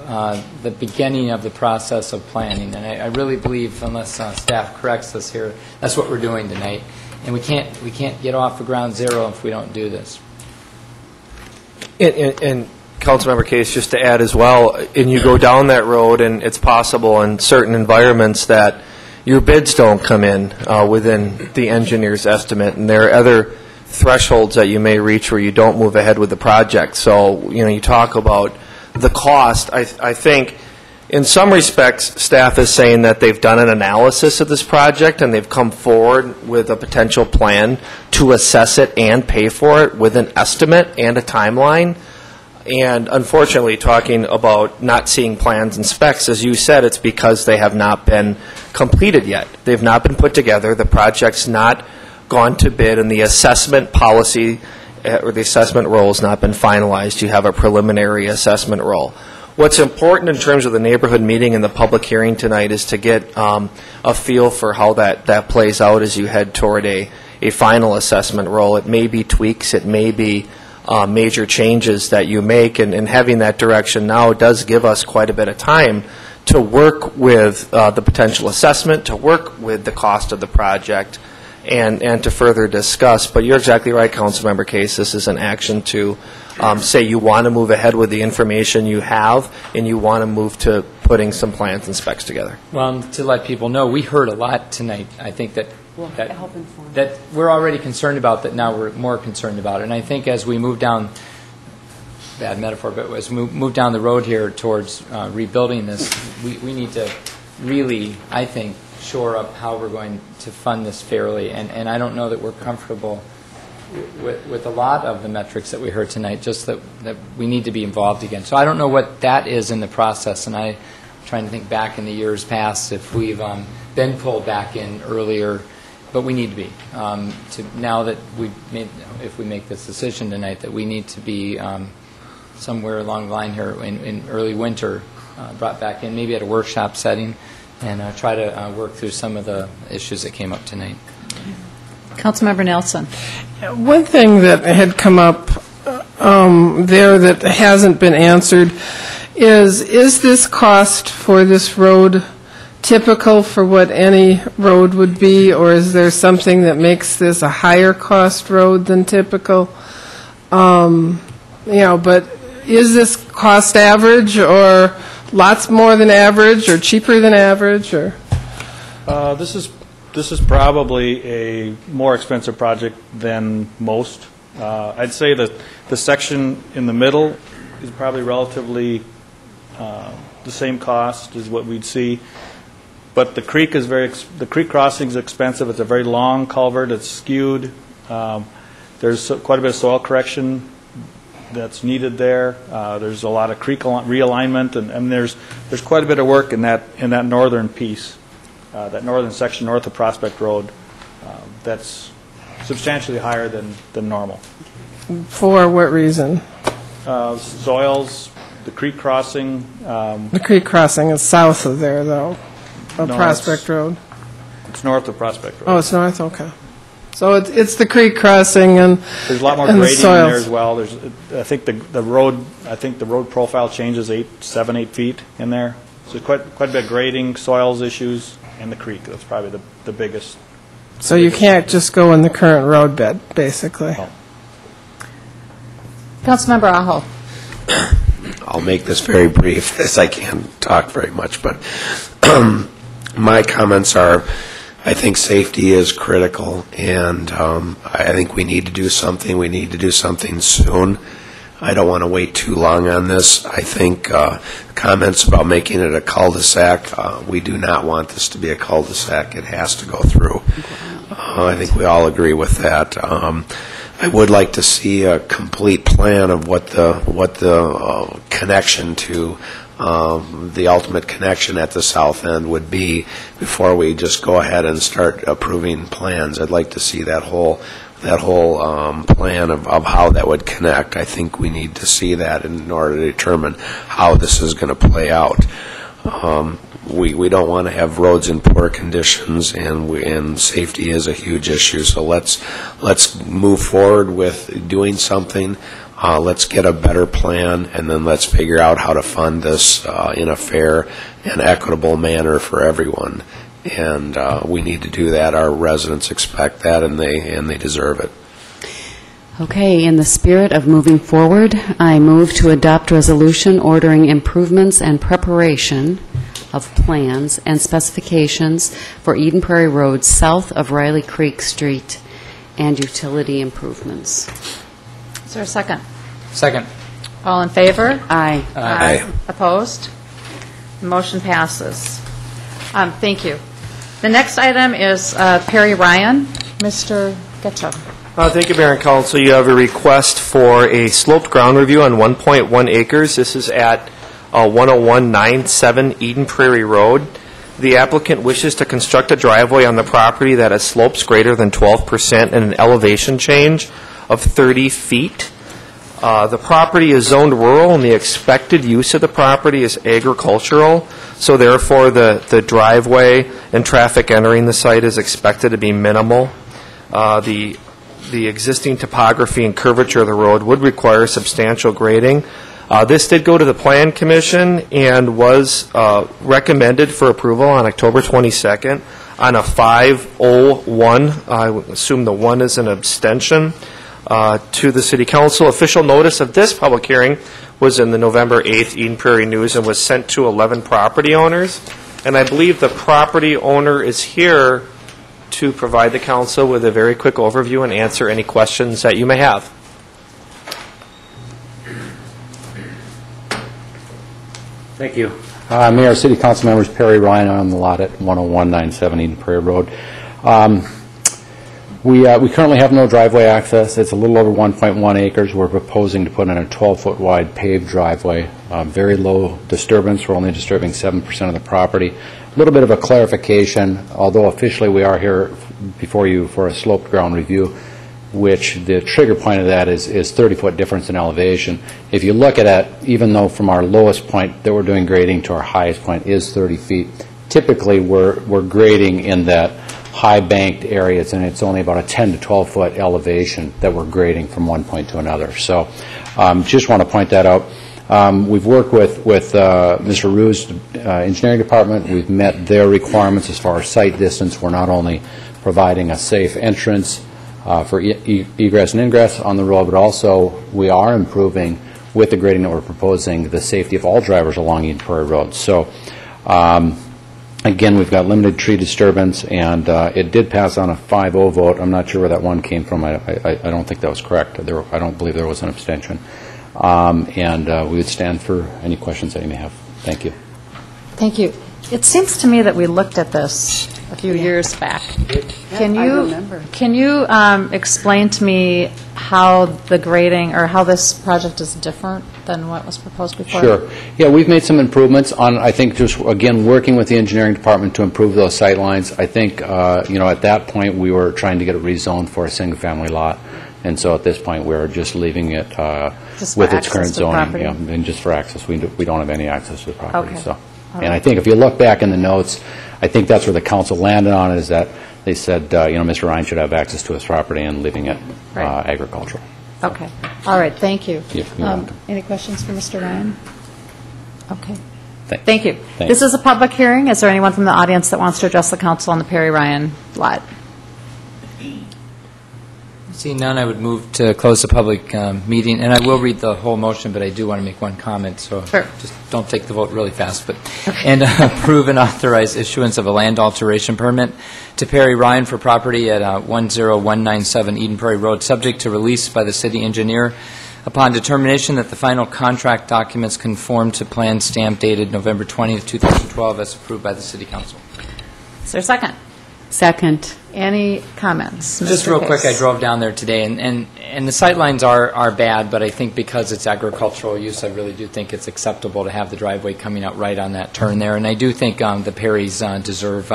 the beginning of the process of planning. And I really believe, unless staff corrects us here, that's what we're doing tonight. And we can't get off of ground zero if we don't do this. And Councilmember Case, just to add as well, and you go down that road, and it's possible in certain environments that your bids don't come in within the engineer's estimate, and there are other thresholds that you may reach where you don't move ahead with the project. So, you talk about the cost. I think in some respects, staff is saying that they've done an analysis of this project and they've come forward with a potential plan to assess it and pay for it with an estimate and a timeline. And unfortunately, talking about not seeing plans and specs, as you said, it's because they have not been completed yet. They've not been put together. The project's not gone to bid, and the assessment policy or the assessment role has not been finalized. You have a preliminary assessment role. What's important in terms of the neighborhood meeting and the public hearing tonight is to get a feel for how that plays out as you head toward a final assessment role. It may be tweaks. It may be major changes that you make, and having that direction now does give us quite a bit of time to work with the potential assessment, to work with the cost of the project, and to further discuss. But you're exactly right, Councilmember Case. This is an action to say you want to move ahead with the information you have, and you want to move to putting some plans and specs together. Well, to let people know, we heard a lot tonight. I think that we're already concerned about, that now we're more concerned about. And I think as we move down, bad metaphor, but as we move down the road here towards rebuilding this, we need to really, I think, shore up how we're going to fund this fairly. And I don't know that we're comfortable with a lot of the metrics that we heard tonight, just that we need to be involved again. So I don't know what that is in the process, and I'm trying to think back in the years past if we've been pulled back in earlier. But we need to be. Now that if we make this decision tonight, that we need to be somewhere along the line here in early winter, brought back in, maybe at a workshop setting, and try to work through some of the issues that came up tonight. Councilmember Nelson. One thing that had come up there that hasn't been answered is this cost for this road typical for what any road would be, or is there something that makes this a higher cost road than typical? But is this cost average, or lots more than average, or cheaper than average, or? This is probably a more expensive project than most. I'd say that the section in the middle is probably relatively the same cost as what we'd see. But the creek is the creek crossing is expensive. It's a very long culvert. It's skewed. There's quite a bit of soil correction that's needed there. There's a lot of creek realignment, and there's quite a bit of work in that northern piece, that northern section north of Prospect Road. That's substantially higher than normal. For what reason? Soils, the creek crossing. The creek crossing is south of there, though. Of Prospect Road? It's north of Prospect Road. Oh, it's north? Okay. So it's the creek crossing and there's a lot more grading in there as well. I think the road profile changes 7-8 feet in there. So quite a bit of grading, soils issues, and the creek. That's probably the biggest. So you can't just go in the current road bed, basically. No. Councilmember Aho. I'll make this very brief, as I can't talk very much, but my comments are, I think safety is critical, and I think we need to do something. We need to do something soon. I don't want to wait too long on this. I think comments about making it a cul-de-sac, we do not want this to be a cul-de-sac. It has to go through. I think we all agree with that. I would like to see a complete plan of what the connection to the ultimate connection at the south end would be before we just go ahead and start approving plans. I'd like to see that whole plan of how that would connect. I think we need to see that in order to determine how this is going to play out. We don't want to have roads in poor conditions, and safety is a huge issue. So let's move forward with doing something. Let's get a better plan, and then let's figure out how to fund this in a fair and equitable manner for everyone. And we need to do that. Our residents expect that, and they deserve it. Okay, in the spirit of moving forward, I move to adopt resolution ordering improvements and preparation of plans and specifications for Eden Prairie Road south of Riley Creek Street and utility improvements. Is there a second? Second. All in favor? Aye. Aye. Opposed? The motion passes. Thank you. The next item is Perry Ryan. Mr. Getchell. Thank you, Mayor and Council. You have a request for a sloped ground review on 1.1 acres. This is at 10197 Eden Prairie Road. The applicant wishes to construct a driveway on the property that has slopes greater than 12% and an elevation change of 30 feet. The property is zoned rural, and the expected use of the property is agricultural, so therefore the driveway and traffic entering the site is expected to be minimal. The existing topography and curvature of the road would require substantial grading. This did go to the Plan Commission and was recommended for approval on October 22nd on a 501. I would assume the 1 is an abstention to the City Council. Official notice of this public hearing was in the November 8th Eden Prairie News and was sent to 11 property owners. And I believe the property owner is here to provide the council with a very quick overview and answer any questions that you may have. Thank you. Mayor, City Council members, Perry Ryan on the lot at 10197 Eden Prairie Road. We currently have no driveway access. It's a little over 1.1 acres. We're proposing to put in a 12-foot wide paved driveway. Very low disturbance. We're only disturbing 7% of the property. A little bit of a clarification, although officially we are here before you for a sloped ground review, which the trigger point of that is 30-foot difference in elevation. If you look at it, even though from our lowest point that we're doing grading to our highest point is 30 feet, typically we're grading in that high banked areas, and it's only about a 10 to 12-foot elevation that we're grading from one point to another. So just want to point that out. We've worked with Mr. Rue's engineering department. We've met their requirements as far as site distance. We're not only providing a safe entrance for egress and ingress on the road, but also we are improving with the grading that we're proposing the safety of all drivers along Eden Prairie Road. So again, we've got limited tree disturbance, and it did pass on a 5-0 vote. I'm not sure where that one came from. I don't think that was correct. I don't believe there was an abstention. And we would stand for any questions that you may have. Thank you. Thank you. It seems to me that we looked at this a few years back. Can you explain to me how the grading or how this project is different than what was proposed before? Sure. Yeah, we've made some improvements on, I think, just, again, working with the engineering department to improve those sight lines. I think, at that point, we were trying to get it rezoned for a single-family lot. And so at this point, we're just leaving it with its current zoning. Yeah, and just for access. We don't have any access to the property. Okay. So. And I think if you look back in the notes, I think that's where the council landed on, is that they said, Mr. Ryan should have access to his property and leaving it agricultural. So. Okay. All right. Thank you. You're welcome. Any questions for Mr. Ryan? Okay. Thank you. Thanks. This is a public hearing. Is there anyone from the audience that wants to address the council on the Perry Ryan lot? Seeing none, I would move to close the public meeting, and I will read the whole motion, but I do want to make one comment, so just don't take the vote really fast. And approve and authorize issuance of a land alteration permit to Perry Ryan for property at 10197 Eden Prairie Road, subject to release by the city engineer upon determination that the final contract documents conform to plan stamp dated November 20th, 2012, as approved by the City Council. Is there a second? Second. Any comments? Just Mr. real Case? quick, I drove down there today, and the sightlines are bad, but I think because it's agricultural use, I really do think it's acceptable to have the driveway coming out right on that turn there. And I do think the Perrys deserve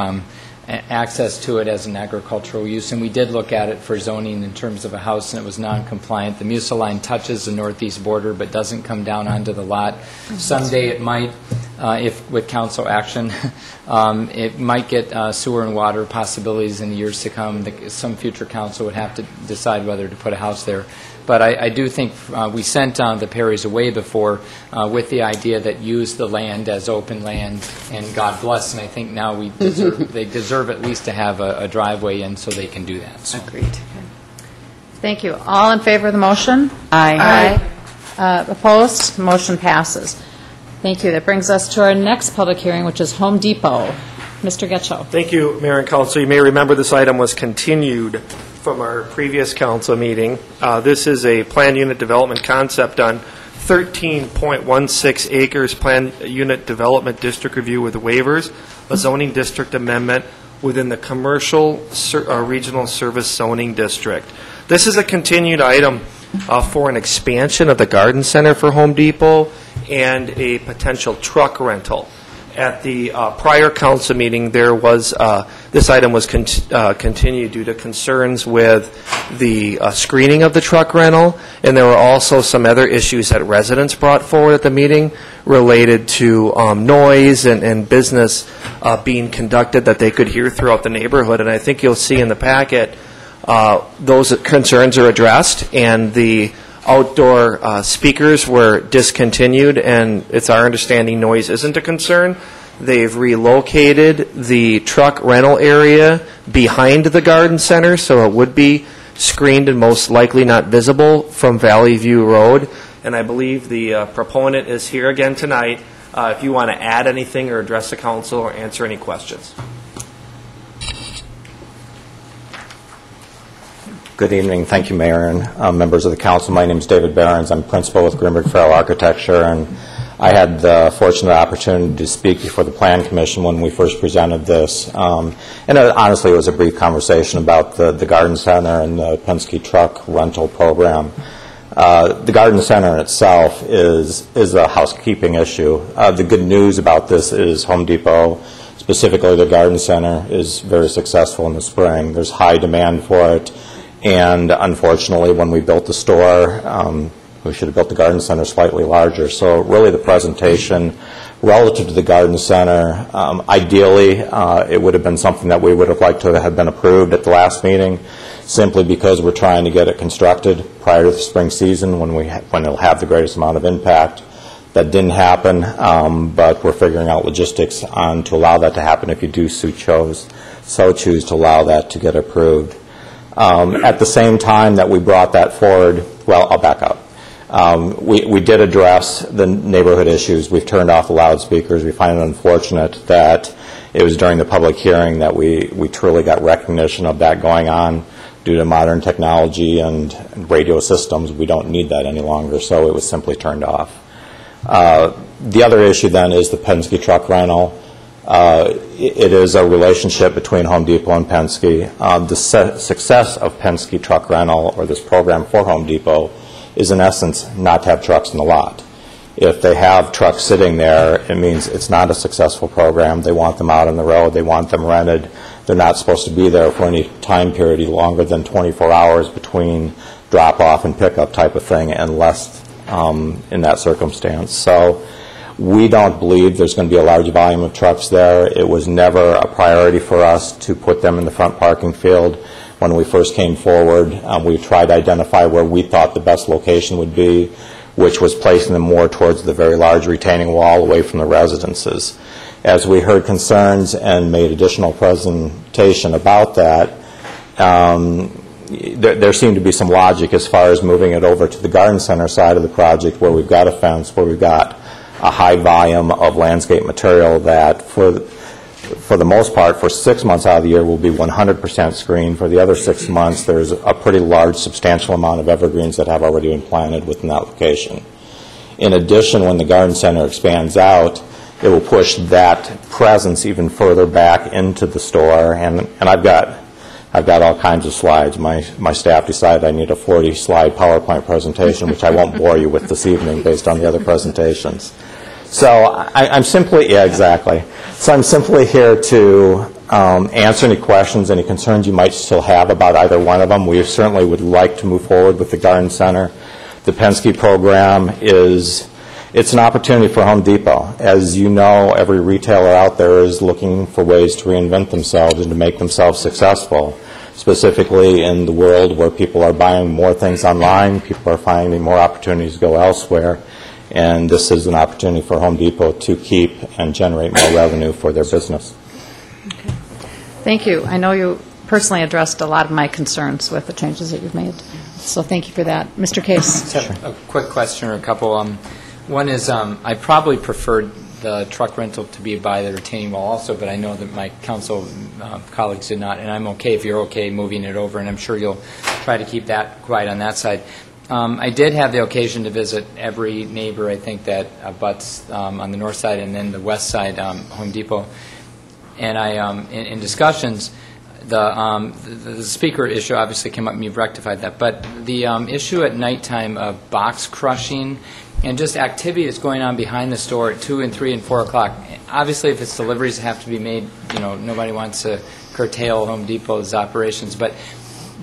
access to it as an agricultural use, and we did look at it for zoning in terms of a house, and it was non-compliant. The Musa line touches the northeast border but doesn't come down onto the lot. Someday it might, if with council action, it might get sewer and water possibilities in the years to come. Some future council would have to decide whether to put a house there. But I do think we sent the Perrys away before with the idea that use the land as open land, and God bless, and I think now they deserve at least to have a driveway in so they can do that. So. Agreed. Thank you. All in favor of the motion? Aye. Opposed? The motion passes. Thank you. That brings us to our next public hearing, which is Home Depot. Mr. Getchell. Thank you, Mayor and Council. You may remember this item was continued from our previous council meeting. This is a planned unit development concept on 13.16 acres planned unit development district review with waivers, a zoning district amendment within the commercial regional service zoning district. This is a continued item for an expansion of the garden center for Home Depot and a potential truck rental. At the prior council meeting, there was this item was continued due to concerns with the screening of the truck rental, and there were also some other issues that residents brought forward at the meeting related to noise and business being conducted that they could hear throughout the neighborhood. And I think you'll see in the packet those concerns are addressed, and the outdoor speakers were discontinued, and it's our understanding noise isn't a concern. They've relocated the truck rental area behind the garden center, so it would be screened and most likely not visible from Valley View Road. And I believe the proponent is here again tonight if you want to add anything or address the council or answer any questions. Good evening. Thank you, Mayor and members of the council. My name is David Behrens. I'm principal with Greenberg Farrell Architecture, and I had the fortunate opportunity to speak before the Plan Commission when we first presented this. Honestly, it was a brief conversation about the garden center and the Penske truck rental program. The garden center in itself is a housekeeping issue. The good news about this is Home Depot, specifically the garden center, is very successful in the spring. There's high demand for it. And unfortunately, when we built the store, we should have built the garden center slightly larger. So really the presentation relative to the garden center, ideally it would have been something that we would have liked to have been approved at the last meeting, simply because we're trying to get it constructed prior to the spring season when it'll have the greatest amount of impact. That didn't happen, but we're figuring out logistics on to allow that to happen if you do so choose to allow that to get approved. At the same time that we brought that forward, well, I'll back up. We did address the neighborhood issues. We've turned off the loudspeakers. We find it unfortunate that it was during the public hearing that we truly got recognition of that going on. Due to modern technology and radio systems, we don't need that any longer, so it was simply turned off. The other issue then is the Penske truck rental. It is a relationship between Home Depot and Penske. The success of Penske truck rental, or this program for Home Depot, is in essence not to have trucks in the lot. If they have trucks sitting there, it means it's not a successful program. They want them out on the road. They want them rented. They're not supposed to be there for any time period longer than 24 hours between drop-off and pickup type of thing, and less in that circumstance. So we don't believe there's going to be a large volume of trucks there. It was never a priority for us to put them in the front parking field. When we first came forward, we tried to identify where we thought the best location would be, which was placing them more towards the very large retaining wall away from the residences. As we heard concerns and made additional presentation about that, there seemed to be some logic as far as moving it over to the garden center side of the project where we've got a fence, where we've got a high volume of landscape material that for the most part, for 6 months out of the year, will be 100% screened. For the other 6 months, there's a pretty large, substantial amount of evergreens that have already been planted within that location. In addition, when the garden center expands out, it will push that presence even further back into the store. And I've got all kinds of slides. My staff decided I need a 40-slide PowerPoint presentation, which I won't bore you with this evening based on the other presentations. So I'm simply, yeah, exactly. So I'm simply here to answer any questions, any concerns you might still have about either one of them. We certainly would like to move forward with the garden center. The Penske program it's an opportunity for Home Depot. As you know, every retailer out there is looking for ways to reinvent themselves and to make themselves successful, specifically in the world where people are buying more things online, people are finding more opportunities to go elsewhere, and this is an opportunity for Home Depot to keep and generate more revenue for their business. Okay. Thank you. I know you personally addressed a lot of my concerns with the changes that you've made, so thank you for that. Mr. Case. A quick question or a couple. One is I probably preferred the truck rental to be by the retaining wall also, but I know that my council colleagues did not, and I'm okay if you're okay moving it over, and I'm sure you'll try to keep that quiet on that side. I did have the occasion to visit every neighbor, I think, that abuts on the north side and then the west side, Home Depot, and I, in discussions, the speaker issue obviously came up, and you've rectified that, but the issue at nighttime of box crushing and just activity that's going on behind the store at 2 and 3 and 4 o'clock. Obviously, if it's deliveries that have to be made, nobody wants to curtail Home Depot's operations. But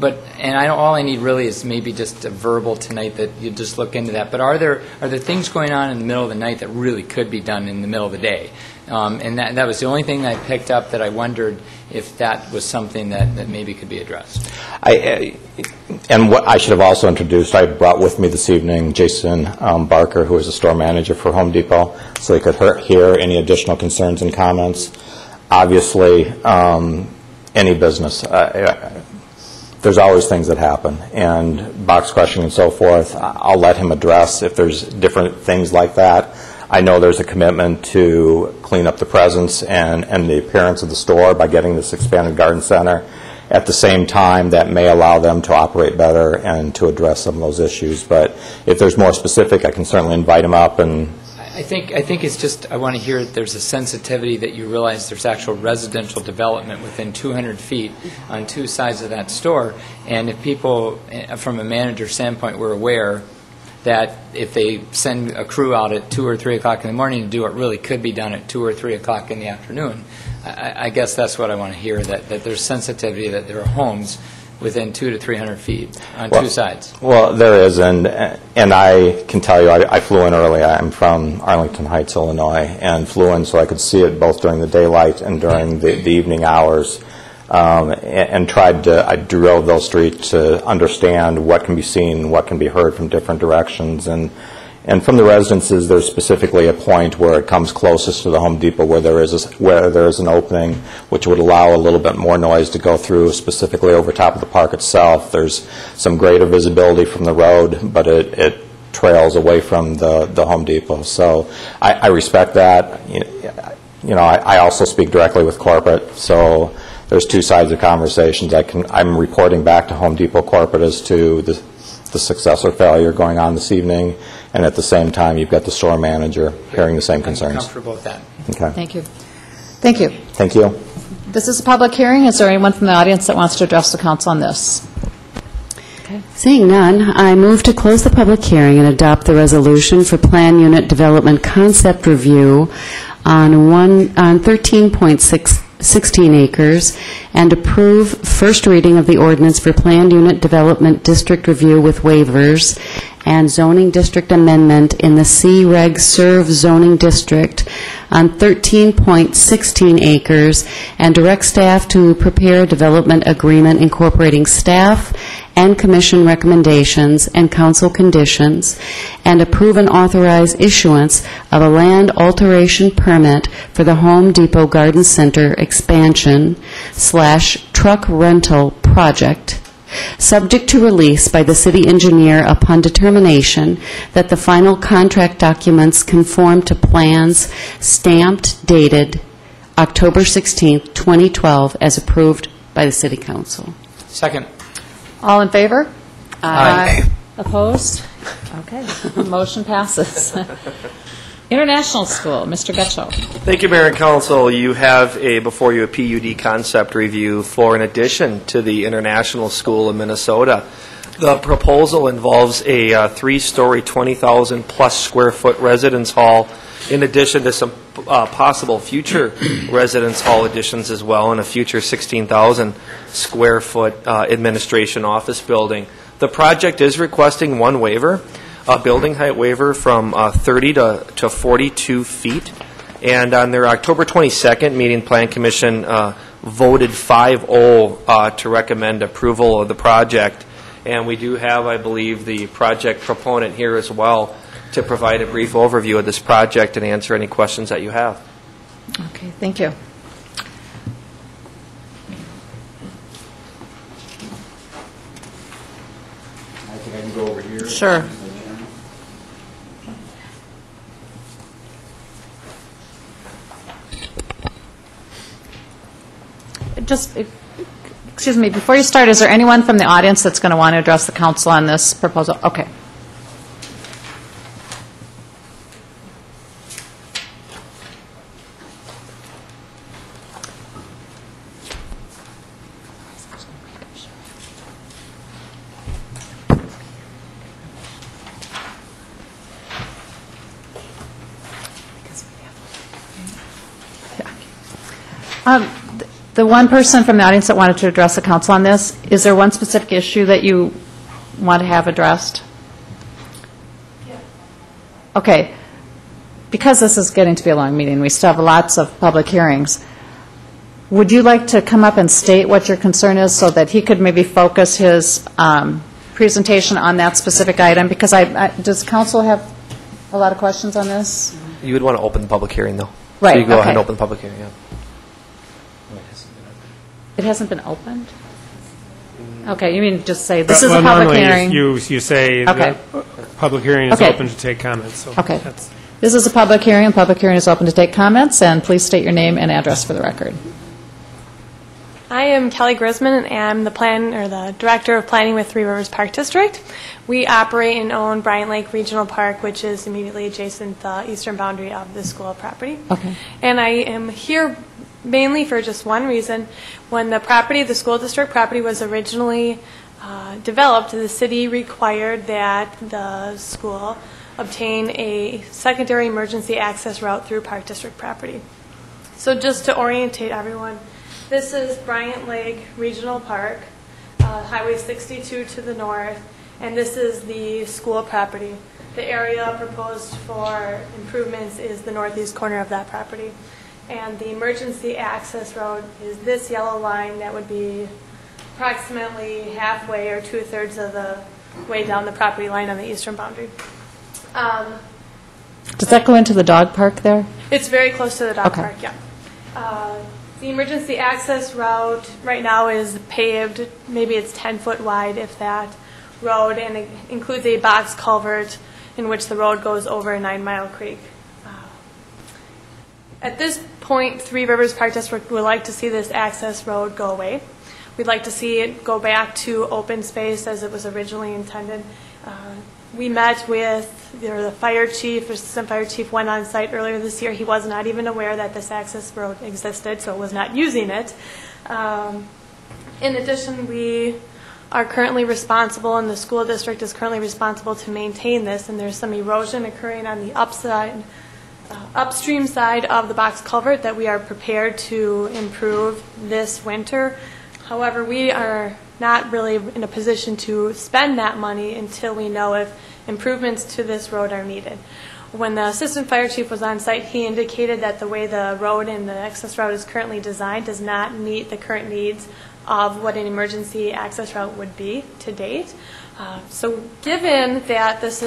all I need really is maybe just a verbal tonight that you just look into that. But are there things going on in the middle of the night that really could be done in the middle of the day? And that was the only thing that I picked up that I wondered if that was something that maybe could be addressed. And what I should have also introduced, I brought with me this evening Jason Barker, who is a store manager for Home Depot, so he could hear any additional concerns and comments. Obviously, any business, there's always things that happen, and box crushing and so forth, I'll let him address if there's different things like that. I know there's a commitment to clean up the presence and the appearance of the store by getting this expanded garden center. At the same time, that may allow them to operate better and to address some of those issues. But if there's more specific, I can certainly invite him up. And I think it's just, I want to hear that there's a sensitivity that you realize there's actual residential development within 200 feet on two sides of that store. And if people, from a manager standpoint, were aware that if they send a crew out at 2 or 3 o'clock in the morning to do what really could be done at 2 or 3 o'clock in the afternoon, I guess that's what I want to hear, that there's sensitivity, that there are homes within 200 to 300 feet on two sides. Well, there is, and I can tell you, I flew in early. I'm from Arlington Heights, Illinois, and flew in so I could see it both during the daylight and during the evening hours. And I drove those streets to understand what can be seen, what can be heard from different directions. And from the residences, there's specifically a point where it comes closest to the Home Depot where there is an opening, which would allow a little bit more noise to go through, specifically over top of the park itself. There's some greater visibility from the road, but it trails away from the Home Depot. So I respect that. I also speak directly with corporate, so there's two sides of conversations. I'm reporting back to Home Depot corporate as to the success or failure going on this evening, and at the same time, you've got the store manager hearing the same concerns. I'm comfortable with that. Okay. Thank you. Thank you. Thank you. This is a public hearing. Is there anyone from the audience that wants to address the council on this? Okay. Seeing none, I move to close the public hearing and adopt the resolution for Plan Unit Development Concept Review on 13.16 acres and approve first reading of the ordinance for Planned Unit Development District Review with waivers and zoning district amendment in the C-Reg Serve zoning district on 13.16 acres and direct staff to prepare a development agreement incorporating staff and commission recommendations and council conditions, and approve and authorize issuance of a land alteration permit for the Home Depot Garden Center expansion / truck rental project subject to release by the city engineer upon determination that the final contract documents conform to plans stamped, dated October 16, 2012, as approved by the city council. Second. All in favor? Aye. Opposed? Okay, motion passes. International School, Mr. Getchell. Thank you, Mayor and Council. You have before you a PUD concept review for an addition to the International School in Minnesota. The proposal involves a 3-story, 20,000-plus square foot residence hall, in addition to some possible future residence hall additions as well, and a future 16,000 square foot administration office building. The project is requesting one waiver, a building height waiver from 30 to 42 feet. And on their October 22nd meeting, Plan Commission voted 5-0 to recommend approval of the project. And we do have, I believe, the project proponent here as well to provide a brief overview of this project and answer any questions that you have. Okay, thank you. I think I can go over here. Sure. Excuse me, before you start, is there anyone from the audience that's going to want to address the council on this proposal? Okay. The one person from the audience that wanted to address the council on this, is there one specific issue that you want to have addressed? Yeah. Okay. Because this is getting to be a long meeting, we still have lots of public hearings. Would you like to come up and state what your concern is so that he could maybe focus his presentation on that specific item? Because does council have a lot of questions on this? You would want to open the public hearing, though. Right, so you go okay. ahead and open the public hearing, yeah. It hasn't been opened? Okay, you mean just say, this is a public hearing? You say okay. the public hearing is okay. open to take comments. So okay. This is a public hearing, and public hearing is open to take comments, and please state your name and address for the record. I am Kelly Grisman, and I'm the Director of Planning with Three Rivers Park District. We operate and own Bryant Lake Regional Park, which is immediately adjacent the eastern boundary of the school property. Okay. And I am here mainly for just one reason. When the school district property was originally developed, the city required that the school obtain a secondary emergency access route through Park District property. So just to orientate everyone, this is Bryant Lake Regional Park, Highway 62 to the north, and this is the school property. The area proposed for improvements is the northeast corner of that property. And the emergency access road is this yellow line that would be approximately halfway or 2/3 of the way down the property line on the eastern boundary. Does that go into the dog park there? It's very close to the dog okay. park, yeah. The emergency access route right now is paved, maybe it's 10 foot wide, if that, road, and it includes a box culvert in which the road goes over 9 Mile Creek. At this point, Three Rivers Park District would like to see this access road go away. We'd like to see it go back to open space as it was originally intended. We met with the fire chief, assistant fire chief went on site earlier this year. He was not even aware that this access road existed, so was not using it. In addition, we are currently responsible, and the school district is currently responsible to maintain this, and there's some erosion occurring on the upstream side of the box culvert that we are prepared to improve this winter. However, we are not really in a position to spend that money until we know if improvements to this road are needed. When the assistant fire chief was on site, he indicated that the way the road and the access route is currently designed does not meet the current needs of what an emergency access route would be to date. So given that this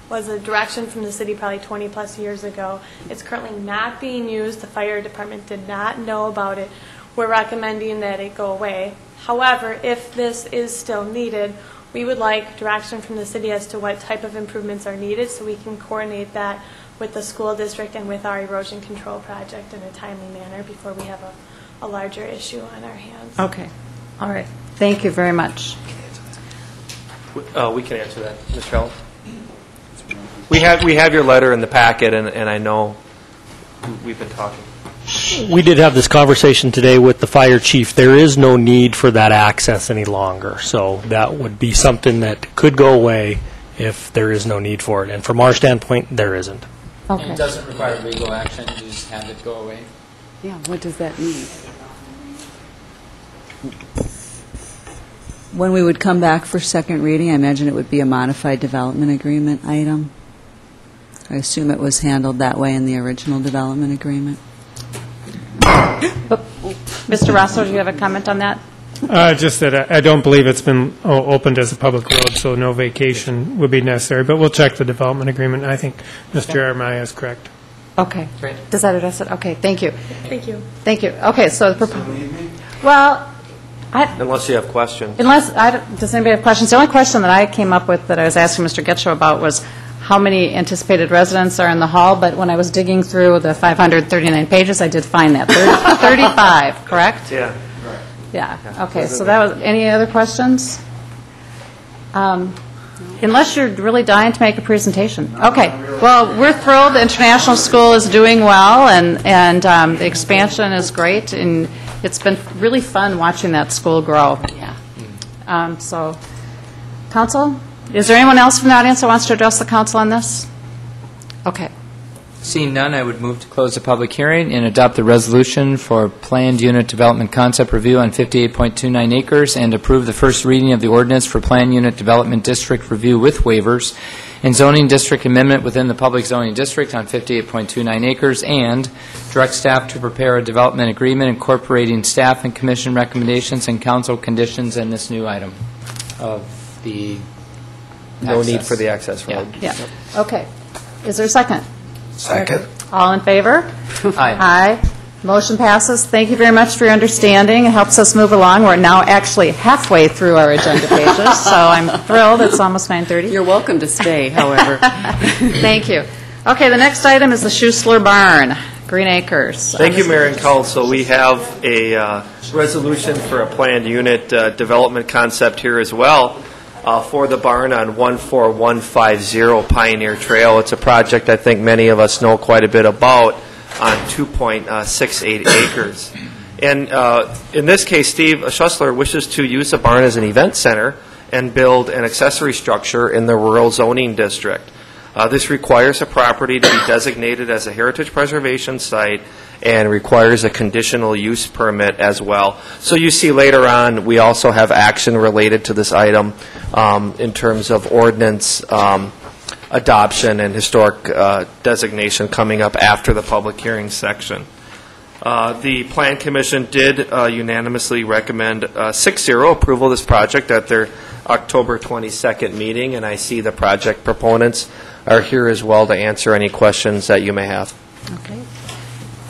was a direction from the city probably 20 plus years ago, it's currently not being used, the fire department did not know about it, we're recommending that it go away. However, if this is still needed, we would like direction from the city as to what type of improvements are needed so we can coordinate that with the school district and with our erosion control project in a timely manner before we have a larger issue on our hands. Okay. All right. Thank you very much. We can answer that, Mr. Held. We have your letter in the packet, and I know we've been talking. We did have this conversation today with the fire chief. There is no need for that access any longer, so that would be something that could go away if there is no need for it. And from our standpoint, there isn't. Okay. And it doesn't require legal action, you just have it go away. Yeah, what does that mean? When we would come back for second reading, I imagine it would be a modified development agreement item. I assume it was handled that way in the original development agreement. Mr. Rosso, do you have a comment on that? Just that I don't believe it's been opened as a public road, so no vacation would be necessary. But we'll check the development agreement. I think Mr. Jeremiah is correct. Okay. Great. Does that address it? Okay, thank you. Thank you. Thank you. Okay, so the well, Unless you have questions. does anybody have questions? The only question that I came up with that I was asking Mr. Getchell about was how many anticipated residents are in the hall, but when I was digging through the 539 pages, I did find that. 35, correct? Yeah. Yeah, okay, so that was, any other questions? Unless you're really dying to make a presentation. Okay, well, we're thrilled the international school is doing well, and the expansion is great, and it's been really fun watching that school grow. Yeah. So, council, is there anyone else from the audience that wants to address the council on this? Okay. Seeing none, I would move to close the public hearing and adopt the resolution for planned unit development concept review on 58.29 acres and approve the first reading of the ordinance for planned unit development district review with waivers and zoning district amendment within the public zoning district on 58.29 acres and direct staff to prepare a development agreement incorporating staff and commission recommendations and council conditions in this new item of the No access. need for the access road. Yeah, okay. Is there a second? Second. All in favor? Aye. Aye. Motion passes. Thank you very much for your understanding. It helps us move along. We're now actually halfway through our agenda pages, so I'm thrilled. It's almost 9:30. You're welcome to stay, however. Thank you. Okay, the next item is the Schuessler Barn, Green Acres. Thank you, Mayor and Council. We have a resolution for a planned unit development concept here as well for the barn on 14150 Pioneer Trail. It's a project I think many of us know quite a bit about on 2.68 acres. And in this case, Steve Schuessler wishes to use the barn as an event center and build an accessory structure in the rural zoning district. This requires a property to be designated as a heritage preservation site and requires a conditional use permit as well. So you see later on, we also have action related to this item in terms of ordinance adoption and historic designation coming up after the public hearing section. The Plan Commission did unanimously recommend 6-0 approval of this project at their October 22nd meeting, and I see the project proponents are here as well to answer any questions that you may have. Okay.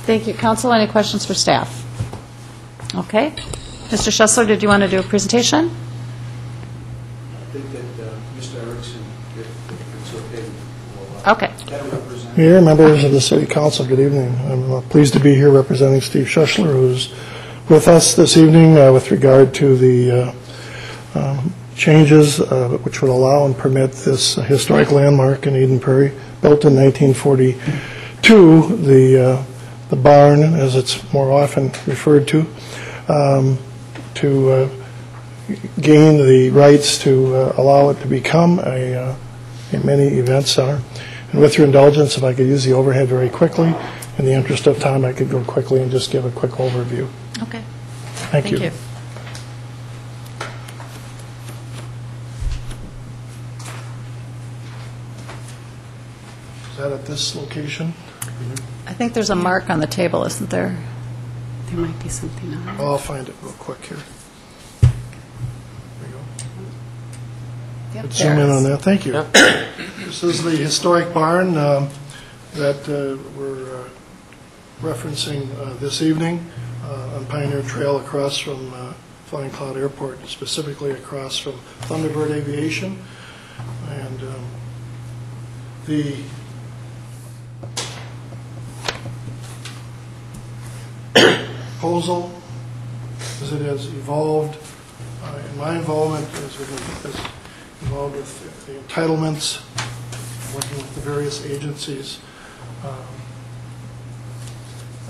Thank you. Council, any questions for staff? Okay. Mr. Schuessler, did you want to do a presentation? I think that Mr. Erickson, if it's okay. Okay. Mayor, members of the City Council, good evening. I'm pleased to be here representing Steve Schuessler, who's with us this evening with regard to the changes which would allow and permit this historic landmark in Eden Prairie, built in 1942, the barn, as it's more often referred to gain the rights to allow it to become a mini event center. And with your indulgence, if I could use the overhead very quickly, in the interest of time, I could go quickly and just give a quick overview. Okay. Thank you. Is that at this location? I think there's a mark on the table, isn't there? There might be something on it. I'll find it real quick here. Yep, Zoom in on that. Thank you. This is the historic barn that we're referencing this evening on Pioneer Trail across from Flying Cloud Airport, specifically across from Thunderbird Aviation. And the proposal, as it has evolved, in my involvement, is involved with the entitlements, working with the various agencies. I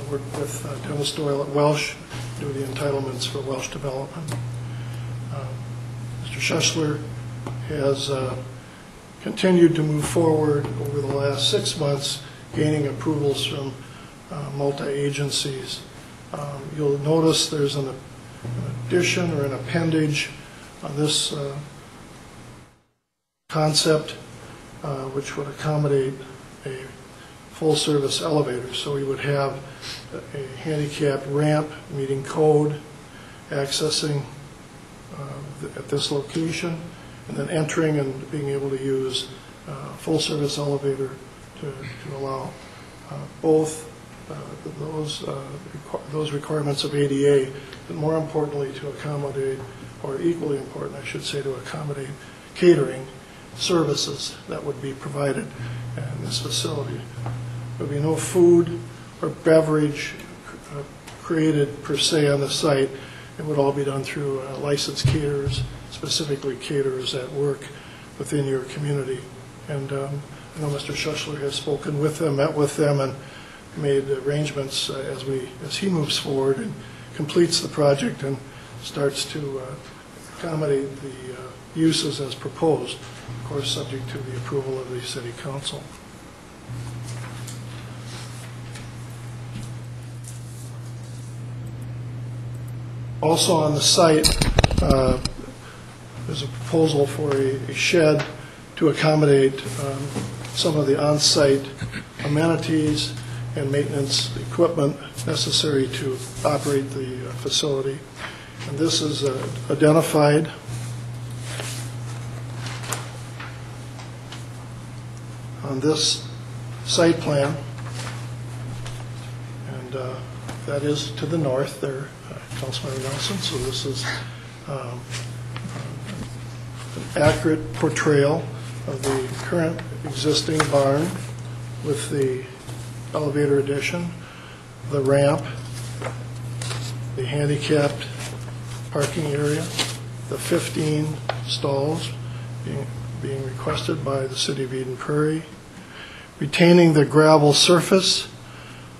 work with Dennis Doyle at Welsh, do the entitlements for Welsh development. Mr. Schussler has continued to move forward over the last 6 months, gaining approvals from multi-agencies. You'll notice there's an addition or an appendage on this concept, which would accommodate a full-service elevator. So we would have a handicapped ramp meeting code, accessing at this location, and then entering and being able to use a full-service elevator to allow both those requirements of ADA, but more importantly to accommodate, or equally important, I should say, to accommodate catering services that would be provided in this facility. There would be no food or beverage created per se on the site. It would all be done through licensed caterers, specifically caterers that work within your community. And I know Mr. Schussler has spoken with them, met with them, and made arrangements as he moves forward and completes the project and starts to accommodate the uses as proposed, of course subject to the approval of the City Council. Also on the site, there's a proposal for a shed to accommodate some of the on-site amenities and maintenance equipment necessary to operate the facility. And this is identified on this site plan, and that is to the north there, Councilmember Nelson. So this is an accurate portrayal of the current existing barn with the elevator addition, the ramp, the handicapped parking area, the 15 stalls being requested by the City of Eden Prairie, retaining the gravel surface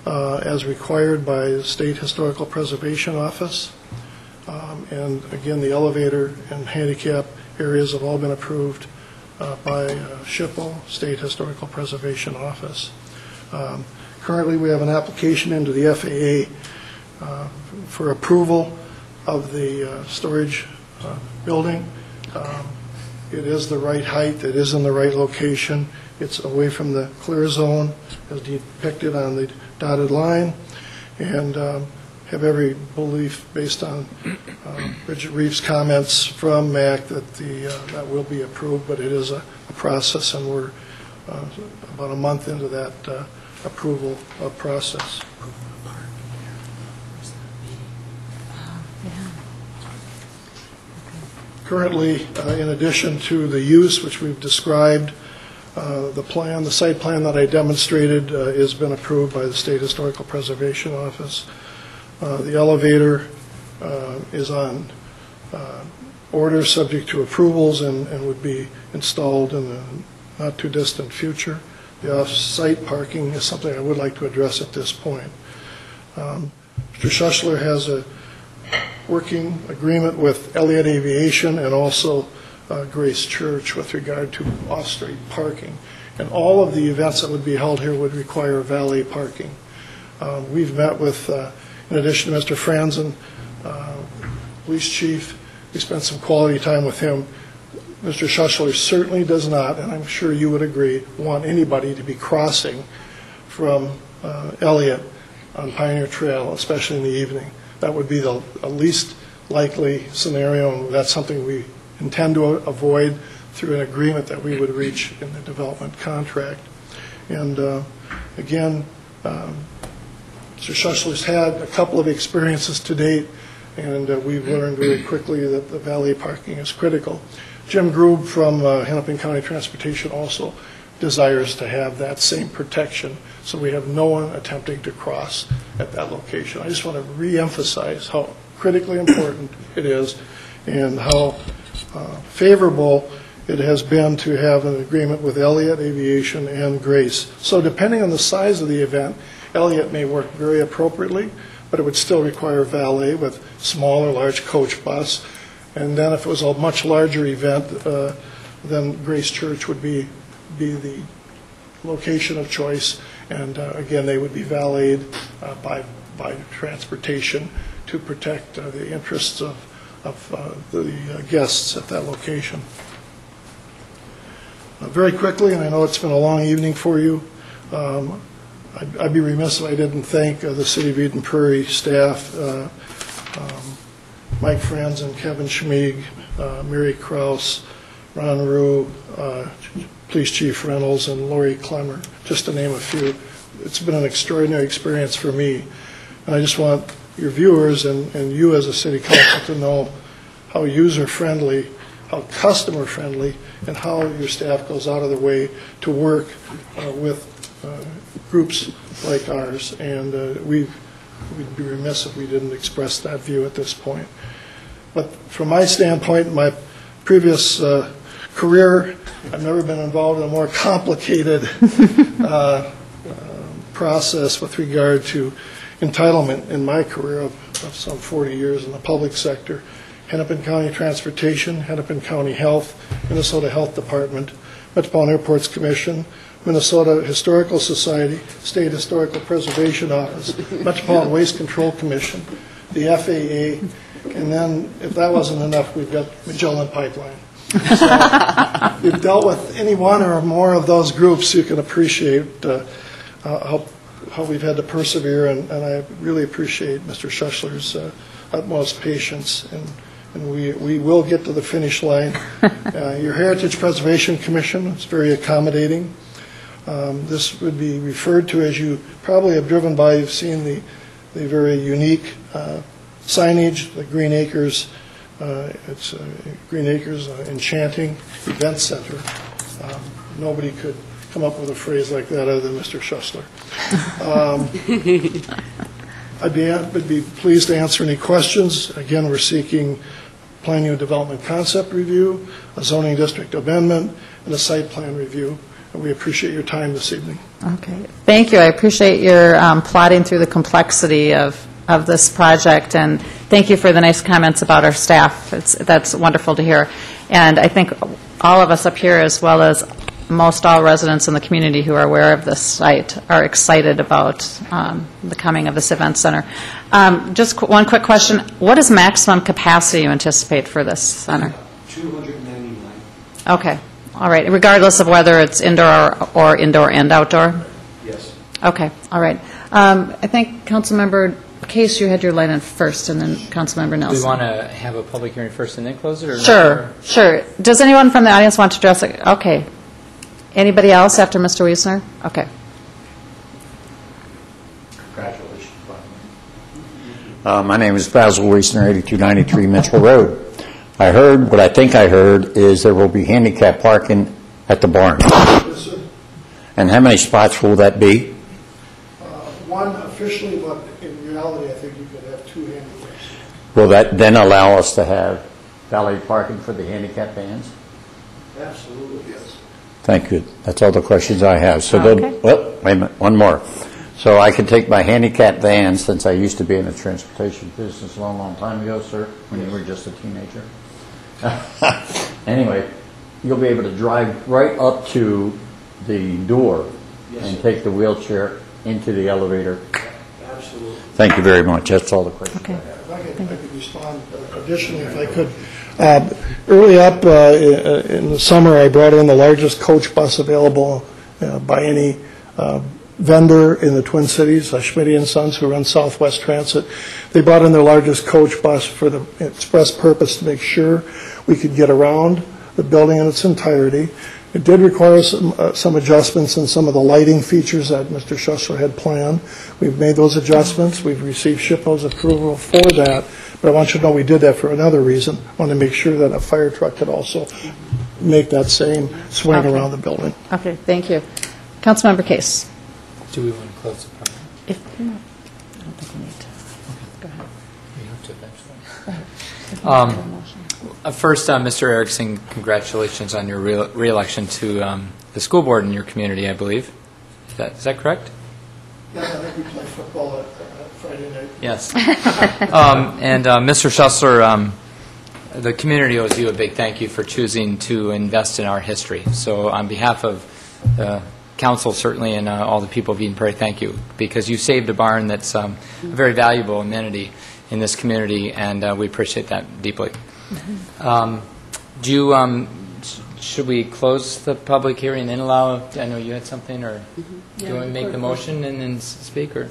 as required by the State Historical Preservation Office. And again, the elevator and handicap areas have all been approved by SHPO, State Historical Preservation Office. Currently, we have an application into the FAA for approval of the storage building. It is the right height, it is in the right location, it's away from the clear zone as depicted on the dotted line, and have every belief based on Bridget Reeves' comments from MAC that that will be approved, but it is a process, and we're about a month into that approval process. Currently, in addition to the use which we've described, the site plan that I demonstrated has been approved by the State Historical Preservation Office. The elevator is on order subject to approvals and would be installed in the not too distant future. The off-site parking is something I would like to address at this point. Mr. Schussler has a working agreement with Elliott Aviation and also Grace Church with regard to off-street parking. And all of the events that would be held here would require valet parking. We've met with, in addition to Mr. Franzen, police chief, we spent some quality time with him. Mr. Schussler certainly does not, and I'm sure you would agree, want anybody to be crossing from Elliott on Pioneer Trail, especially in the evening. That would be the least likely scenario, and that's something we intend to avoid through an agreement that we would reach in the development contract. And again, Mr. Schussler's had a couple of experiences to date and we've learned very quickly that the valet parking is critical. Jim Grube from Hennepin County Transportation also desires to have that same protection, so we have no one attempting to cross at that location. I just want to re-emphasize how critically important it is and how favorable it has been to have an agreement with Elliott Aviation and Grace. So depending on the size of the event, Elliott may work very appropriately, but it would still require valet with small or large coach bus. And then if it was a much larger event, then Grace Church would be the location of choice. And again, they would be valeted by transportation to protect the interests of the guests at that location. Very quickly, and I know it's been a long evening for you, I'd be remiss if I didn't thank the City of Eden Prairie staff, Mike Franzen, Kevin Schmieg, Mary Kraus, Ron Rue, Police Chief Reynolds, and Lori Clemmer, just to name a few. It's been an extraordinary experience for me. And I just want your viewers and you as a city council to know how user-friendly, how customer-friendly, and how your staff goes out of their way to work with groups like ours. And we'd be remiss if we didn't express that view at this point. But from my standpoint, in my previous career, I've never been involved in a more complicated process with regard to entitlement in my career of some 40 years in the public sector. Hennepin County Transportation, Hennepin County Health, Minnesota Health Department, Metropolitan Airports Commission, Minnesota Historical Society, State Historical Preservation Office, Metropolitan Waste Control Commission, the FAA, and then if that wasn't enough, we've got Magellan Pipeline. So you've dealt with any one or more of those groups, you can appreciate how we've had to persevere, and I really appreciate Mr. Schussler's utmost patience, and we will get to the finish line. Your Heritage Preservation Commission is very accommodating. This would be referred to, as you probably have driven by, you've seen the very unique signage, the Green Acres. It's Green Acres Enchanting Event Center. Nobody could come up with a phrase like that other than Mr. Schussler. I'd be pleased to answer any questions. Again, we're seeking planning and development concept review, a zoning district amendment, and a site plan review. And we appreciate your time this evening. Okay. Thank you. I appreciate your plodding through the complexity of this project, and thank you for the nice comments about our staff. That's wonderful to hear. And I think all of us up here, as well as most all residents in the community who are aware of this site, are excited about the coming of this event center. Just one quick question. What is maximum capacity you anticipate for this center? 299. Okay. All right. Regardless of whether it's indoor or indoor and outdoor? Yes. Okay. All right. I think Councilmember Case, you had your light on first, and then Councilmember Nelson. Do we want to have a public hearing first and then close it? Or Sure. not? Sure. Does anyone from the audience want to address it? Okay. Anybody else after Mr. Wiesner? Okay. Congratulations. My name is Basil Wiesner, 8293 Mitchell Road. I heard, what I think I heard, is there will be handicap parking at the barn. Yes, sir. And how many spots will that be? One officially, but in reality, I think you could have two handicaps. Will that then allow us to have valet parking for the handicap vans? Absolutely, yes. Thank you. That's all the questions I have. So, Okay. wait a minute, one more. So I can take my handicap van, since I used to be in the transportation business a long, long time ago, sir, when you were just a teenager. Anyway, you'll be able to drive right up to the door and take the wheelchair into the elevator. Absolutely. Thank you very much. That's all the questions I have. If I could respond additionally, if I could. Early up in the summer, I brought in the largest coach bus available by any vendor in the Twin Cities, Schmidt & Sons, who run Southwest Transit. They brought in their largest coach bus for the express purpose to make sure we could get around the building in its entirety. It did require some adjustments in some of the lighting features that Mr. Schussler had planned. We've made those adjustments. We've received SHPO's approval for that. But I want you to know we did that for another reason. I want to make sure that a fire truck could also make that same swing around the building. Okay, thank you. Councilmember Case. Do we want to close the public? If, no, I don't think we need to. Go ahead. We have to eventually. First, Mr. Erickson, congratulations on your re-election to the school board in your community, I believe. Is that correct? Yeah, I think we play football at Friday night. Yes. And Mr. Schussler, the community owes you a big thank you for choosing to invest in our history. So on behalf of the council, certainly, and all the people of Eden Prairie, thank you, because you saved a barn that's a very valuable amenity in this community, and we appreciate that deeply. Should we close the public hearing and then allow, I know you had something, or do you want to make the motion and then speak, or?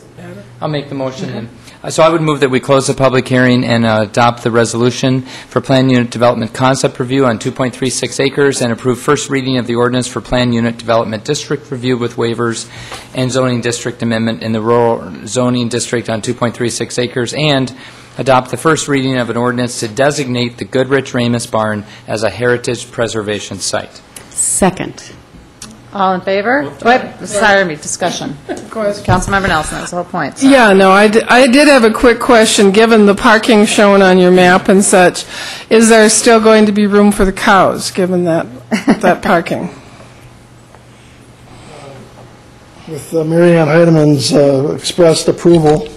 I'll make the motion. So I would move that we close the public hearing and adopt the resolution for Plan Unit Development Concept Review on 2.36 acres and approve first reading of the ordinance for Plan Unit Development District Review with waivers and zoning district amendment in the rural zoning district on 2.36 acres, and adopt the first reading of an ordinance to designate the Goodrich Ramus Barn as a heritage preservation site. Second. All in favor? Wait, sorry, discussion. Councilmember Nelson, that's the whole point. So. Yeah, no, I did have a quick question. Given the parking shown on your map and such, is there still going to be room for the cows, given that parking? With Mary Ann Heidemann's expressed approval,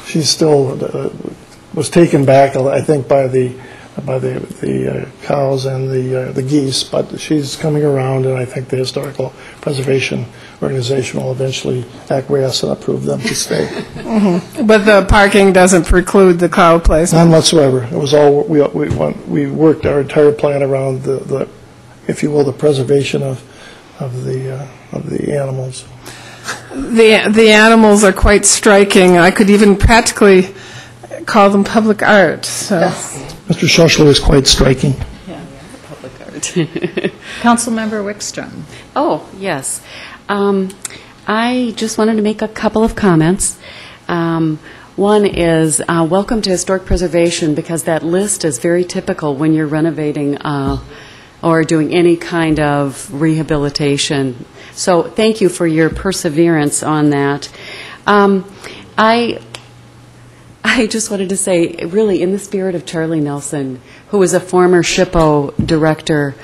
she's still was taken back, I think, by the cows and the geese, but she's coming around, and I think the Historical Preservation Organization will eventually acquiesce and approve them to stay. But the parking doesn't preclude the cow placement? None whatsoever. It was all we worked our entire plan around the if you will, the preservation of the animals. The animals are quite striking. I could even practically call them public art. So. Yes. Mr. Schussler is quite striking. Yeah, public art. Councilmember Wickstrom. Oh, yes. I just wanted to make a couple of comments. One is welcome to historic preservation, because that list is very typical when you're renovating or doing any kind of rehabilitation. So thank you for your perseverance on that. I just wanted to say, really, in the spirit of Charlie Nelson, who was a former SHPO director,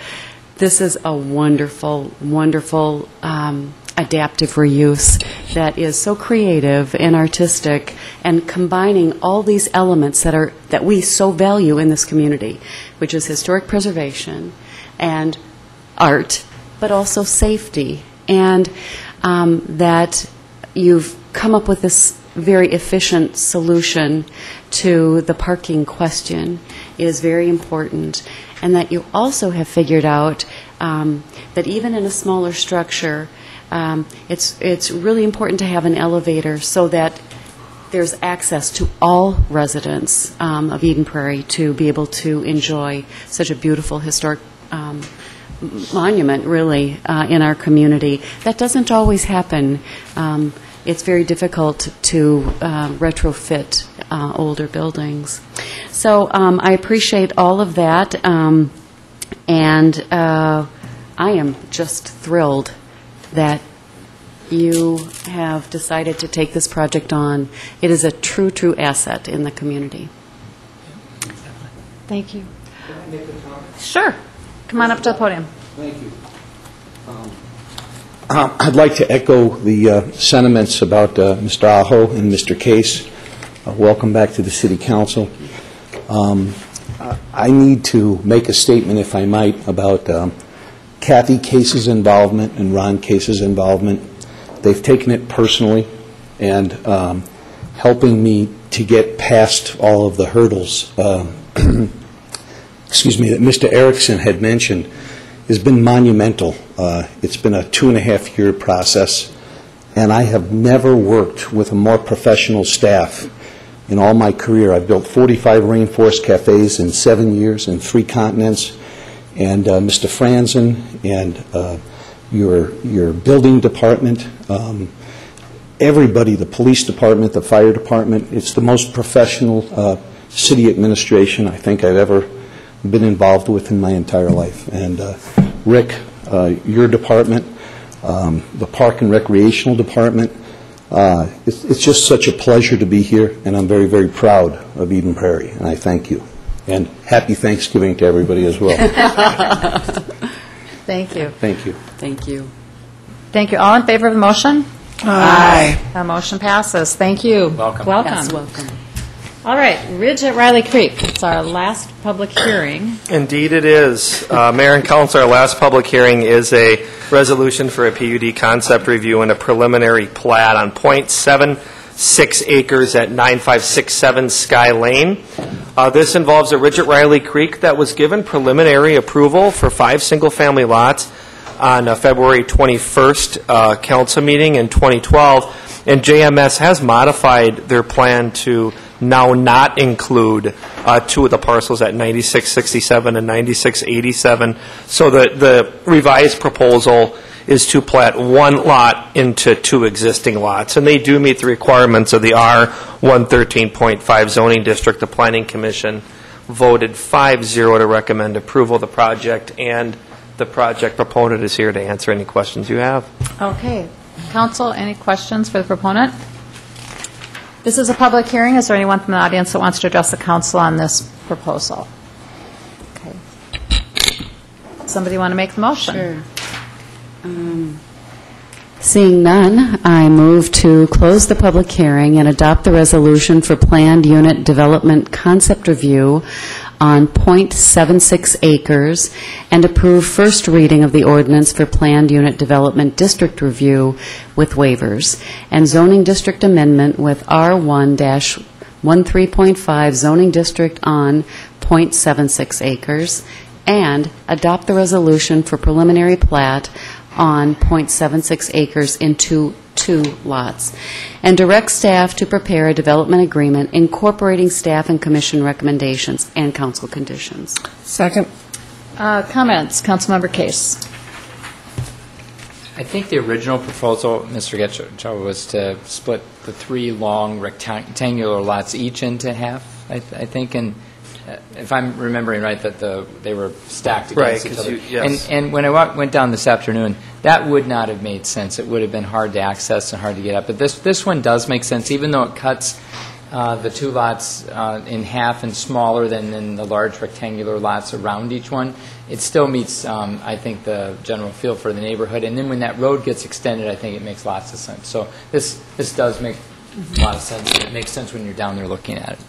this is a wonderful, wonderful adaptive reuse that is so creative and artistic, and combining all these elements that we so value in this community, which is historic preservation and art, but also safety, and that you've come up with this very efficient solution to the parking question is very important, and that you also have figured out that even in a smaller structure, it's really important to have an elevator so that there's access to all residents of Eden Prairie to be able to enjoy such a beautiful historic monument, really, in our community. That doesn't always happen. It's very difficult to retrofit older buildings. So I appreciate all of that, and I am just thrilled that you have decided to take this project on. It is a true, true asset in the community. Thank you. Can I make a comment? Sure. Come on up to the podium. Thank you. I'd like to echo the sentiments about Mr. Aho and Mr. Case. Welcome back to the City Council. I need to make a statement, if I might, about Kathy Case's involvement and Ron Case's involvement. They've taken it personally and helping me to get past all of the hurdles excuse me, that Mr. Erickson had mentioned has been monumental. It's been a 2.5-year process, and I have never worked with a more professional staff in all my career. I've built 45 rainforest cafes in 7 years in 3 continents, and Mr. Franzen and your building department, everybody, the police department, the fire department, it's the most professional city administration I think I've ever been involved with in my entire life. And Rick, your department, the Park and Recreational Department, it's just such a pleasure to be here, and I'm very, very proud of Eden Prairie, and I thank you. And happy Thanksgiving to everybody as well. Thank you. Thank you. Thank you. Thank you. All in favor of the motion? Aye. The motion passes. Thank you. Welcome. Welcome. Yes, welcome. All right, Ridge at Riley Creek. It's our last public hearing. Indeed it is. Mayor and Council, our last public hearing is a resolution for a PUD concept review and a preliminary plat on .76 acres at 9567 Sky Lane. This involves a Ridge at Riley Creek that was given preliminary approval for 5 single-family lots on February 21st council meeting in 2012, and JMS has modified their plan to now not include 2 of the parcels at 9667 and 9687. So the revised proposal is to plat 1 lot into 2 existing lots, and they do meet the requirements of the R113.5 zoning district. The Planning Commission voted 5-0 to recommend approval of the project, and the project proponent is here to answer any questions you have. Okay. Council, any questions for the proponent? This is a public hearing. Is there anyone from the audience that wants to address the council on this proposal? Okay. Somebody want to make the motion? Sure. Seeing none, I move to close the public hearing and adopt the resolution for planned unit development concept review on .76 acres and approve first reading of the ordinance for planned unit development district review with waivers and zoning district amendment with R1-13.5 zoning district on .76 acres and adopt the resolution for preliminary plat on .76 acres into 2 lots, and direct staff to prepare a development agreement incorporating staff and commission recommendations and council conditions. Second. Comments? Councilmember Case. I think the original proposal, Mr. Getchell, was to split the 3 long rectangular lots each into half, I think, and if I'm remembering right, that they were stacked against each other. Yes. And when I went down this afternoon, that would not have made sense. It would have been hard to access and hard to get up. But this one does make sense, even though it cuts the 2 lots in half and smaller than the large rectangular lots around each one. It still meets, I think, the general feel for the neighborhood. And then when that road gets extended, I think it makes lots of sense. So this does make a lot of sense. It makes sense when you're down there looking at it.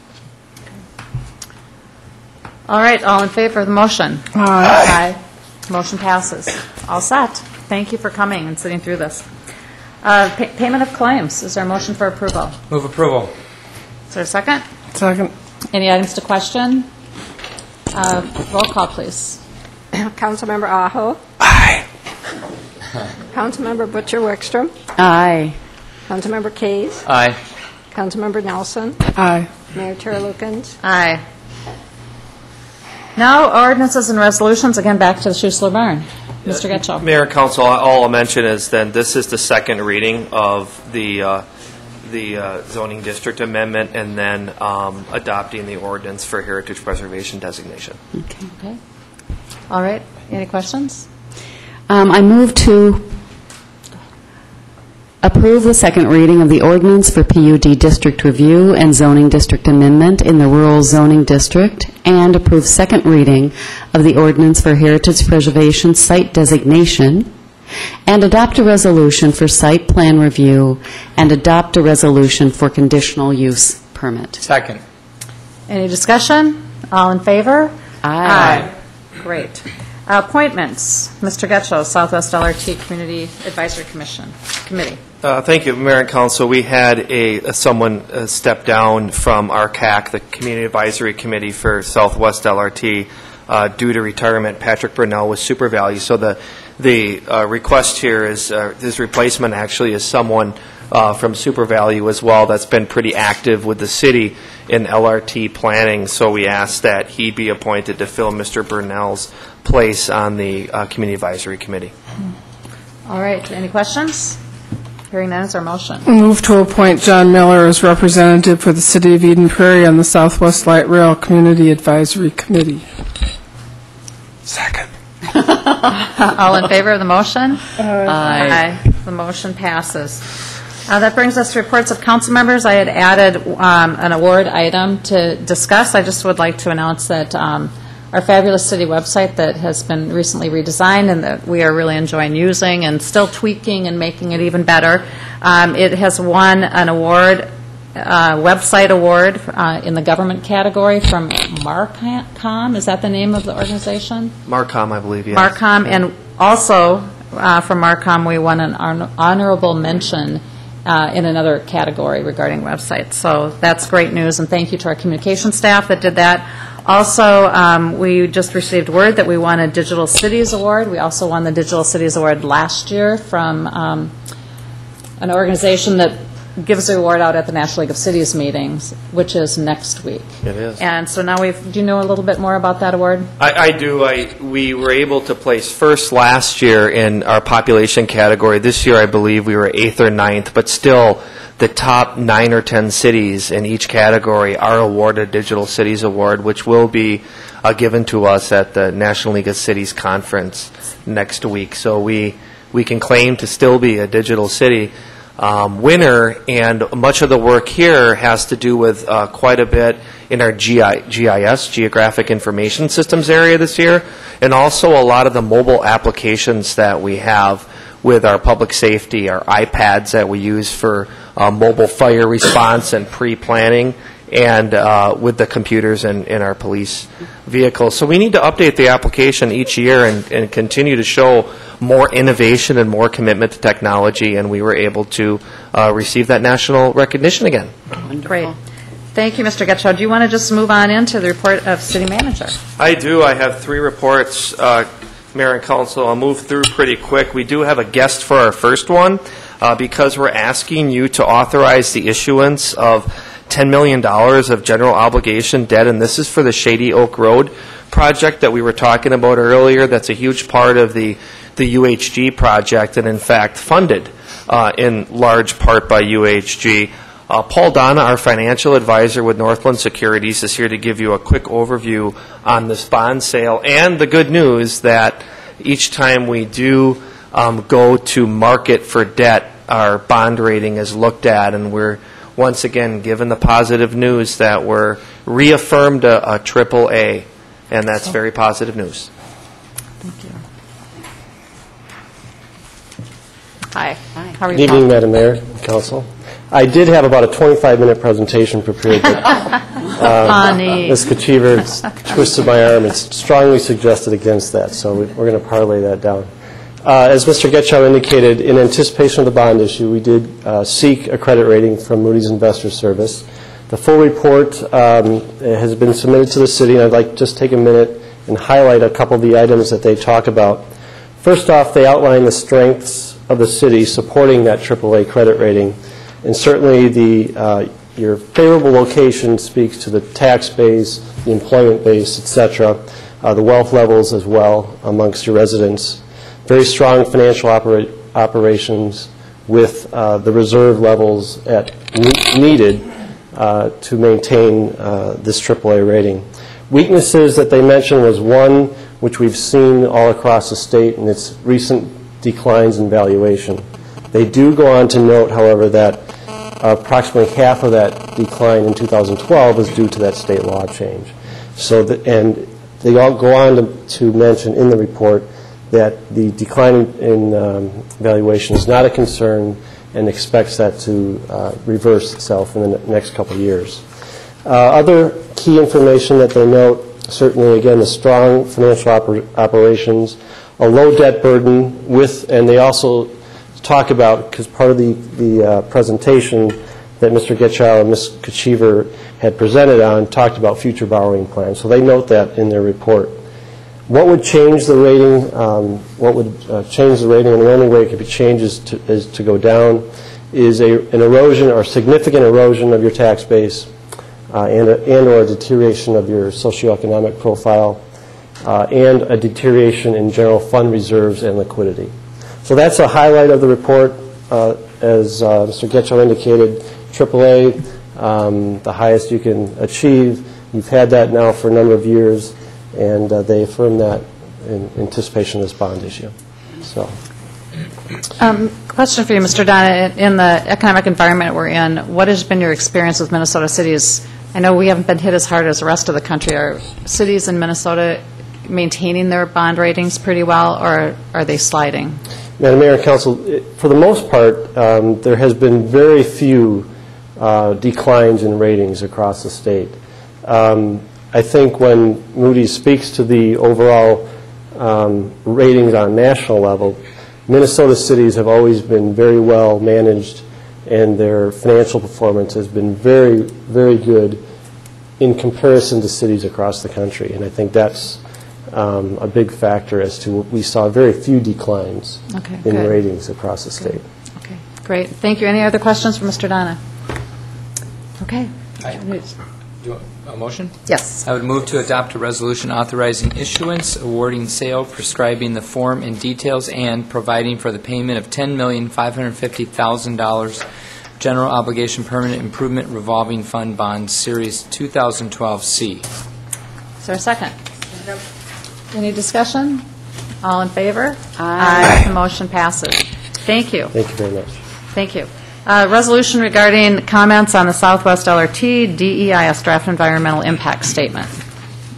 All right, all in favor of the motion? Aye. Aye. Motion passes. All set. Thank you for coming and sitting through this. Payment of claims. Is there a motion for approval? Move approval. Is there a second? Second. Any items to question? Roll call, please. Councilmember Aho. Aye. Councilmember Butcher-Wickstrom. Aye. Councilmember Kays. Aye. Councilmember Nelson. Aye. Mayor Terlukens. Aye. Now, ordinances and resolutions, again, back to the Schuessler Barn. Mr. Getchell. Mayor and Council, all I'll mention is then this is the second reading of the zoning district amendment and then adopting the ordinance for heritage preservation designation. Okay. All right. Any questions? I move to approve the second reading of the ordinance for PUD district review and zoning district amendment in the rural zoning district and approve second reading of the ordinance for heritage preservation site designation and adopt a resolution for site plan review and adopt a resolution for conditional use permit. Second. Any discussion? All in favor? Aye. Great. Appointments. Mr. Getchell, Southwest LRT Community Advisory Committee. Thank you, Mayor and Council. We had someone step down from our CAC, the Community Advisory Committee for Southwest LRT, due to retirement. Patrick Burnell with Super Value. So the request here is his replacement actually is someone from Super Value as well that's been pretty active with the city in LRT planning. So we asked that he be appointed to fill Mr. Burnell's place on the Community Advisory Committee. All right. Any questions? Hearing none, is there a motion? Move to appoint John Miller as representative for the City of Eden Prairie on the Southwest Light Rail Community Advisory Committee. Second. All in favor of the motion? Aye. The motion passes. That brings us to reports of council members. I had added an award item to discuss. I just would like to announce that our fabulous city website that has been recently redesigned and that we are really enjoying using and still tweaking and making it even better. It has won an award, website award in the government category from Marcom. Is that the name of the organization? Marcom, I believe, yes. Marcom, and also from Marcom, we won an honorable mention in another category regarding websites. So that's great news, and thank you to our communication staff that did that. Also, we just received word that we won a Digital Cities Award. We also won the Digital Cities Award last year from an organization that gives the award out at the National League of Cities meetings, which is next week. It is. And so now do you know a little bit more about that award? I do. We were able to place first last year in our population category. This year, I believe we were 8th or 9th, but still the top 9 or 10 cities in each category are awarded a Digital Cities Award, which will be given to us at the National League of Cities Conference next week. So we can claim to still be a digital city winner, and much of the work here has to do with quite a bit in our GIS, Geographic Information Systems area this year, and also a lot of the mobile applications that we have with our public safety, our iPads that we use for mobile fire response and pre-planning, and with the computers in our police vehicles. So we need to update the application each year and continue to show more innovation and more commitment to technology, and we were able to receive that national recognition again. Great. Thank you, Mr. Getchell. Do you want to just move on into the report of City Manager? I do. I have 3 reports, Mayor and Council. I'll move through pretty quick. We do have a guest for our first one because we're asking you to authorize the issuance of $10 million of general obligation debt, and this is for the Shady Oak Road project that we were talking about earlier. That's a huge part of the UHG project, and in fact funded in large part by UHG. Paul Donna, our financial advisor with Northland Securities, is here to give you a quick overview on this bond sale, and the good news that each time we do go to market for debt, our bond rating is looked at, and we're once again given the positive news that we're reaffirmed a AAA, and that's very positive news. Thank you. Hi. How are you? Good evening, Madam Mayor and Council. I did have about a 25-minute presentation prepared, but Ms. Kachiver twisted my arm and strongly suggested against that, so we're going to parlay that down. As Mr. Getchow indicated, in anticipation of the bond issue, we did seek a credit rating from Moody's Investors Service. The full report has been submitted to the city, and I'd like to just take a minute and highlight a couple of the items that they talk about. First off, they outline the strengths of the city supporting that AAA credit rating, and certainly your favorable location speaks to the tax base, the employment base, etc., the wealth levels as well amongst your residents. Very strong financial operations with the reserve levels needed to maintain this AAA rating. Weaknesses that they mentioned was one, which we've seen all across the state, and its recent declines in valuation. They do go on to note, however, that approximately half of that decline in 2012 is due to that state law change. So, and they all go on to mention in the report that the decline in valuation is not a concern and expects that to reverse itself in the next couple of years. Other key information that they note, certainly, again, the strong financial operations, a low debt burden and they also talk about, because part of the presentation that Mr. Getchow and Ms. Kachiver had presented on talked about future borrowing plans. So they note that in their report. What would change the rating? And the only way it could be changed is to go down, is an erosion or significant erosion of your tax base and or a deterioration of your socioeconomic profile and a deterioration in general fund reserves and liquidity. So that's a highlight of the report. as Mr. Getchell indicated, AAA, the highest you can achieve. You've had that now for a number of years, and they affirmed that in anticipation of this bond issue. So. Question for you, Mr. Donna. In the economic environment we're in, what has been your experience with Minnesota cities? I know we haven't been hit as hard as the rest of the country. Are cities in Minnesota maintaining their bond ratings pretty well, or are they sliding? Madam Mayor and Council, for the most part, there has been very few declines in ratings across the state. I think when Moody's speaks to the overall ratings on a national level, Minnesota cities have always been very well managed, and their financial performance has been very, very good in comparison to cities across the country. And I think that's a big factor as to we saw very few declines in ratings across the state. Okay, great. Thank you. Any other questions for Mr. Donna? Okay. Do you want a motion? Yes. I would move to adopt a resolution authorizing issuance, awarding sale, prescribing the form and details, and providing for the payment of $10,550,000 general obligation permanent improvement revolving fund bonds, Series 2012C. Is there a second? Any discussion? All in favor? Aye. The motion passes. Thank you. Thank you very much. Thank you. Resolution regarding comments on the Southwest LRT DEIS draft environmental impact statement.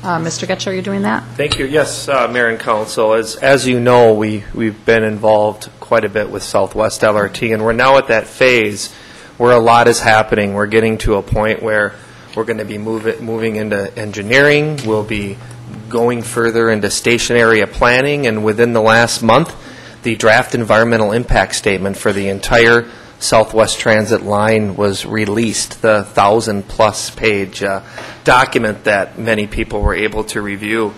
Mr. Getchell, are you doing that? Thank you. Yes, Mayor and Council. As you know, we've been involved quite a bit with Southwest LRT, and we're now at that phase where a lot is happening. We're getting to a point where we're going to be moving into engineering. We'll be going further into station area planning, and within the last month, the draft environmental impact statement for the entire Southwest Transit line was released, the 1,000-plus page document that many people were able to review.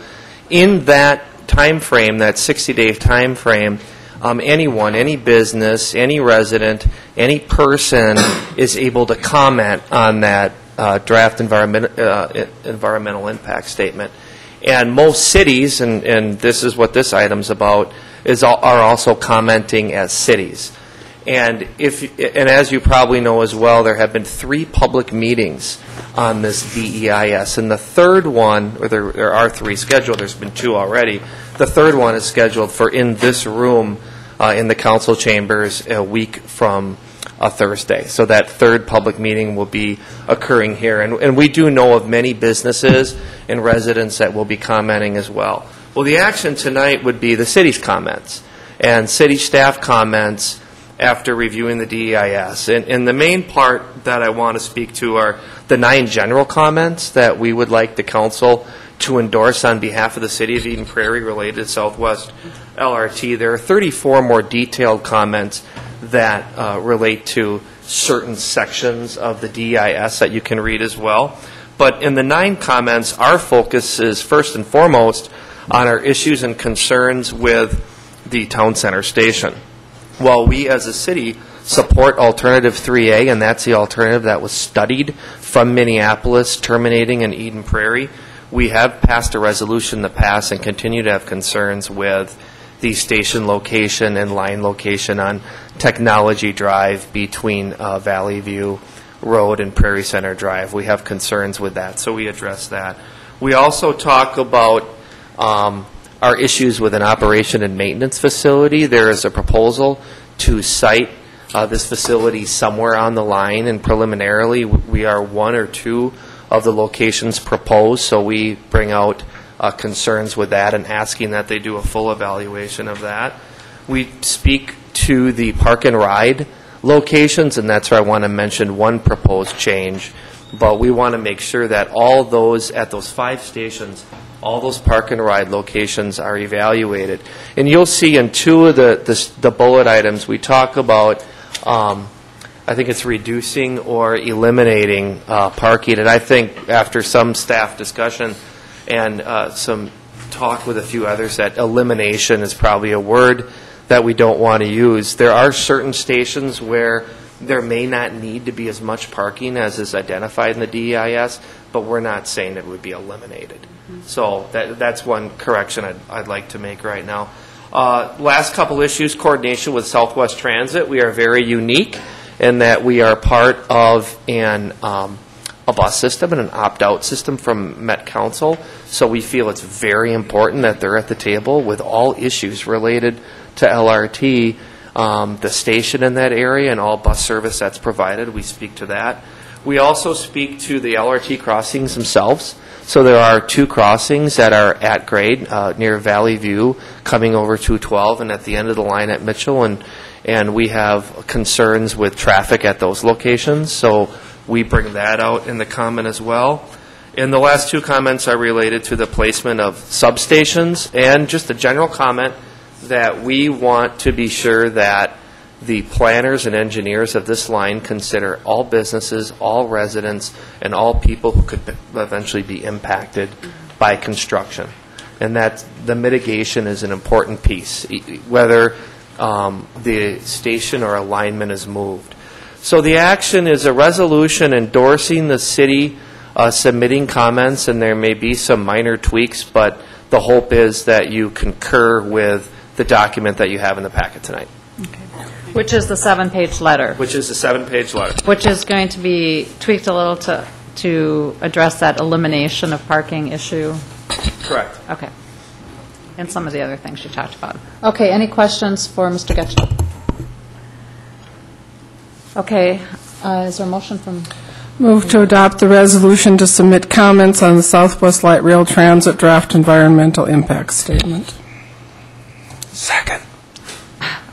In that time frame, that 60-day time frame, anyone, any business, any resident, any person is able to comment on that draft environmental impact statement. And most cities, and this is what this item's about, are also commenting as cities. And as you probably know as well, there have been 3 public meetings on this DEIS, and the third one, or there are 3 scheduled. There's been 2 already. The third one is scheduled for in this room in the council chambers a week from a Thursday. So that third public meeting will be occurring here, and we do know of many businesses and residents that will be commenting as well. Well, the action tonight would be the city's comments and city staff comments after reviewing the DEIS. And the main part that I want to speak to are the 9 general comments that we would like the council to endorse on behalf of the city of Eden Prairie related to Southwest LRT. There are 34 more detailed comments that relate to certain sections of the DEIS that you can read as well. But in the 9 comments, our focus is first and foremost on our issues and concerns with the town center station. Well, we as a city support Alternative 3A, and that's the alternative that was studied from Minneapolis, terminating in Eden Prairie. We have passed a resolution in the past and continue to have concerns with the station location and line location on Technology Drive between Valley View Road and Prairie Center Drive. We have concerns with that, so we address that. We also talk about our issues with an operation and maintenance facility. There is a proposal to site this facility somewhere on the line, and preliminarily we are 1 or 2 of the locations proposed, so we bring out concerns with that and asking that they do a full evaluation of that. We speak to the park and ride locations, and that's where I want to mention one proposed change, but we want to make sure that all those, at those 5 stations, all those park and ride locations are evaluated. And you'll see in 2 of the bullet items, we talk about, I think it's reducing or eliminating parking. And I think after some staff discussion and some talk with a few others, that elimination is probably a word that we don't want to use. There are certain stations where there may not need to be as much parking as is identified in the DEIS, but we're not saying it would be eliminated. So that's one correction I'd like to make right now. Last couple issues, coordination with Southwest Transit. We are very unique in that we are part of a bus system and an opt-out system from Met Council. So we feel it's very important that they're at the table with all issues related to LRT, the station in that area, and all bus service that's provided. We speak to that. We also speak to the LRT crossings themselves. So there are 2 crossings that are at grade near Valley View, coming over 212, and at the end of the line at Mitchell, and we have concerns with traffic at those locations. So we bring that out in the comment as well. And the last 2 comments are related to the placement of substations, and just a general comment that we want to be sure that the planners and engineers of this line consider all businesses, all residents, and all people who could eventually be impacted by construction. And that the mitigation is an important piece, whether the station or alignment is moved. So the action is a resolution endorsing the city submitting comments, and there may be some minor tweaks, but the hope is that you concur with the document that you have in the packet tonight. Which is the 7-page letter. Which is the 7-page letter. Which is going to be tweaked a little to address that elimination of parking issue. Correct. Okay. And some of the other things you talked about. Okay, any questions for Mr. Getchell? Okay, is there a motion from? Move to adopt the resolution to submit comments on the Southwest Light Rail Transit draft environmental impact statement. Second.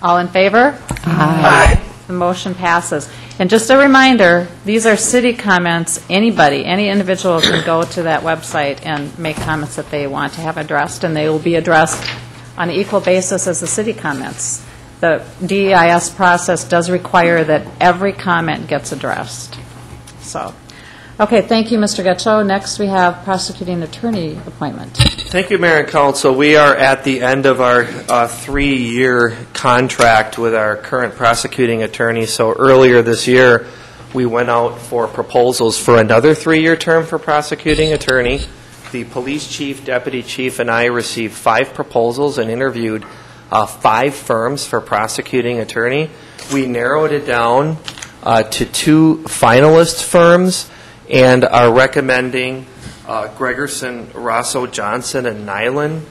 All in favor? Aye. The motion passes. And just a reminder, these are city comments. Anybody, any individual can go to that website and make comments that they want to have addressed, and they will be addressed on an equal basis as the city comments. The DEIS process does require that every comment gets addressed. So, okay, thank you, Mr. Getchell. Next, we have prosecuting attorney appointment. Thank you, Mayor and Council. We are at the end of our 3-year contract with our current prosecuting attorney. So earlier this year, we went out for proposals for another 3-year term for prosecuting attorney. The police chief, deputy chief, and I received 5 proposals and interviewed 5 firms for prosecuting attorney. We narrowed it down to 2 finalist firms and are recommending Gregerson, Rosso, Johnson, and Nyland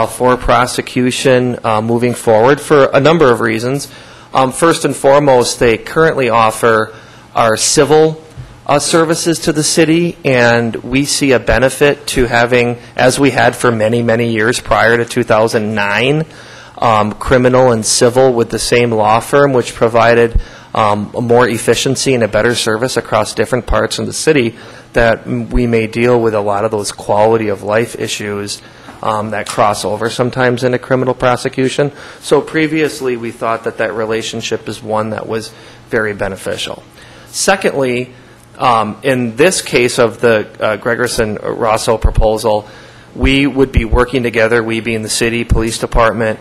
for prosecution moving forward for a number of reasons. First and foremost, they currently offer our civil services to the city, and we see a benefit to having, as we had for many, many years prior to 2009, criminal and civil with the same law firm, which provided more efficiency and a better service across different parts of the city, that we may deal with a lot of those quality of life issues that cross over sometimes into criminal prosecution. So previously we thought that that relationship is one that was very beneficial. Secondly, in this case of the Gregerson-Rosso proposal, we would be working together, we being the city, police department,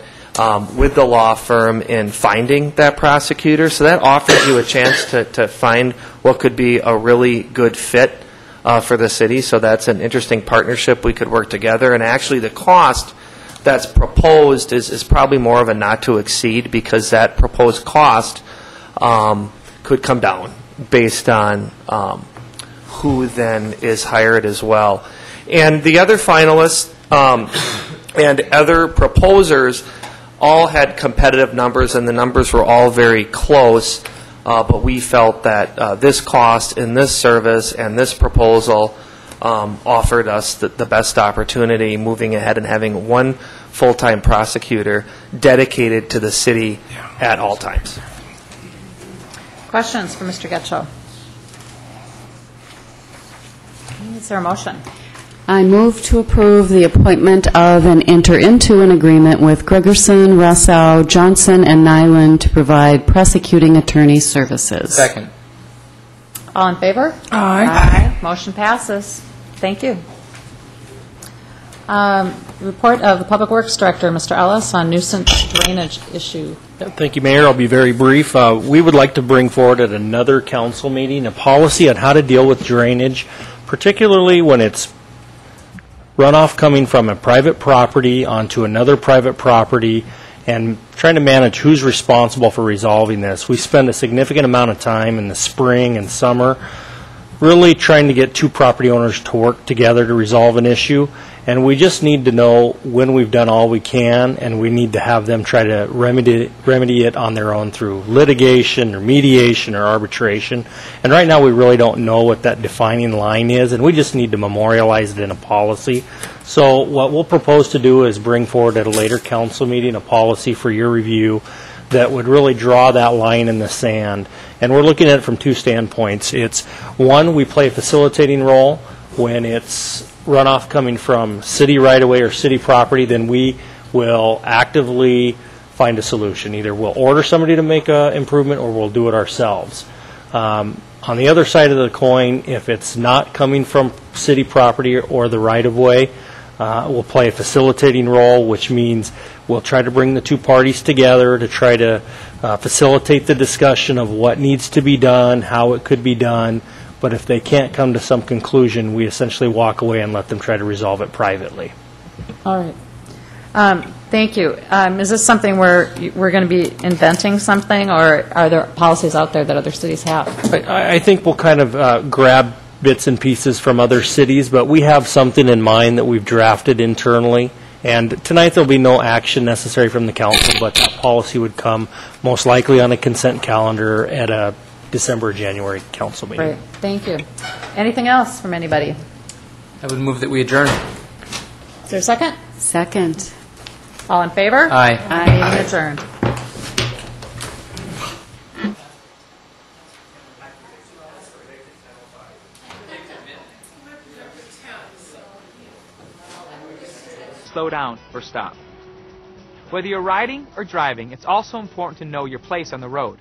with the law firm in finding that prosecutor. So that offers you a chance to find what could be a really good fit for the city. So that's an interesting partnership. We could work together. And actually the cost that's proposed is probably more of a not to exceed, because that proposed cost could come down based on who then is hired as well. And the other finalists and other proposers all had competitive numbers, and the numbers were all very close, but we felt that this cost and this service and this proposal offered us the best opportunity moving ahead and having one full-time prosecutor dedicated to the city at all times. Questions for Mr. Getchell? Is there a motion? I move to approve the appointment of and enter into an agreement with Gregerson, Rosso, Johnson, and Nyland to provide prosecuting attorney services. Second. All in favor? Aye. Aye. Motion passes. Thank you. Report of the Public Works Director, Mr. Ellis, on nuisance drainage issue. Thank you, Mayor. I'll be very brief. We would like to bring forward at another council meeting a policy on how to deal with drainage, particularly when it's runoff coming from a private property onto another private property, and trying to manage who's responsible for resolving this. We spend a significant amount of time in the spring and summer really trying to get two property owners to work together to resolve an issue, and we just need to know when we've done all we can, and we need to have them try to remedy it on their own through litigation or mediation or arbitration. And right now we really don't know what that defining line is, and we just need to memorialize it in a policy. So what we'll propose to do is bring forward at a later council meeting a policy for your review that would really draw that line in the sand. And we're looking at it from two standpoints. It's, one, we play a facilitating role. When it's runoff coming from city right-of-way or city property, then we will actively find a solution. Either we'll order somebody to make an improvement or we'll do it ourselves. On the other side of the coin, if it's not coming from city property or the right-of-way, we'll play a facilitating role, which means we'll try to bring the two parties together to try to facilitate the discussion of what needs to be done, how it could be done. But if they can't come to some conclusion, we essentially walk away and let them try to resolve it privately. All right. Thank you. Is this something where we're going to be inventing something, or are there policies out there that other cities have? I think we'll kind of grab bits and pieces from other cities, but we have something in mind that we've drafted internally. And tonight there'll be no action necessary from the council, but that policy would come most likely on a consent calendar at a December or January council meeting. Great. Thank you. Anything else from anybody? I would move that we adjourn. Is there a second? Second. All in favor? Aye. Meeting adjourned. Slow down or stop. Whether you're riding or driving, it's also important to know your place on the road.